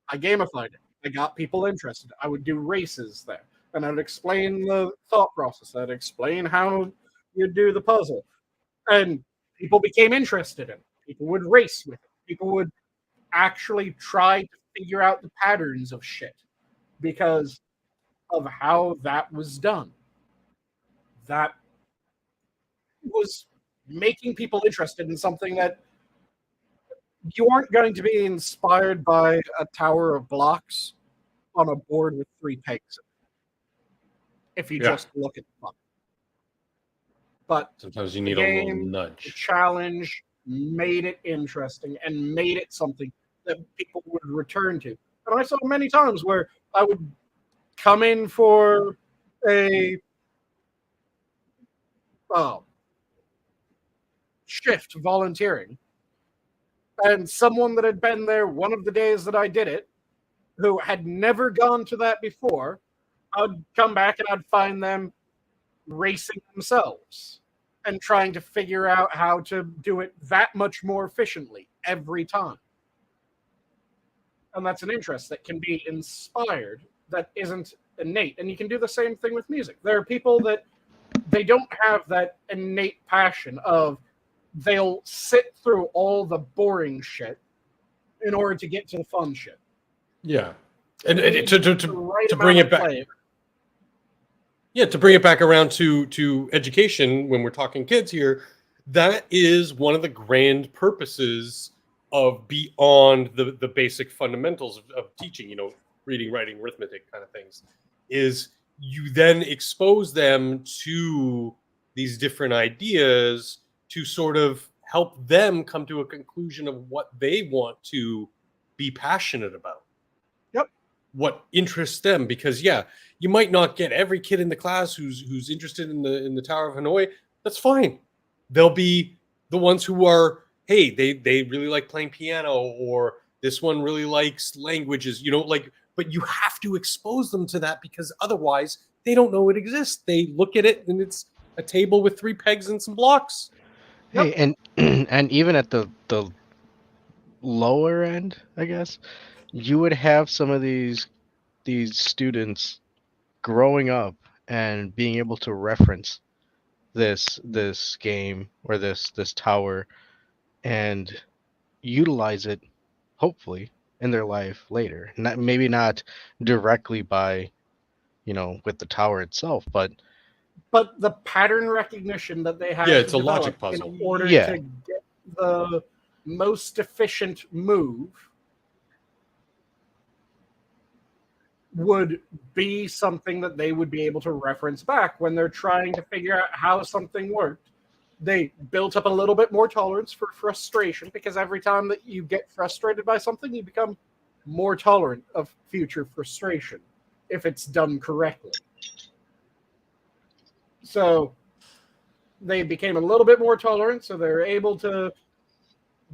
I gamified it. I got people interested. I would do races there. And I'd explain the thought process. I'd explain how you do the puzzle. And people became interested in it. People would race with it. People would actually try to figure out the patterns of shit because of how that was done. That was making people interested in something that you aren't going to be inspired by a tower of blocks on a board with 3 pegs if you just look at the fun. But sometimes you need a little nudge. The challenge made it interesting and made it something that people would return to. And I saw many times where I would come in for a shift volunteering, and someone that had been there one of the days that I did it, who had never gone to that before, I'd come back and I'd find them racing themselves and trying to figure out how to do it that much more efficiently every time. And that's an interest that can be inspired that isn't innate. And you can do the same thing with music. There are people that they don't have that innate passion of they'll sit through all the boring shit in order to get to the fun shit. Yeah. And to bring it back. Yeah, to bring it back around to education, when we're talking kids here, that is one of the grand purposes of beyond the basic fundamentals of teaching, reading, writing, arithmetic kind of things, is you then expose them to these different ideas to sort of help them come to a conclusion of what they want to be passionate about. Yep. What interests them, because you might not get every kid in the class who's interested in the Tower of Hanoi. That's fine. They'll be the ones who are, hey, they really like playing piano, or this one really likes languages, but you have to expose them to that, because otherwise they don't know it exists. They look at it and it's a table with 3 pegs and some blocks. Hey, and even at the lower end, I guess, you would have some of these students growing up and being able to reference this game or this tower and utilize it, hopefully, in their life later. Maybe not directly by, with the tower itself, but but the pattern recognition that they have it's to a logic develop puzzle. in order Yeah. to get the most efficient move would be something that they would be able to reference back when they're trying to figure out how something worked. They built up a little bit more tolerance for frustration, because every time that you get frustrated by something, you become more tolerant of future frustration if it's done correctly. So they became a little bit more tolerant, so they're able to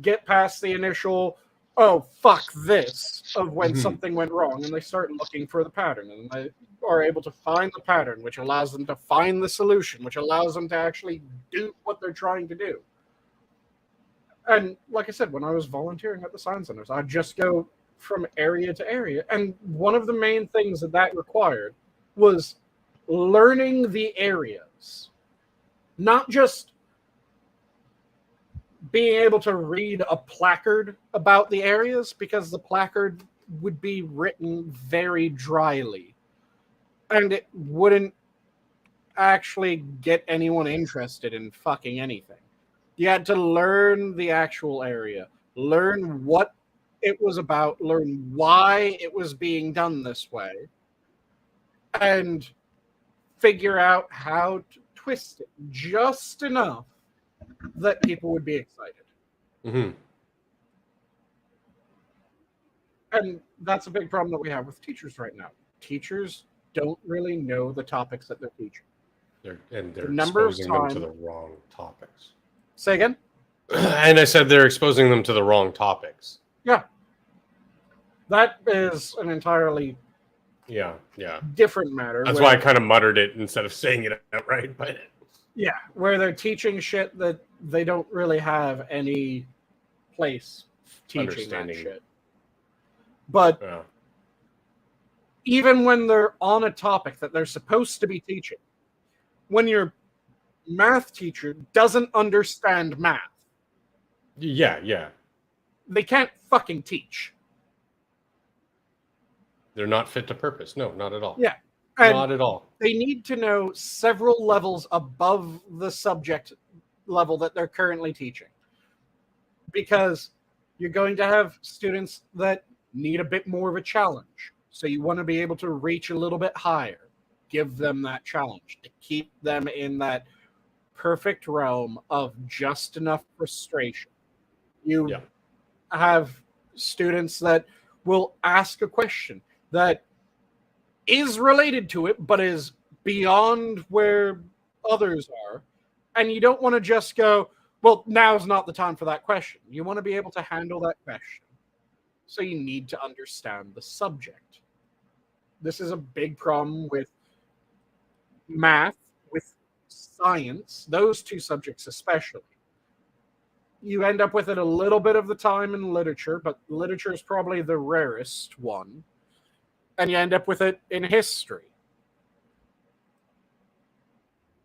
get past the initial, oh, fuck this, of when something went wrong, and they start looking for the pattern, and they are able to find the pattern, which allows them to find the solution, which allows them to actually do what they're trying to do. And like I said, when I was volunteering at the Science Centers, I'd just go from area to area, and one of the main things that required was learning the areas, not just being able to read a placard about the areas, because the placard would be written very dryly and it wouldn't actually get anyone interested in fucking anything. You had to learn the actual area, learn what it was about, learn why it was being done this way, and figure out how to twist it just enough that people would be excited. Mm-hmm. And that's a big problem that we have with teachers right now. Teachers don't really know the topics that they're teaching. They're number of exposing them to time- the wrong topics. Say again? And I said they're exposing them to the wrong topics. Yeah. That is an entirely Yeah. different matter. That's where- why I kind of muttered it instead of saying it outright. But Yeah, where they're teaching shit that they don't really have any place teaching that Understanding. shit. But yeah. even when they're on a topic that they're supposed to be teaching, when your math teacher doesn't understand math, Yeah. they can't fucking teach. They're not fit to purpose. No, not at all. Yeah. And Not at all. they need to know several levels above the subject level that they're currently teaching. Because you're going to have students that need a bit more of a challenge. So you want to be able to reach a little bit higher. Give them that challenge to keep them in that perfect realm of just enough frustration. You Yeah. have students that will ask a question that is related to it, but is beyond where others are. And you don't want to just go, well, now's not the time for that question. You want to be able to handle that question. So you need to understand the subject. This is a big problem with math, with science, those two subjects especially. You end up with it a little bit of the time in literature, but literature is probably the rarest one. And you end up with it in history.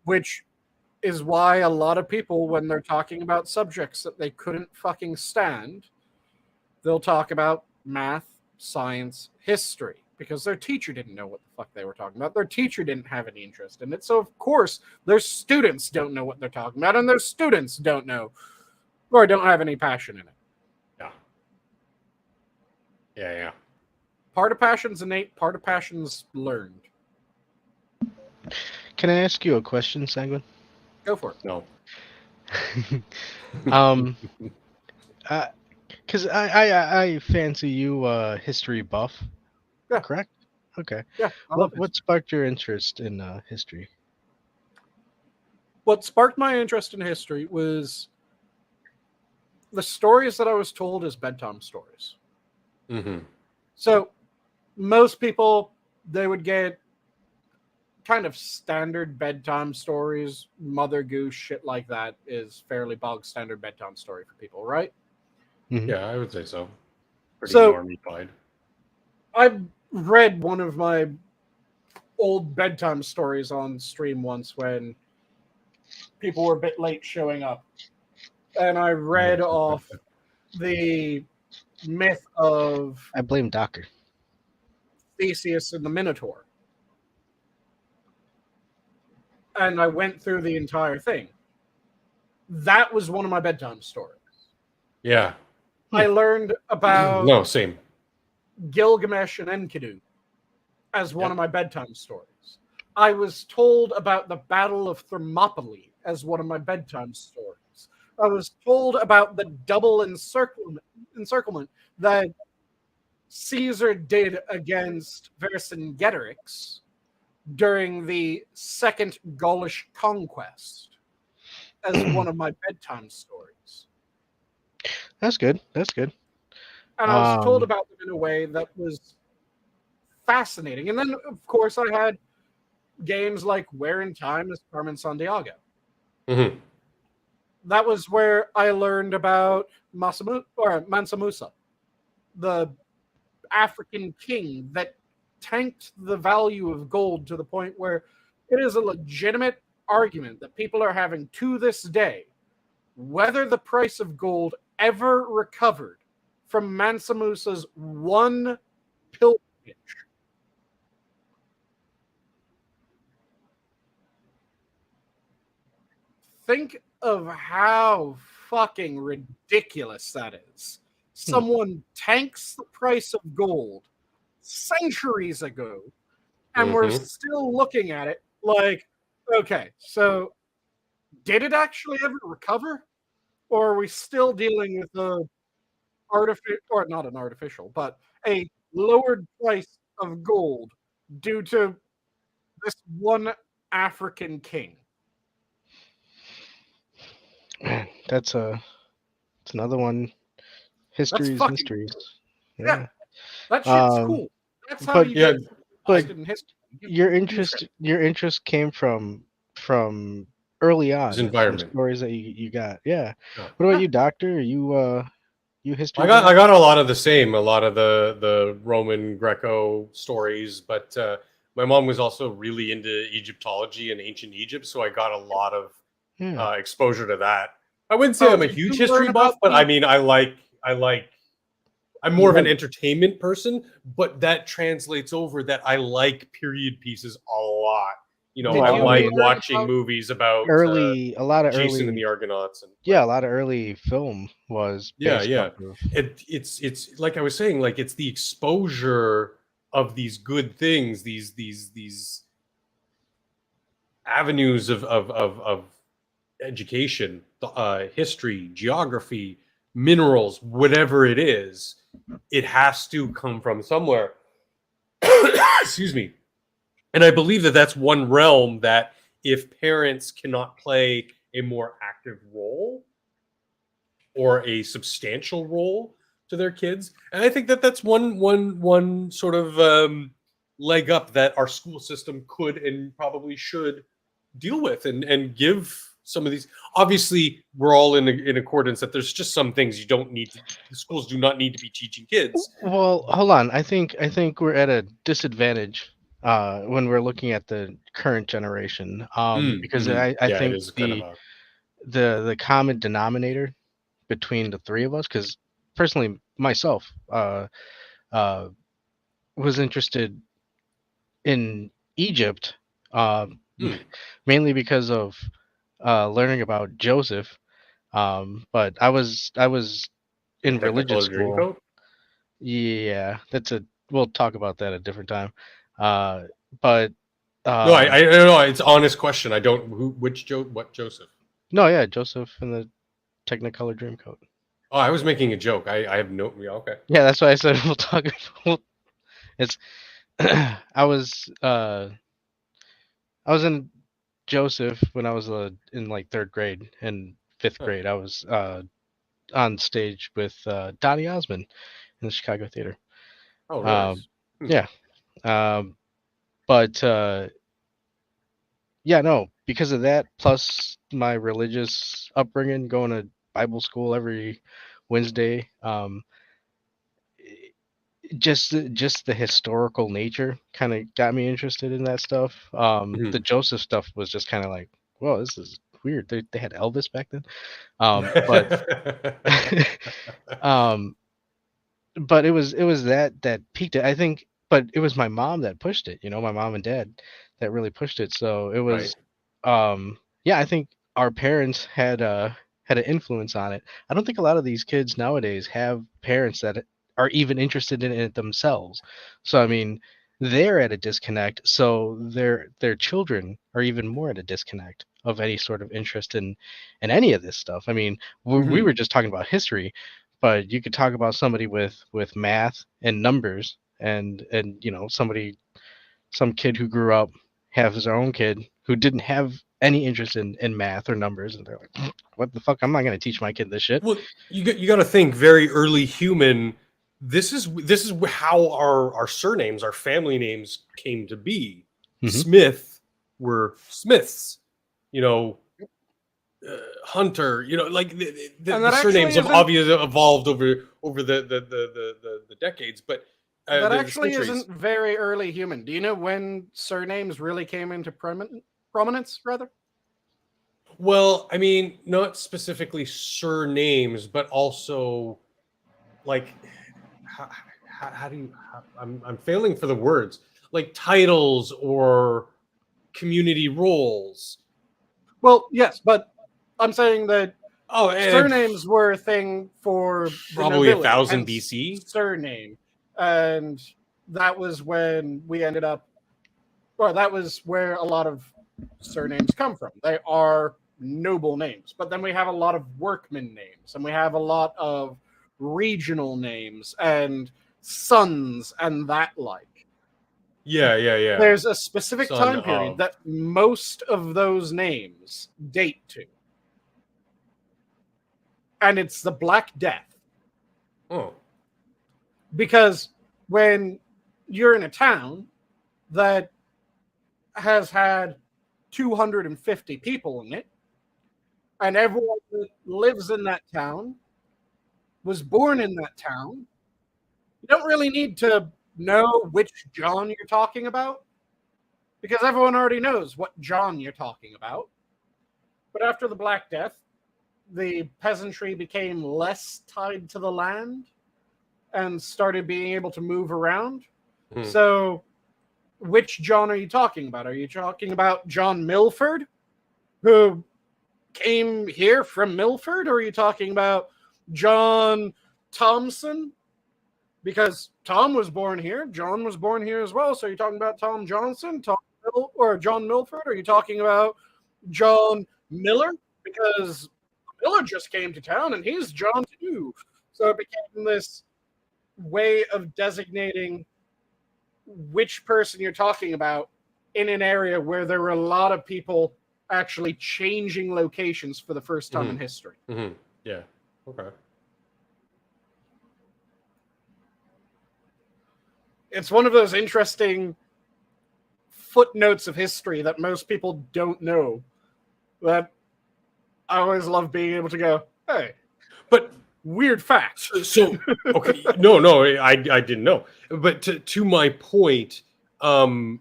Which is why a lot of people, when they're talking about subjects that they couldn't fucking stand, they'll talk about math, science, history, because their teacher didn't know what the fuck they were talking about. Their teacher didn't have any interest in it. So, of course, their students don't know what they're talking about, and their students don't know or don't have any passion in it. Yeah. Part of passion's innate, part of passion's learned. Can I ask you a question, Sanguine? Go for it. No. Because I fancy you history buff. Yeah. Correct? Okay. Yeah. I love What sparked your interest in history? What sparked my interest in history was the stories that I was told as bedtime stories. Mm-hmm. So most people, they would get kind of standard bedtime stories. Mother Goose, shit like that is fairly bog standard bedtime story for people, right? Mhm. Yeah, I would say so. Pretty So- normified. I read one of my old bedtime stories on stream once when people were a bit late showing up. And I read off the myth of I blame Docker. Theseus and the Minotaur. and I went through the entire thing. That was one of my bedtime stories. Yeah. I learned about No, same. Gilgamesh and Enkidu as one Yep. of my bedtime stories. I was told about the Battle of Thermopylae as one of my bedtime stories. I was told about the double encirclement that Caesar did against Vercingetorix during the Second Gaulish Conquest as one of my bedtime stories. That's good. That's good. And I was told Um, about them in a way that was fascinating. And then, of course, I had games like Where in Time is Carmen Sandiego. Mhm. That was where I learned about Mansa Musa, the African king that tanked the value of gold to the point where it is a legitimate argument that people are having to this day whether the price of gold ever recovered from Mansa Musa's one pilgrimage. Think of how fucking ridiculous that is. Someone tanks the price of gold centuries ago, and we're Mhm. still looking at it like, okay, so did it actually ever recover? Or are we still dealing with the artificial, or not an artificial, but a lowered price of gold due to this one African king? man, it's another one. That's History's fucking mysteries. yeah. Yeah. That shit's Um, cool. That's how but you Yeah, get I interested in history. your interest came from early his on from environment. stories that you got. Yeah. Yeah. What about Yeah. you, Doctor? Are you history I guy? got a lot of the same, a lot of the Roman Greco stories, but my mom was also really into Egyptology and ancient Egypt, so I got a lot of Yeah. exposure to that. I wouldn't say Oh, I'm a did huge you learn history about buff, but I the? mean I like I'm You more of an like entertainment person, but that translates over that I like period pieces a lot. You know, I Did well, I you like mean, learn watching about? movies about a lot of Jason and the early Argonauts and yeah, like a lot of early film was yeah, based off yeah. of It's like I was saying, like it's the exposure of these good things, these avenues of education, history, geography, minerals, whatever it is, it has to come from somewhere. Excuse me. And I believe that that's one realm that if parents cannot play a more active role or a substantial role to their kids, and I think that that's one sort of leg up that our school system could and probably should deal with and give some of these. Obviously, we're all in accordance that there's just some things you don't need to. The schools do not need to be teaching kids. well, hold on. I think we're at a disadvantage when we're looking at the current generation. Because I Yeah, it think is kind of a the common denominator between the three of us, because personally myself uh was interested in Egypt, mm, mainly because of learning about Joseph. But I was the in religious Technicolor school. Dreamcoat. Yeah, we'll talk about that a different time. Uh, but No, uh, I don't know. It's an honest question. I don't which what Joseph. no, yeah, Joseph and the Technicolor Dreamcoat. Oh, I was making a joke. I have no. Yeah, okay. Yeah, that's why I said we'll talk. It's I was in Joseph when I was in like third grade and fifth Huh. grade. I was on stage with Donny Osmond in the Chicago Theater. Oh, very Um, nice. Hmm. yeah, um, but yeah, no, because of that, plus my religious upbringing, going to Bible school every Wednesday, just the historical nature kind of got me interested in that stuff. The Mhm. Joseph stuff was just kind of like, whoa, this is weird. They had Elvis back then, but um, but it was that peaked it. I think, but it was my mom that pushed it. My mom and dad that really pushed it. So it Right. was yeah, I think our parents had an influence on it. I don't think a lot of these kids nowadays have parents that are even interested in it themselves. So I mean, they're at a disconnect. So their children are even more at a disconnect of any sort of interest in any of this stuff. I mean, we Mhm. were just talking about history, but you could talk about somebody with math and numbers, and some kid who grew up has his own kid who didn't have any interest in math or numbers, and they're like, what the fuck, I'm not going to teach my kid this shit. Well, you got to think very early human. This is how our surnames, our family names came to be. Hmm. Smith were Smiths, you know, Hunter, like And the that actually surnames have isn't obviously evolved over the decades, but that the actually centuries. isn't very early human. Do you know when surnames really came into prominence? Rather, Well, I mean, not specifically surnames, but also like how do you? I'm failing for the words. Like titles or community roles. well, yes, but I'm saying that Oh, surnames were a thing for the probably nobility, 1000 hence BC. surname, and that was when we ended up. Well, that was where a lot of surnames come from. They are noble names, but then we have a lot of workman names, and we have a lot of regional names and sons and that like. Yeah. There's a specific Son time period of. that most of those names date to, and it's the Black Death. Oh. Because when you're in a town that has had 250 people in it, and everyone that lives in that town was born in that town, you don't really need to know which John you're talking about because everyone already knows what John you're talking about. But after the Black Death, the peasantry became less tied to the land and started being able to move around. Hmm. So, which John are you talking about? Are you talking about John Milford, who came here from Milford, or are you talking about John Thompson? Because Tom was born here, John was born here as well. So you're talking about Tom Johnson, or John Milford? Or are you talking about John Miller? Because Miller just came to town and he's John too. So it became this way of designating which person you're talking about in an area where there were a lot of people actually changing locations for the first time in history. Mm-hmm. Yeah. Okay. It's one of those interesting footnotes of history that most people don't know. That I always love being able to go, hey, But weird fact. so okay, no, I didn't know. But to my point, the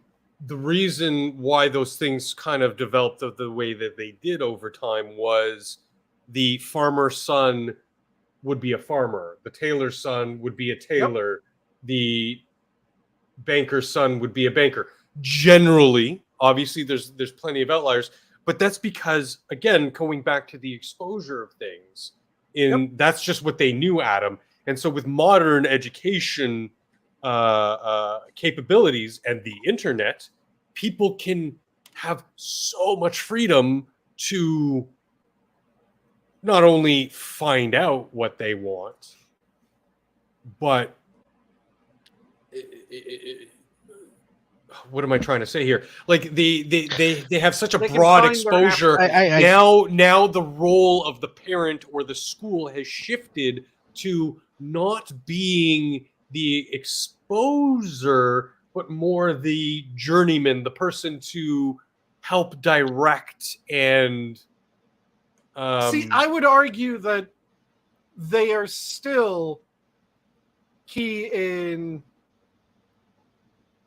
reason why those things kind of developed the way that they did over time was the farmer's son would be a farmer, the tailor's son would be a tailor, the banker's son would be a banker. Generally, obviously, there's plenty of outliers, but that's because, again, going back to the exposure of things, that's just what they knew, Adam. And so, with modern education capabilities and the internet, people can have so much freedom to not only find out what they want, but what am I trying to say here? Like they have such a They can broad find their exposure. Now the role of the parent or the school has shifted to not being the exposer, but more the journeyman, the person to help direct and See, I would argue that they are still key in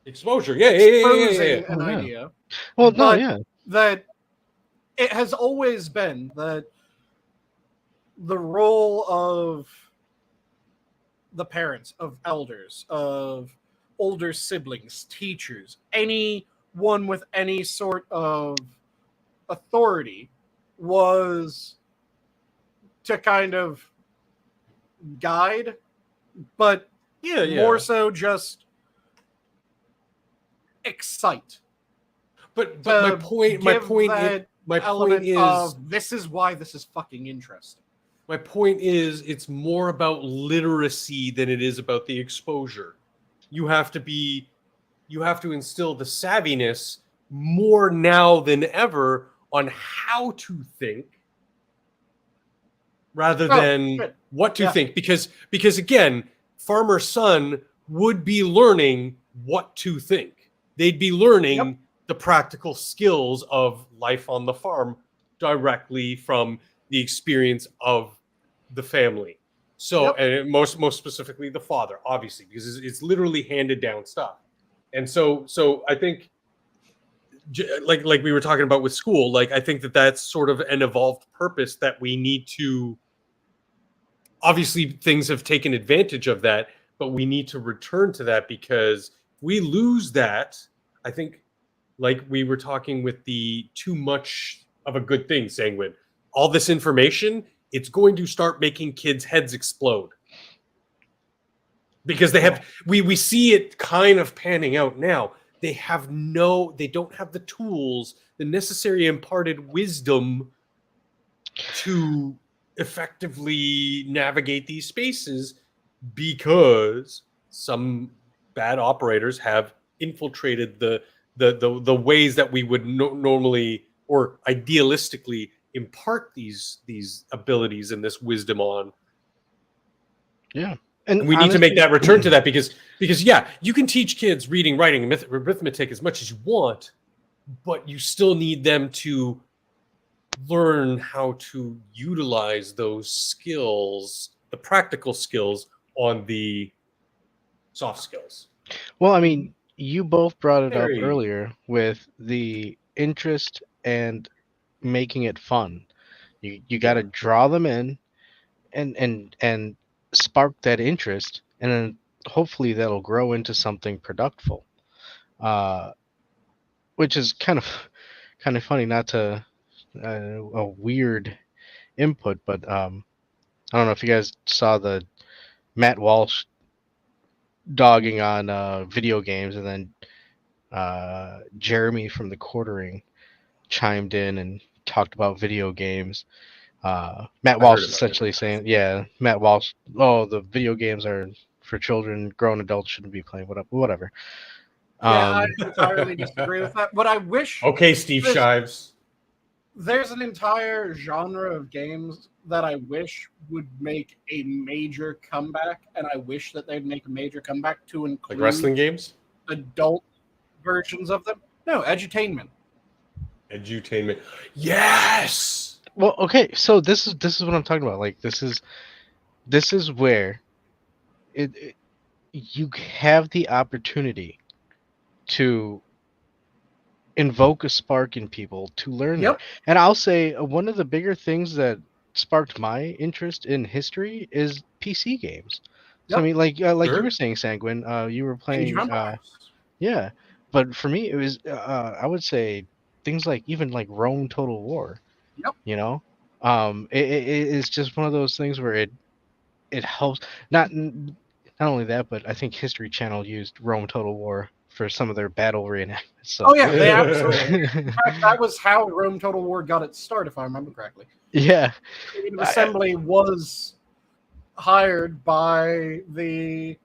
exposure. exposing an Oh, yeah. idea. Well, no, But yeah. that it has always been that the role of the parents, of elders, of older siblings, teachers, anyone with any sort of authority was to kind of guide, but more so just excite. But my point is this is why this is fucking interesting. My point is, it's more about literacy than it is about the exposure. You have to instill the savviness more now than ever on how to think rather than what to think. Because again, farmer's son would be learning what to think. They'd be learning the practical skills of life on the farm directly from the experience of the family. So, and most specifically the father, obviously, because it's literally handed down stuff. And so I think, like we were talking about with school, like I think that's sort of an evolved purpose that we need to. Obviously, things have taken advantage of that, but we need to return to that, because if we lose that, I think, like we were talking with the too much of a good thing, Sanguine, all this information, it's going to start making kids' heads explode. Because they have, we see it kind of panning out now. They don't have the tools, the necessary imparted wisdom to effectively navigate these spaces, because some bad operators have infiltrated the ways that we would normally or idealistically impart these abilities and this wisdom on. Yeah. And we need to make that return to that, because you can teach kids reading, writing, arithmetic as much as you want, but you still need them to learn how to utilize those skills, the practical skills, on the soft skills. Well, I mean, you both brought it up earlier with the interest and making it fun. You got to draw them in and spark that interest, and then hopefully that'll grow into something productive. Which is kind of funny, not to a weird input, but I don't know if you guys saw the Matt Walsh dogging on video games, and then Jeremy from the Quartering chimed in and talked about video games. Matt Walsh essentially saying, Matt Walsh, the video games are for children, grown adults shouldn't be playing, whatever. I entirely disagree with that. But I wish... Okay, Steve Shives. There's an entire genre of games that I wish would make a major comeback, and I wish that they'd make a major comeback to include... Like wrestling games? Adult versions of them. No, edutainment. Edutainment. Yes! Well, okay, so this is what I'm talking about. Like, this is where you have the opportunity to invoke a spark in people to learn. And I'll say one of the bigger things that sparked my interest in history is PC games. So I mean, like you were saying, Sanguine, you were playing but for me it was I would say things like even like Rome Total War. You know, it's just one of those things where it helps. Not only that, but I think History Channel used Rome Total War for some of their battle reenactments. So. They absolutely. In fact, that was how Rome Total War got its start, if I remember correctly. Yeah. Creative Assembly was hired by the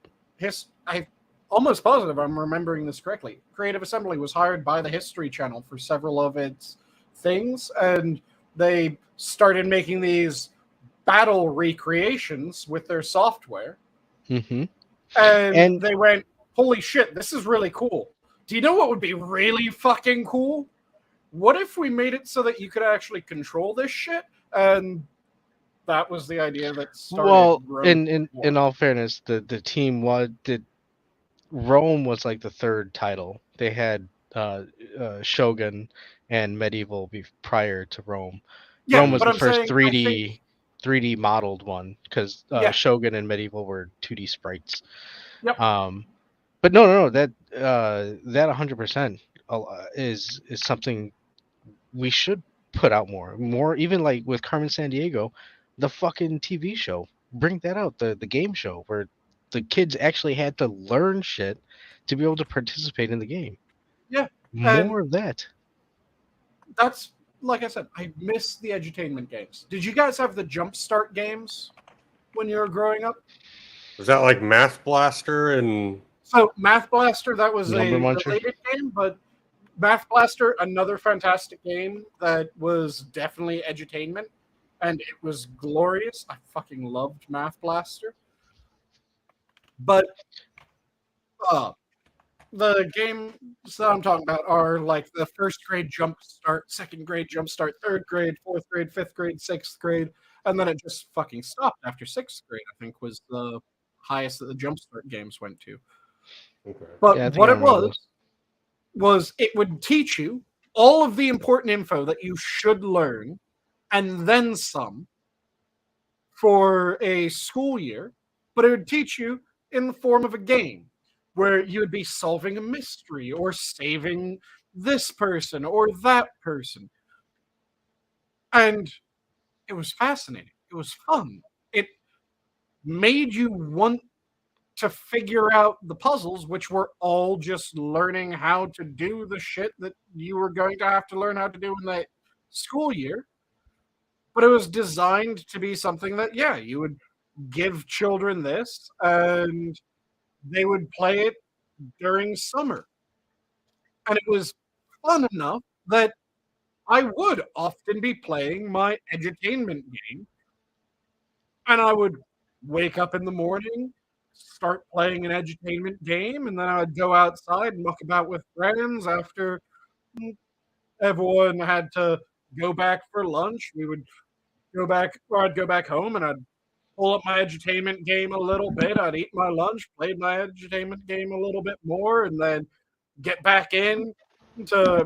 I'm almost positive I'm remembering this correctly. Creative Assembly was hired by the History Channel for several of its things, and they started making these battle recreations with their software. Mm-hmm. And they went, holy shit, this is really cool. Do you know what would be really fucking cool? What if we made it so that you could actually control this shit? And that was the idea that started. Well, in all fairness, the team Rome was like the third title. They had Shogun and Medieval prior to Rome. Rome was the first 3D modeled one, because Shogun and Medieval were 2D sprites. But no, that 100% is something we should put out more even like with Carmen Sandiego, the fucking TV show. Bring that out, the game show where the kids actually had to learn shit to be able to participate in the game. Yeah, More of that. that's like I said, I miss the edutainment games. Did you guys have the Jumpstart games when you were growing up? Was that like Math Blaster and So Math Blaster, that was Number a Muncher? related game, but Math Blaster, another fantastic game that was definitely edutainment, and it was glorious. I fucking loved Math Blaster. But the games that I'm talking about are like the first grade jump start, second grade jump start, third grade, fourth grade, fifth grade, sixth grade, and then it just fucking stopped after sixth grade, I think was the highest that the jump start games went to. okay. But Yeah, I think what I it remember was it would teach you all of the important info that you should learn and then some for a school year, but it would teach you in the form of a game where you would be solving a mystery or saving this person or that person. And it was fascinating. It was fun. It made you want to figure out the puzzles, which were all just learning how to do the shit that you were going to have to learn how to do in that school year. But it was designed to be something that, yeah, you would give children this and they would play it during summer. And it was fun enough that I would often be playing my edutainment game. And I would wake up in the morning, start playing an edutainment game, and then I would go outside and muck about with friends after everyone had to go back for lunch. We would go back, or I'd go back home and I'd pull up my edutainment game a little bit. I'd eat my lunch, play my edutainment game a little bit more, and then get back in to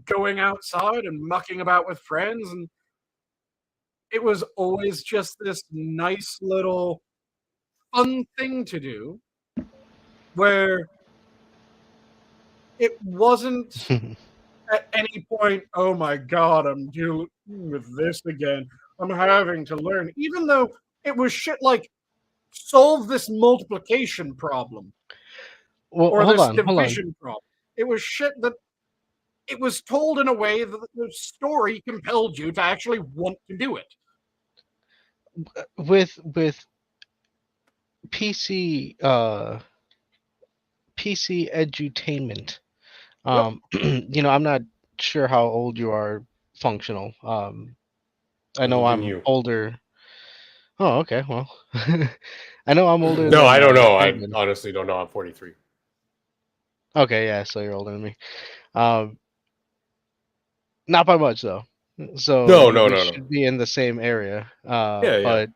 going outside and mucking about with friends. And it was always just this nice little fun thing to do where it wasn't at any point, oh my God, I'm dealing with this again. I'm having to learn, even though it was shit like solve this multiplication problem Well, or hold this on. division problem. It was shit that it was told in a way that the story compelled you to actually want to do it. With PC PC edutainment. I'm not sure how old you are, functional. I know Older than I'm you. older. Oh, okay. Well, I know I'm older. No, than, I don't know. I David. honestly don't know. I'm 43. Okay, yeah, so you're older than me. Not by much though. So No. we should be in the same area. Yeah. But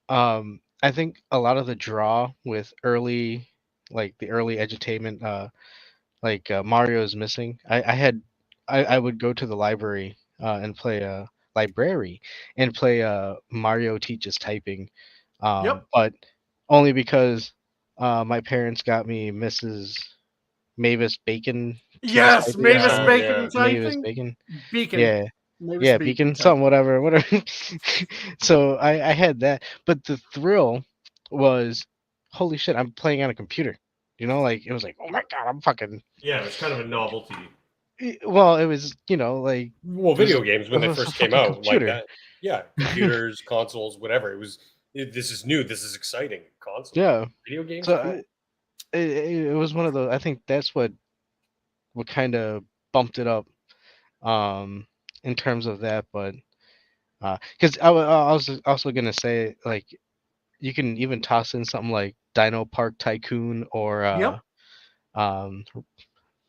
I think a lot of the draw with early, like the early edutainment, like Mario is Missing. I would go to the library and play a library and play Mario Teaches Typing, Yep. but only because my parents got me Mrs. Mavis Bacon. Teaches Yes, Typing or Mavis something. Bacon yeah. Mavis typing. Bacon. Beacon. Yeah. Mavis Yeah, Beacon, typing. something, whatever. So I had that, but the thrill was, holy shit, I'm playing on a computer. Like it was like, oh my God, I'm fucking. Yeah, it was kind of a novelty. Well, it was, like. Well, video games when they It was a first came fucking out, like computer. that. Yeah, computers, consoles, whatever. This is new. This is exciting. Console. Yeah. Video games. So cool. it was one of those. I think that's what kind of bumped it up, in terms of that. But because I was also gonna say, like, you can even toss in something like Dino Park Tycoon or Yep.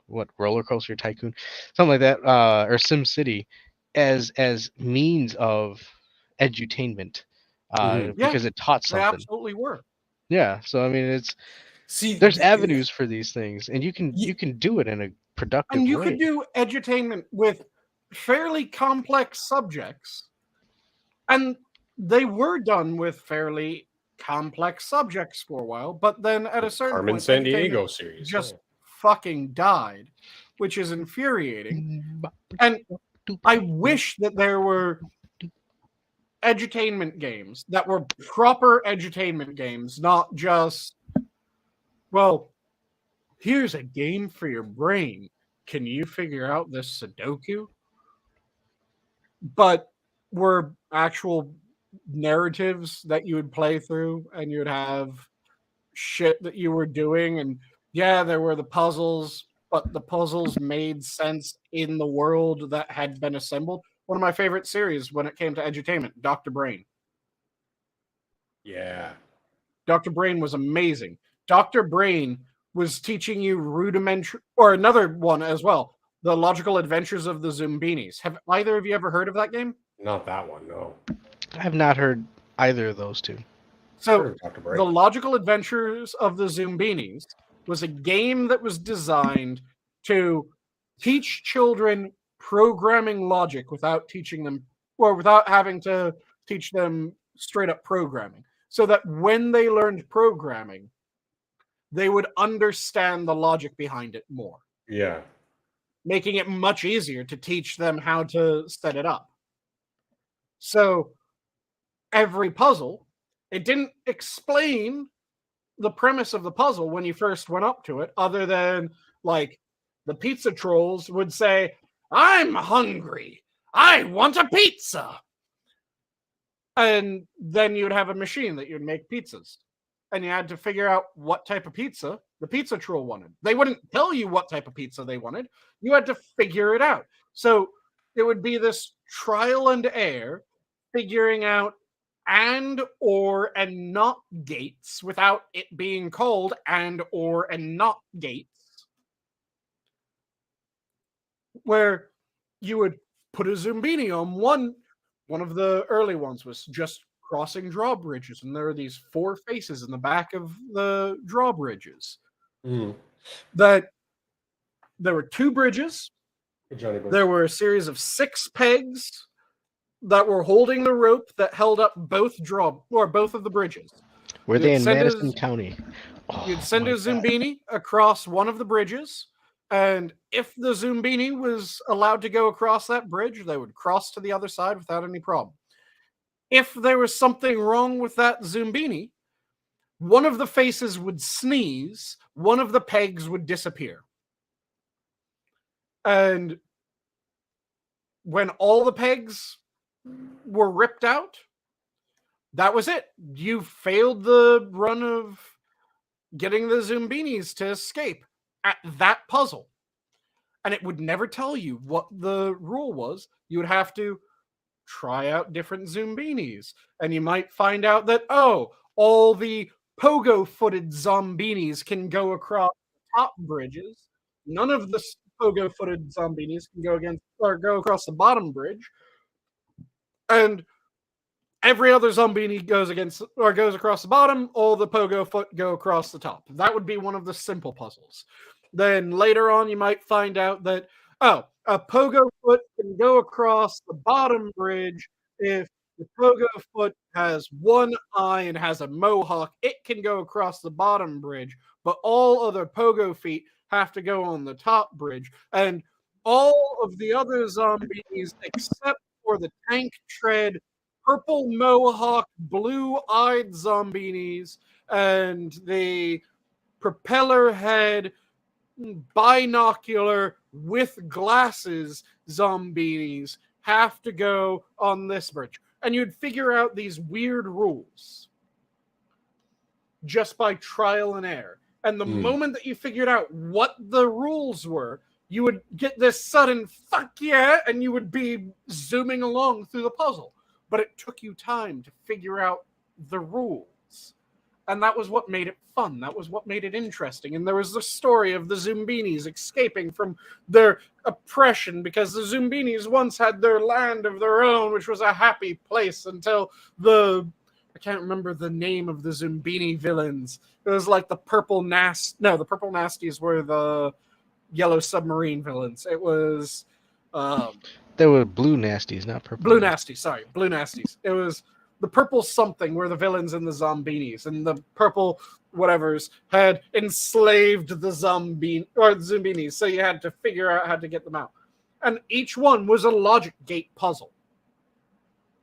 what, Roller Coaster Tycoon, something like that, or Sim City, as means of edutainment, Yeah, because it taught they something. absolutely were. Yeah, so I mean, See, there's avenues for these things, and you can do it in a productive And you way. could do edutainment with fairly complex subjects. And they were done with fairly complex subjects for a while, but then at a certain Carmen point, San edutainment Diego series. just fucking died, which is infuriating. And I wish that there were edutainment games that were proper edutainment games, not just, well, here's a game for your brain. Can you figure out this Sudoku? But were actual narratives that you would play through, and you'd have shit that you were doing, and yeah, there were the puzzles, but the puzzles made sense in the world that had been assembled. One of my favorite series when it came to edutainment, Dr. Brain. Yeah. Dr. Brain was amazing. Dr. Brain was teaching you rudimentary, or another one as well, The Logical Adventures of the Zumbinis. Have either of you ever heard of that game? Not that one, no. I have not heard either of those two. So, Heard of Dr. Brain. The Logical Adventures of the Zumbinis was a game that was designed to teach children programming logic without teaching them, or without having to teach them straight up programming. So that when they learned programming, they would understand the logic behind it more, Yeah. making it much easier to teach them how to set it up. So every puzzle, it didn't explain the premise of the puzzle when you first went up to it, other than like the pizza trolls would say, "I'm hungry. I want a pizza." And then you'd have a machine that you'd make pizzas. And you had to figure out what type of pizza the pizza troll wanted. They wouldn't tell you what type of pizza they wanted. You had to figure it out. So it would be this trial and error, figuring out and or and not gates without it being called and or and not gates, where you would put a Zumbini on one of the early ones was just crossing drawbridges, and there are these 4 faces in the back of the drawbridges. That there were 2 bridges. Johnny Boy. There were a series of 6 pegs that were holding the rope that held up both of the bridges. Were they You'd in send Madison County? You'd send my a God. Zumbini across one of the bridges, and if the Zumbini was allowed to go across that bridge, they would cross to the other side without any problem. If there was something wrong with that Zumbini, one of the faces would sneeze, one of the pegs would disappear. And when all the pegs were ripped out, that was it. You failed the run of getting the Zumbinis to escape at that puzzle. And it would never tell you what the rule was. You would have to try out different Zumbinis. And you might find out that, oh, all the pogo-footed Zombinis can go across the top bridges. None of the pogo-footed Zombinis can go across the bottom bridge. And every other Zombini goes across the bottom, all the pogo foot go across the top. That would be one of the simple puzzles. Then later on, you might find out that, oh, a pogo foot can go across the bottom bridge if the pogo foot has one eye and has a mohawk. It can go across the bottom bridge, but all other pogo feet have to go on the top bridge. And all of the other zombies, except for the tank tread, purple mohawk, blue-eyed Zombinis, and the propeller head, binocular with glasses Zombinis have to go on this bridge. And you'd figure out these weird rules just by trial and error. And the moment that you figured out what the rules were, you would get this sudden fuck yeah, and you would be zooming along through the puzzle. But it took you time to figure out the rules. And that was what made it fun. That was what made it interesting. And there was the story of the Zumbinis escaping from their oppression, because the Zumbinis once had their land of their own, which was a happy place until I can't remember the name of the Zumbini villains. It was like the Purple the Purple Nasties were the Yellow Submarine villains. It was... There were blue nasties, not purple. Blue Nasties, sorry. Blue Nasties. It was the purple something were the villains in the Zombinis, and the purple whatevers had enslaved the Zumbinis, so you had to figure out how to get them out. And each one was a logic gate puzzle.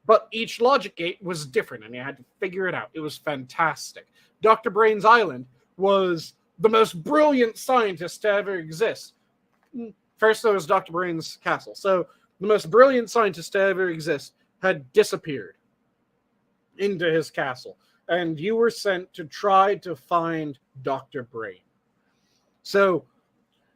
But each logic gate was different, and you had to figure it out. It was fantastic. Dr. Brain's Island was the most brilliant scientist to ever exist. First, there was Dr. Brain's castle. So, the most brilliant scientist to ever exist had disappeared into his castle. And you were sent to try to find Dr. Brain. So,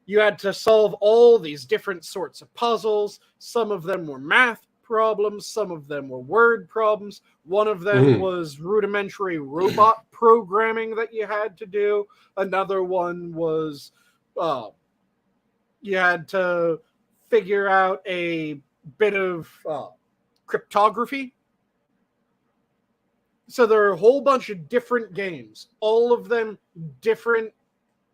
you had to solve all these different sorts of puzzles. Some of them were math problems. Some of them were word problems. One of them was rudimentary robot programming that you had to do. Another one was you had to figure out a bit of cryptography. So there are a whole bunch of different games, all of them different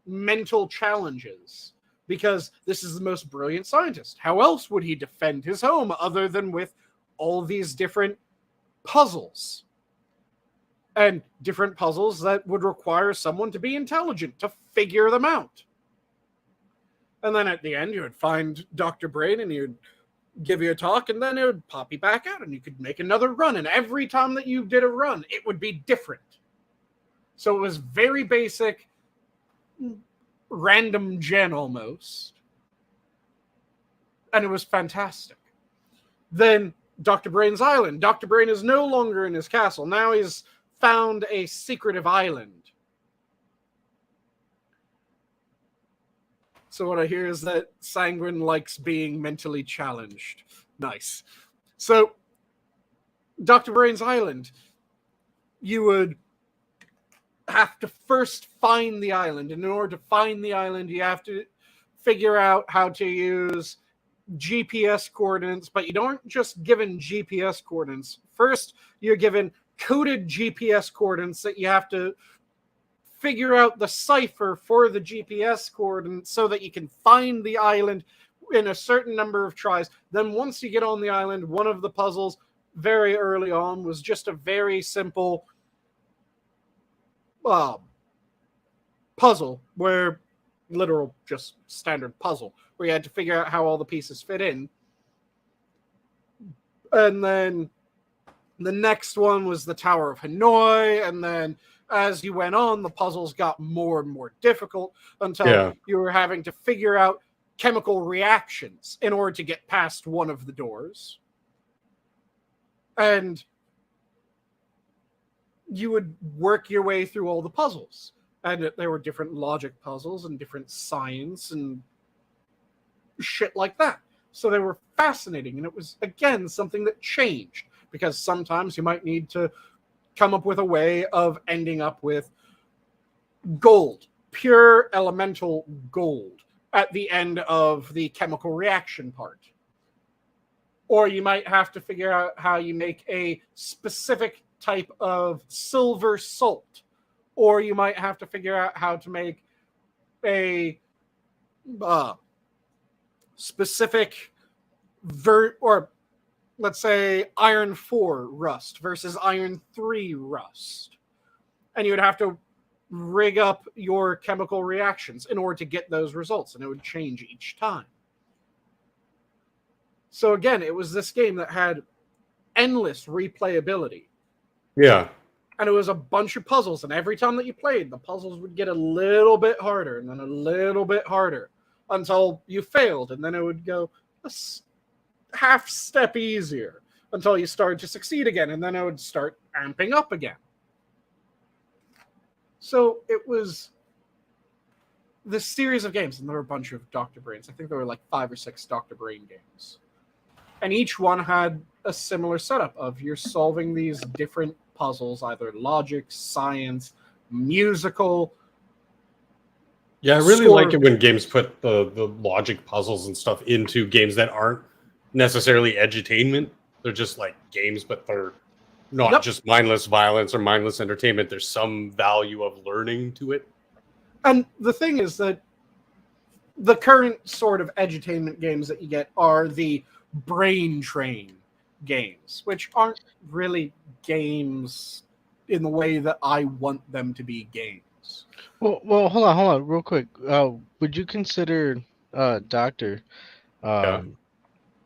mental challenges, because this is the most brilliant scientist. How else would he defend his home other than with all these different puzzles? And different puzzles that would require someone to be intelligent to figure them out. And then at the end, you would find Dr. Brain and he would give you a talk, and then it would pop you back out, and you could make another run. And every time that you did a run, it would be different. So it was very basic, random gen almost. And it was fantastic. Then Dr. Brain's Island. Dr. Brain is no longer in his castle. Now he's found a secretive island. So what I hear is that Sanguine likes being mentally challenged. Nice. So, Dr. Brain's Island, you would have to first find the island. And in order to find the island, you have to figure out how to use GPS coordinates, but you don't just given GPS coordinates. First, you're given coded GPS coordinates that you have to figure out the cipher for the GPS coordinates so that you can find the island in a certain number of tries. Then once you get on the island, one of the puzzles very early on was just a very simple puzzle, where literal just standard puzzle, where you had to figure out how all the pieces fit in. And then the next one was the Tower of Hanoi, and then as you went on, the puzzles got more and more difficult until you were having to figure out chemical reactions in order to get past one of the doors. And you would work your way through all the puzzles. And there were different logic puzzles and different science and shit like that. So they were fascinating. And it was, again, something that changed. Because sometimes you might need to come up with a way of ending up with gold, pure elemental gold, at the end of the chemical reaction part. Or you might have to figure out how you make a specific type of silver salt. Or you might have to figure out how to make a specific or let's say iron 4 rust versus iron 3 rust. And you would have to rig up your chemical reactions in order to get those results, and it would change each time. So again, it was this game that had endless replayability. Yeah. And it was a bunch of puzzles, and every time that you played, the puzzles would get a little bit harder, and then a little bit harder, until you failed, and then it would go a half step easier until you started to succeed again, and then it would start amping up again. So it was this series of games, and there were a bunch of Dr. Brains. I think there were like 5 or 6 Dr. Brain games. And each one had a similar setup of you're solving these different puzzles, either logic, science, musical. Yeah, I really like it when games put the logic puzzles and stuff into games that aren't necessarily edutainment. They're just like games, but they're not just mindless violence or mindless entertainment. There's some value of learning to it. And the thing is that the current sort of edutainment games that you get are the brain train games, which aren't really games in the way that I want them to be games. Well, hold on, real quick. Would you consider Doctor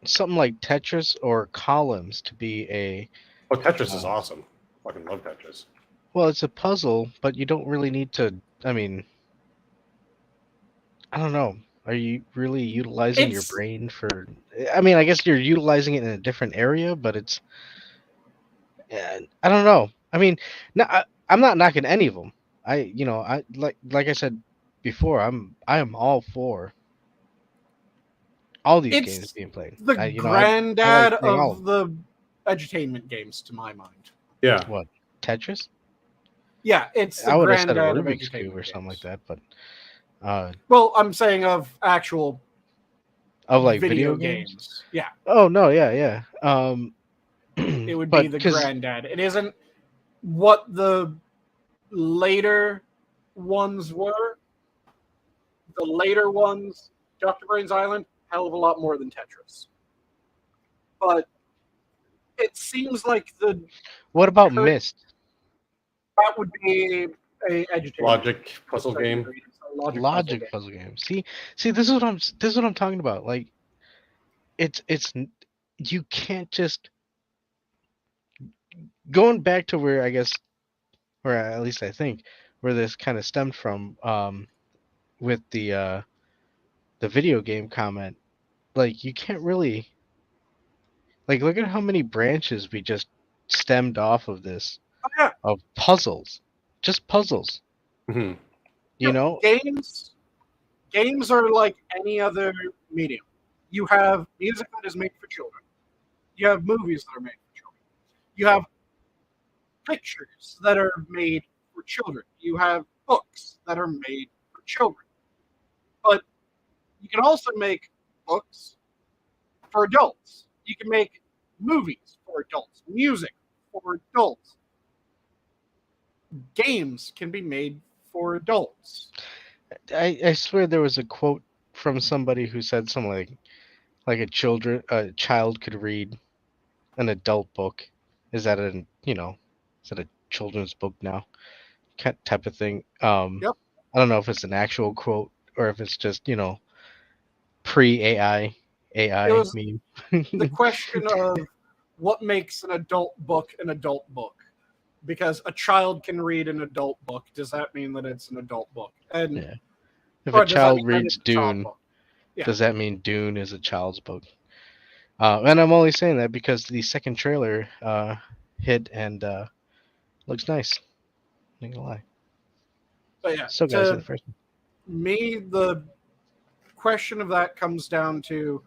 something like Tetris or Columns to be a Oh, Tetris is awesome. Fucking love Tetris. well, it's a puzzle, but you don't really need to. I mean, I don't know. Are you really utilizing your It's brain for? I mean, I guess you're utilizing it in a different area, but it's. I don't know. I mean, no, I'm not knocking any of them. I like I said before, I am all for all these games it's being played. the I like granddad playing all of of them. the edutainment games, to my mind. Yeah. What, Tetris? Yeah, it's the I would have said a granddad of Rubik's Cube edutainment or something like games. that, but Well, I'm saying of actual of like video video games. games. Yeah, Oh no, yeah. it would be But the because granddad. It isn't what the later ones were. The later ones, Dr. Brain's Island, hell of a lot more than Tetris. But it seems like what about current- Myst? that would be a edutainment Logic puzzle game. Logic puzzle game. See, this is what I'm talking about. Like, it's you can't just going back to where I guess, or at least I think, where this kind of stemmed from, with the video game comment. Like, you can't really like look at how many branches we just stemmed off of this Oh, yeah. of puzzles, just puzzles. Hmm. You know, Games are like any other medium. You have music that is made for children. You have movies that are made for children. You have pictures that are made for children. You have books that are made for children. But you can also make books for adults. You can make movies for adults, music for adults. Games can be made for adults. I swear there was a quote from somebody who said something like a child could read an adult book. Is that is that a children's book now? Type of thing. Yep. I don't know if it's an actual quote or if it's just, pre-AI It was meme. the question of what makes an adult book an adult book. Because a child can read an adult book. Does that mean that it's an adult book? And Yeah. If or a does that child mean that reads it's a child Dune, book? Yeah. does that mean Dune is a child's book? And I'm only saying that because the second trailer hit and looks nice. Not gonna lie. But yeah, So guys, to the first one. me, the question of that comes down to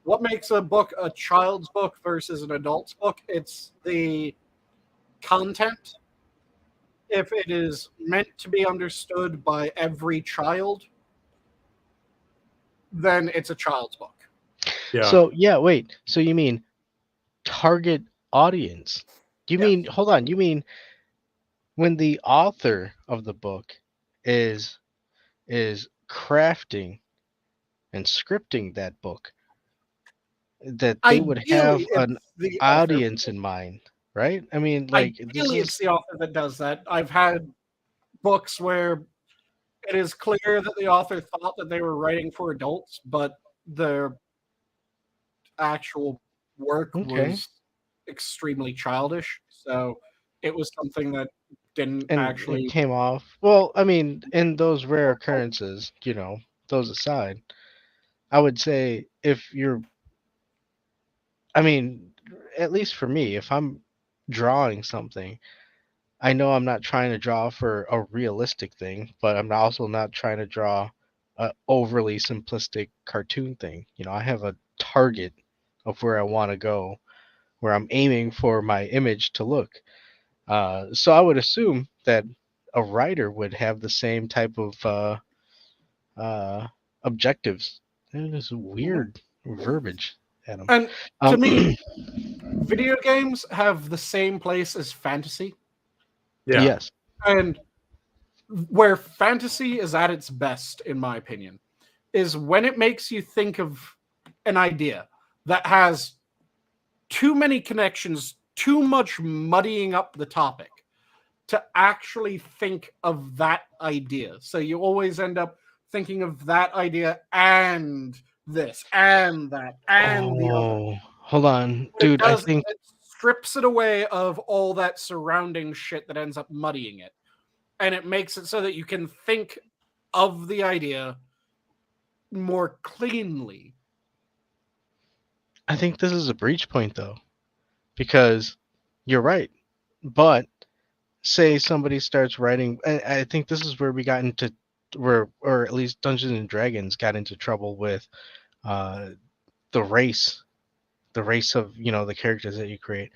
what makes a book a child's book versus an adult's book. It's the content. If it is meant to be understood by every child, then it's a child's book. Yeah. So yeah, wait. So you mean target audience? You Yes. mean hold on? You mean when the author of the book is crafting and scripting that book, that they would have Ideally, an it's the author. audience in mind, right? I mean, like this Ideally, it's is the author that does that. I've had books where it is clear that the author thought that they were writing for adults, but their actual work Okay. was extremely childish. So it was something that didn't and actually. it came off. Well, I mean, in those rare occurrences, those aside, I would say if you're, I mean, at least for me, if I'm drawing something, I know I'm not trying to draw for a realistic thing, but I'm also not trying to draw a overly simplistic cartoon thing. I have a target of where I want to go, where I'm aiming for my image to look. So I would assume that a writer would have the same type of objectives. That is weird verbiage, Adam. And to Um, me, video games have the same place as fantasy. Yeah. Yes. And where fantasy is at its best, in my opinion, is when it makes you think of an idea that has too many connections, too much muddying up the topic to actually think of that idea. So you always end up thinking of that idea and this and that and the other. Oh, hold on, What it dude. I does is think it strips it away of all that surrounding shit that ends up muddying it. And it makes it so that you can think of the idea more cleanly. this is a breach point though, because you're right. But say somebody starts writing, I think this is where we got into or at least Dungeons and Dragons got into trouble with the race of the characters that you create,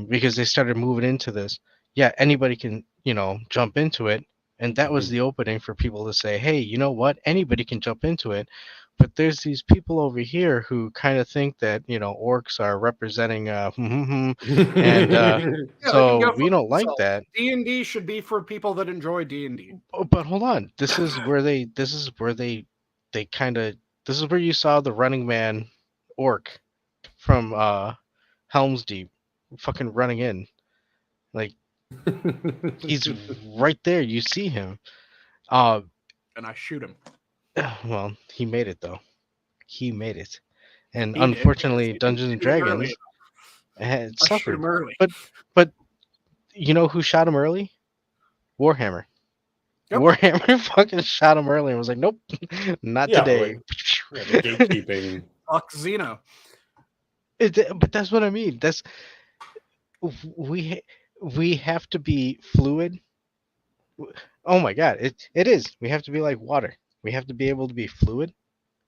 because they started moving into this. Yeah, anybody can jump into it, and that was the opening for people to say, hey, you know what, anybody can jump into it, but there's these people over here who kind of think that orcs are representing and Yeah, they can so go we for don't like themselves. that. D&D should be for people that enjoy D&D. Oh, but hold on, this is where they kind of this is where you saw the Running Man orc from Helm's Deep fucking running in. Like, he's right there. You see him. And I shoot him. Well, he made it though. He made it. And He did, unfortunately, because he Dungeons didn't and shoot him early Dragons had I shoot suffered. him early. But you know who shot him early? Warhammer. Yep. Warhammer fucking shot him early and was like, nope, not Yeah, today. Yeah, the gatekeeping. Fuck Xeno. But that's what I mean. That's we have to be fluid. Oh my god, it is. We have to be like water. We have to be able to be fluid,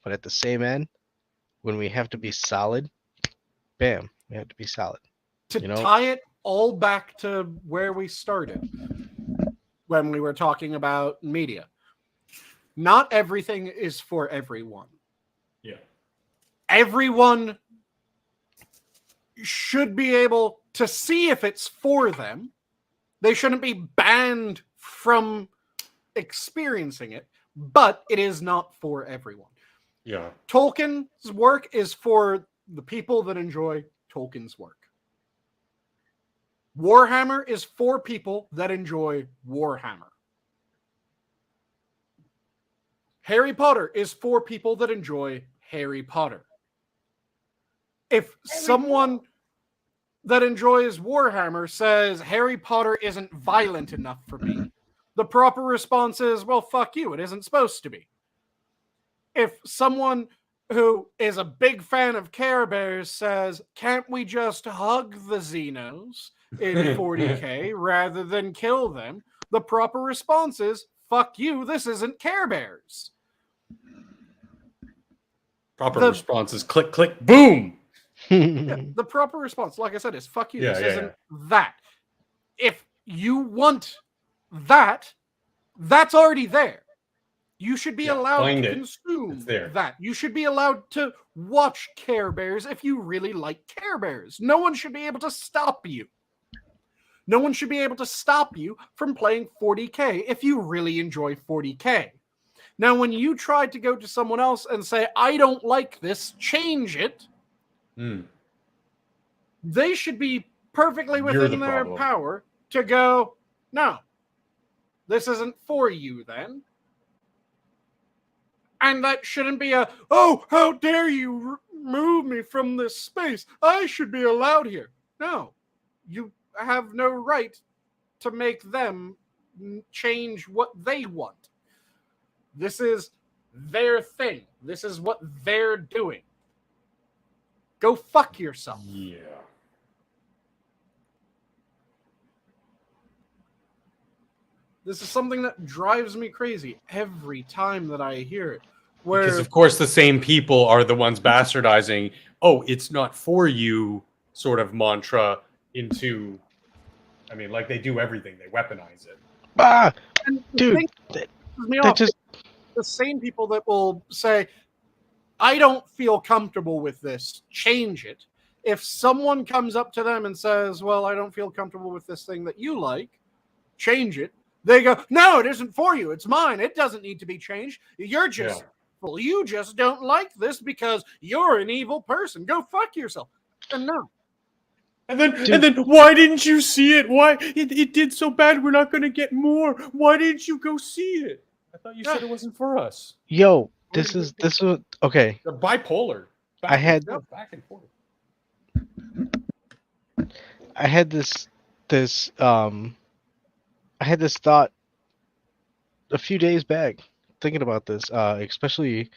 but at the same end, when we have to be solid, bam, we have to be solid. To tie it all back to where we started when we were talking about media. Not everything is for everyone. Yeah. Everyone should be able to see if it's for them. They shouldn't be banned from experiencing it, but it is not for everyone. Yeah. Tolkien's work is for the people that enjoy Tolkien's work. Warhammer is for people that enjoy Warhammer. Harry Potter is for people that enjoy Harry Potter. If someone that enjoys Warhammer says Harry Potter isn't violent enough for me, the proper response is, well, fuck you, it isn't supposed to be. If someone who is a big fan of Care Bears says, can't we just hug the Xenos in 40K rather than kill them, the proper response is, fuck you, this isn't Care Bears. Proper response is click, click, boom. Yeah, the proper response, like I said, is fuck you. Yeah, this yeah, isn't that. If you want that, that's already there. You should be allowed to consume that. You should be allowed to watch Care Bears if you really like Care Bears. No one should be able to stop you. No one should be able to stop you from playing 40K if you really enjoy 40K. Now, when you try to go to someone else and say, I don't like this, change it, they should be perfectly within their power to go, no, this isn't for you then. And that shouldn't be a, oh, how dare you remove me from this space? I should be allowed here. No, you have no right to make them change what they want. This is their thing. This is what they're doing. Go fuck yourself. Yeah. This is something that drives me crazy every time that I hear it. Where, because, of course, the same people are the ones bastardizing, oh, it's not for you sort of mantra into, I mean, like they do everything. They weaponize it. Dude, that just... The same people that will say, I don't feel comfortable with this, change it. If someone comes up to them and says, well, I don't feel comfortable with this thing that you like, change it. They go, no, it isn't for you. It's mine. It doesn't need to be changed. You're just, well, you just don't like this because you're an evil person. Go fuck yourself. And no. And then why didn't you see it? Why it did so bad? We're not going to get more. Why didn't you go see it? I thought you said it wasn't for us. Yo, this is okay. They're bipolar. I had- back and forth. I had this I had this thought a few days back thinking about this, especially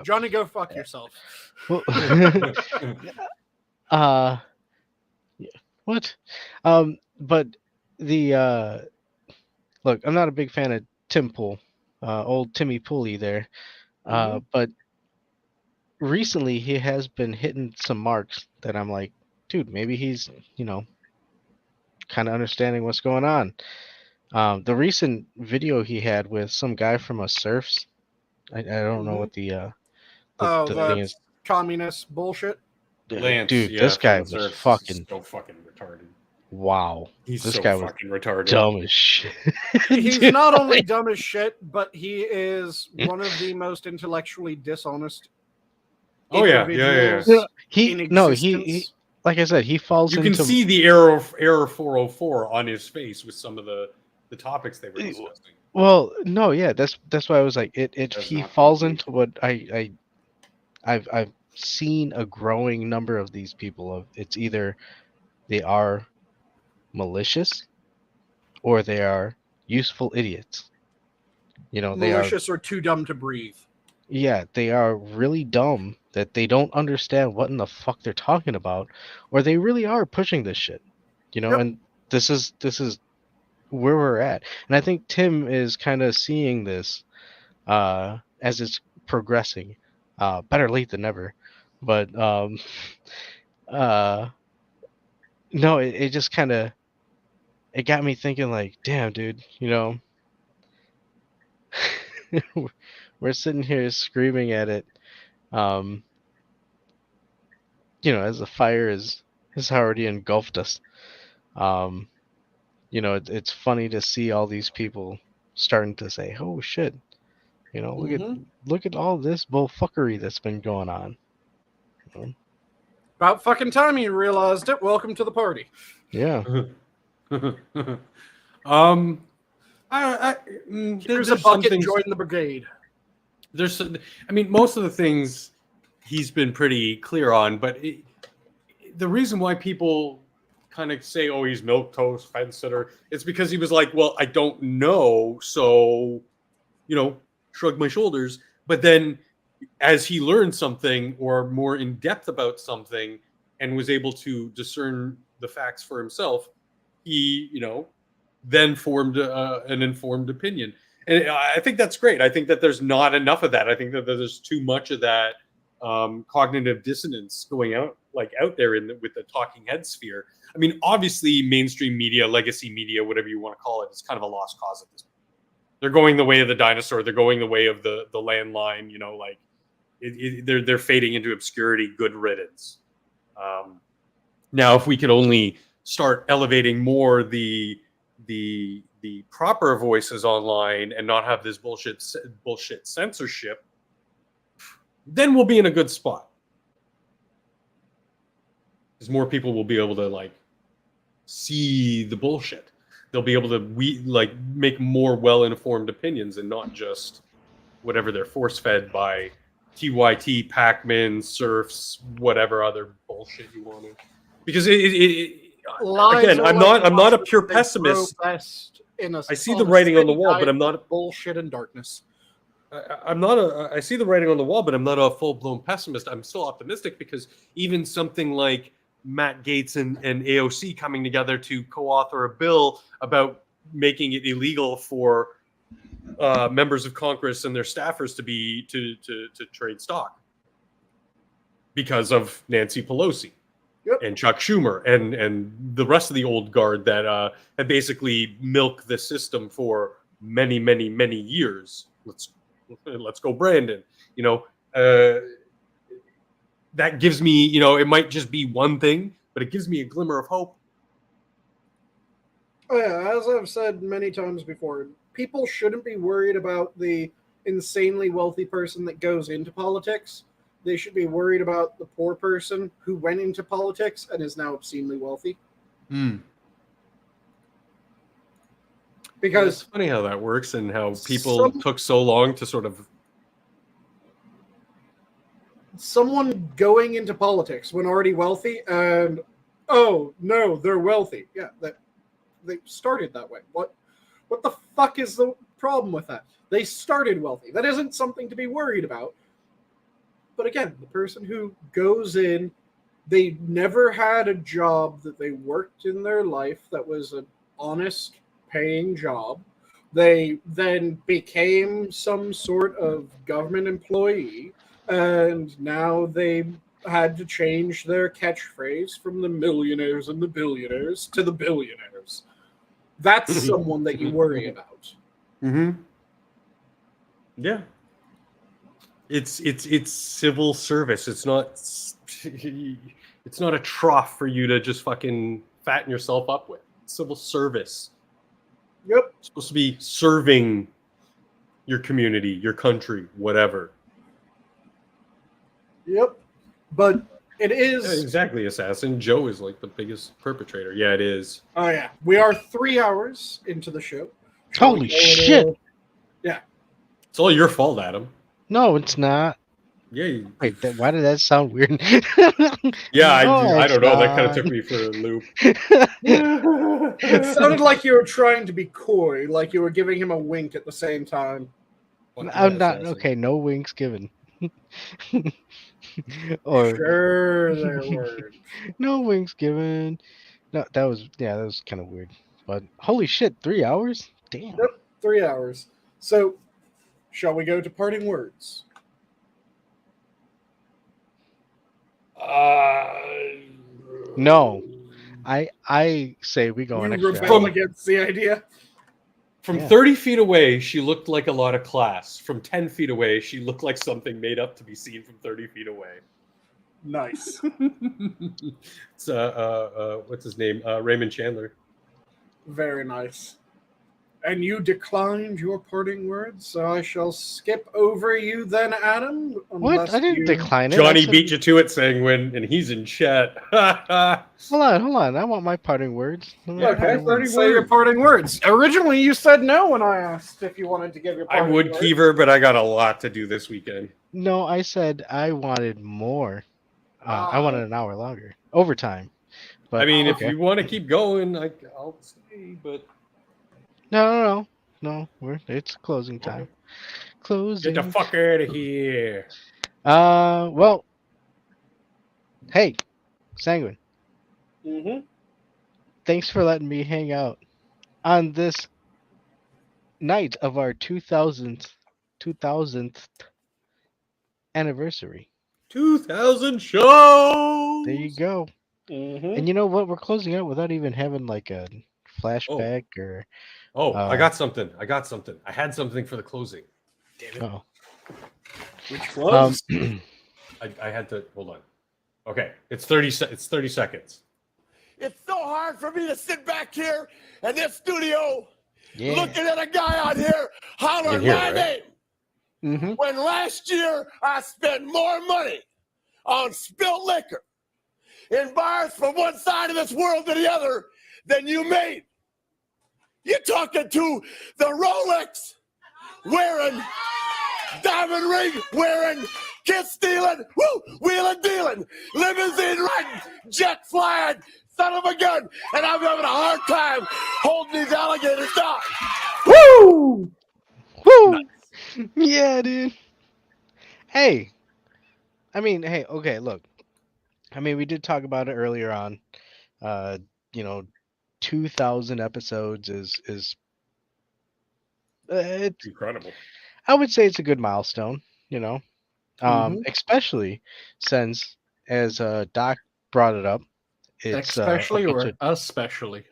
Johnny, go fuck yourself. well, yeah, what? But the look, I'm not a big fan of Tim Pool, old Timmy Pooley there, but recently he has been hitting some marks that I'm like, dude, maybe he's kind of understanding what's going on. The recent video he had with some guy from a Surfs, I don't know what the thing is. That's communist bullshit. Lance, Dude, yeah, this guy from was Surfs is fucking so fucking retarded. wow. He's This so guy was fucking retarded. dumb as shit. He's Dude, not only dumb as shit, but he is one of the most intellectually dishonest Oh, yeah. individuals Yeah. he in no existence. he like I said, he falls You into can see the error 404 on his face with some of the topics they were discussing. well, no, yeah, that's why I was like it That's he not falls good. into what I've seen a growing number of these people of it's either they are malicious or they are useful idiots. They are Malicious or too dumb to breathe. they are really dumb that they don't understand what in the fuck they're talking about, or they really are pushing this shit. Yep. And this is where we're at. And I think Tim is kind of seeing this as it's progressing. Better late than never. But no, it just kind of it got me thinking like, damn, dude, we're sitting here screaming at it, as the fire has already engulfed us. It's funny to see all these people starting to say, "Oh shit," look at all this bullfuckery that's been going on. About fucking time you realized it. Welcome to the party. Yeah. Here's a bucket. Join the brigade. Most of the things he's been pretty clear on, but the reason why people kind of say, "Oh, he's milquetoast fence sitter," it's because he was like, "Well, I don't know," so shrug my shoulders. But then, as he learned something or more in depth about something, and was able to discern the facts for himself, he then formed an informed opinion. And I think that's great. I think that there's not enough of that. I think that there's too much of that cognitive dissonance going out there with the talking head sphere. Obviously, mainstream media, legacy media, whatever you want to call it, is kind of a lost cause at this point. They're going the way of the dinosaur. They're going the way of the landline. They're fading into obscurity. Good riddance. Now, if we could only start elevating more the proper voices online and not have this bullshit censorship, then we'll be in a good spot. Because more people will be able to see the bullshit. They'll be able to make more well-informed opinions and not just whatever they're force-fed by TYT, Pac-Man, Surfs, whatever other bullshit you want to. Because again, I'm not a pure pessimist. I see the writing on the wall, but I'm not bullshit and darkness. I see the writing on the wall, but I'm not a full-blown pessimist. I'm still optimistic because even something like Matt Gaetz and AOC coming together to co-author a bill about making it illegal for members of Congress and their staffers to trade stock because of Nancy Pelosi. Yep. And Chuck Schumer and the rest of the old guard that had basically milked the system for many, many, many years. Let's go, Brandon. That gives me, it might just be one thing, but it gives me a glimmer of hope. Oh yeah, as I've said many times before, people shouldn't be worried about the insanely wealthy person that goes into politics. They should be worried about the poor person who went into politics and is now obscenely wealthy. because it's funny how that works and how people took so long to sort of. Someone going into politics when already wealthy and oh no, they're wealthy. Yeah, that they started that way. What the fuck is the problem with that? They started wealthy. That isn't something to be worried about. But again, the person who goes in, they never had a job that they worked in their life that was an honest paying job. They then became some sort of government employee, and now they had to change their catchphrase from the millionaires and the billionaires to the billionaires. That's someone that you worry about. Mm-hmm. Yeah. It's civil service. It's not a trough for you to just fucking fatten yourself up with. It's civil service. Yep. It's supposed to be serving your community, your country, whatever. Yep. But it is... Yeah, exactly, Assassin. Joe is like the biggest perpetrator. Yeah, it is. Oh, yeah. We are 3 hours into the show. Holy shit. Yeah. It's all your fault, Adam. No, it's not. Yeah. Wait, why did that sound weird? Yeah, No, I don't know. That kind of it's took me for a loop. It sounded like you were trying to be coy, like you were giving him a wink at the same time. I'm not okay. No winks given. Or Sure, there were. no winks given. No, that was kind of weird. But holy shit, 3 hours? Damn. Yep, 3 hours. So, shall we go to parting words? No, I say we go You an extra rebel hour. against the idea? From Yeah. 30 feet away, she looked like a lot of class. From 10 feet away, she looked like something made up to be seen from 30 feet away. Nice. It's what's his name? Raymond Chandler. Very nice. And you declined your parting words, so I shall skip over you then, Adam. What? I didn't decline it. I Johnny said- beat you to it, Sanguine, and he's in chat. Hold on. I want my parting words. Okay, say your parting words. Originally, you said no when I asked if you wanted to give your I parting would, words. Keever, but I got a lot to do this weekend. No, I said I wanted more. I wanted an hour longer. Overtime. But I mean, okay. if you want to keep going, I'll stay, but... No. It's closing time. Closing. Get the fuck out of here. Well, hey, Sanguine, Mm-hmm. thanks for letting me hang out on this night of our 2000th anniversary. 2000 shows. There you go. Mm-hmm. And you know what? We're closing out without even having like a flashback or. I got something. I had something for the closing. Damn it. Oh. Which was? I had to hold on. Okay, it's 30 seconds. It's so hard for me to sit back here in this studio Yeah. looking at a guy out here hollering You can hear my it, right? name. Mm-hmm. When last year I spent more money on spilt liquor in bars from one side of this world to the other than you made. You're talking to the Rolex wearing, diamond ring wearing, kiss stealing, wheeling dealing, limousine riding, jet flying, son of a gun, and I'm having a hard time holding these alligators down. Woo! Woo! Yeah, dude. Hey. Okay, look. I mean, we did talk about it earlier on. 2,000 episodes is it's, Incredible. I would say it's a good milestone, Mhm. especially since, as Doc brought it up, it's Especially a bunch or of- especially?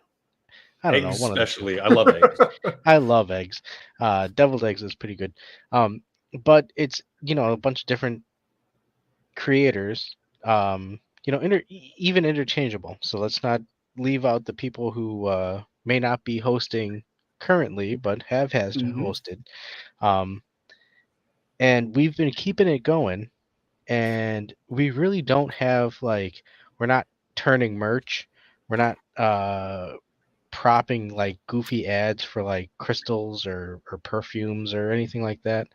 I don't Eggs know. One of the two. especially. I love eggs. I love eggs. Deviled eggs is pretty good. But it's a bunch of different creators. Even interchangeable. So let's not leave out the people who may not be hosting currently, but has Mhm. hosted. And we've been keeping it going, and we really don't have we're not turning merch. We're not propping like goofy ads for like crystals or perfumes or anything like that.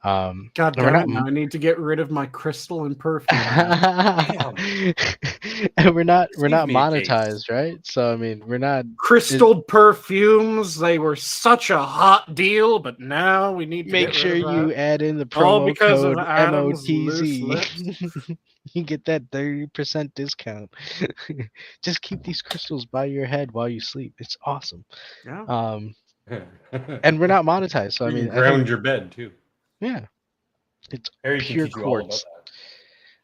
God and we're damn it! not Now I need to get rid of my crystal and perfume. and we're not Save me a case. monetized, right? So I mean, we're not. Crystal perfumes, they were such a hot deal, but now we need to Make get sure rid of you that. add in the All promo because of code Adam's loose MOTZ. You get that 30% discount. Just keep these crystals by your head while you sleep. It's awesome. Yeah. And we're not monetized, so I You mean, can I ground think, your bed too. yeah, it's Harry can pure teach you all about quartz.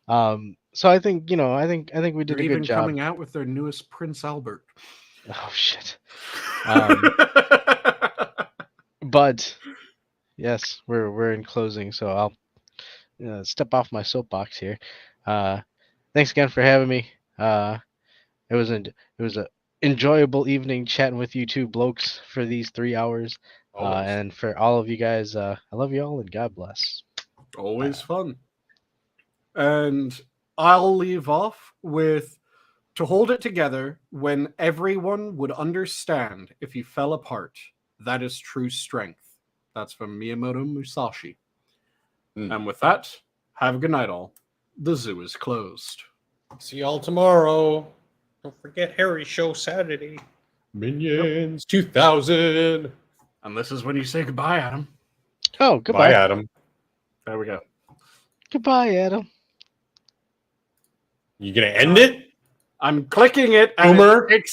that. So I think I think we They're did a even good job. coming out with their newest Prince Albert. Oh shit. But yes, we're in closing, so I'll step off my soapbox here. Thanks again for having me. It was a enjoyable evening chatting with you two blokes for these 3 hours. Always. And for all of you guys, I love you all and God bless. Always fun. And I'll leave off with to hold it together when everyone would understand if you fell apart. That is true strength. That's from Miyamoto Musashi. And with that, have a good night, all. The zoo is closed. See y'all tomorrow. Don't forget Harry's show Saturday. Minions 2000. And this is when you say goodbye, Adam. Oh, goodbye. Bye, Adam. There we go. Goodbye, Adam. You gonna end it? I'm clicking it and Boomer? it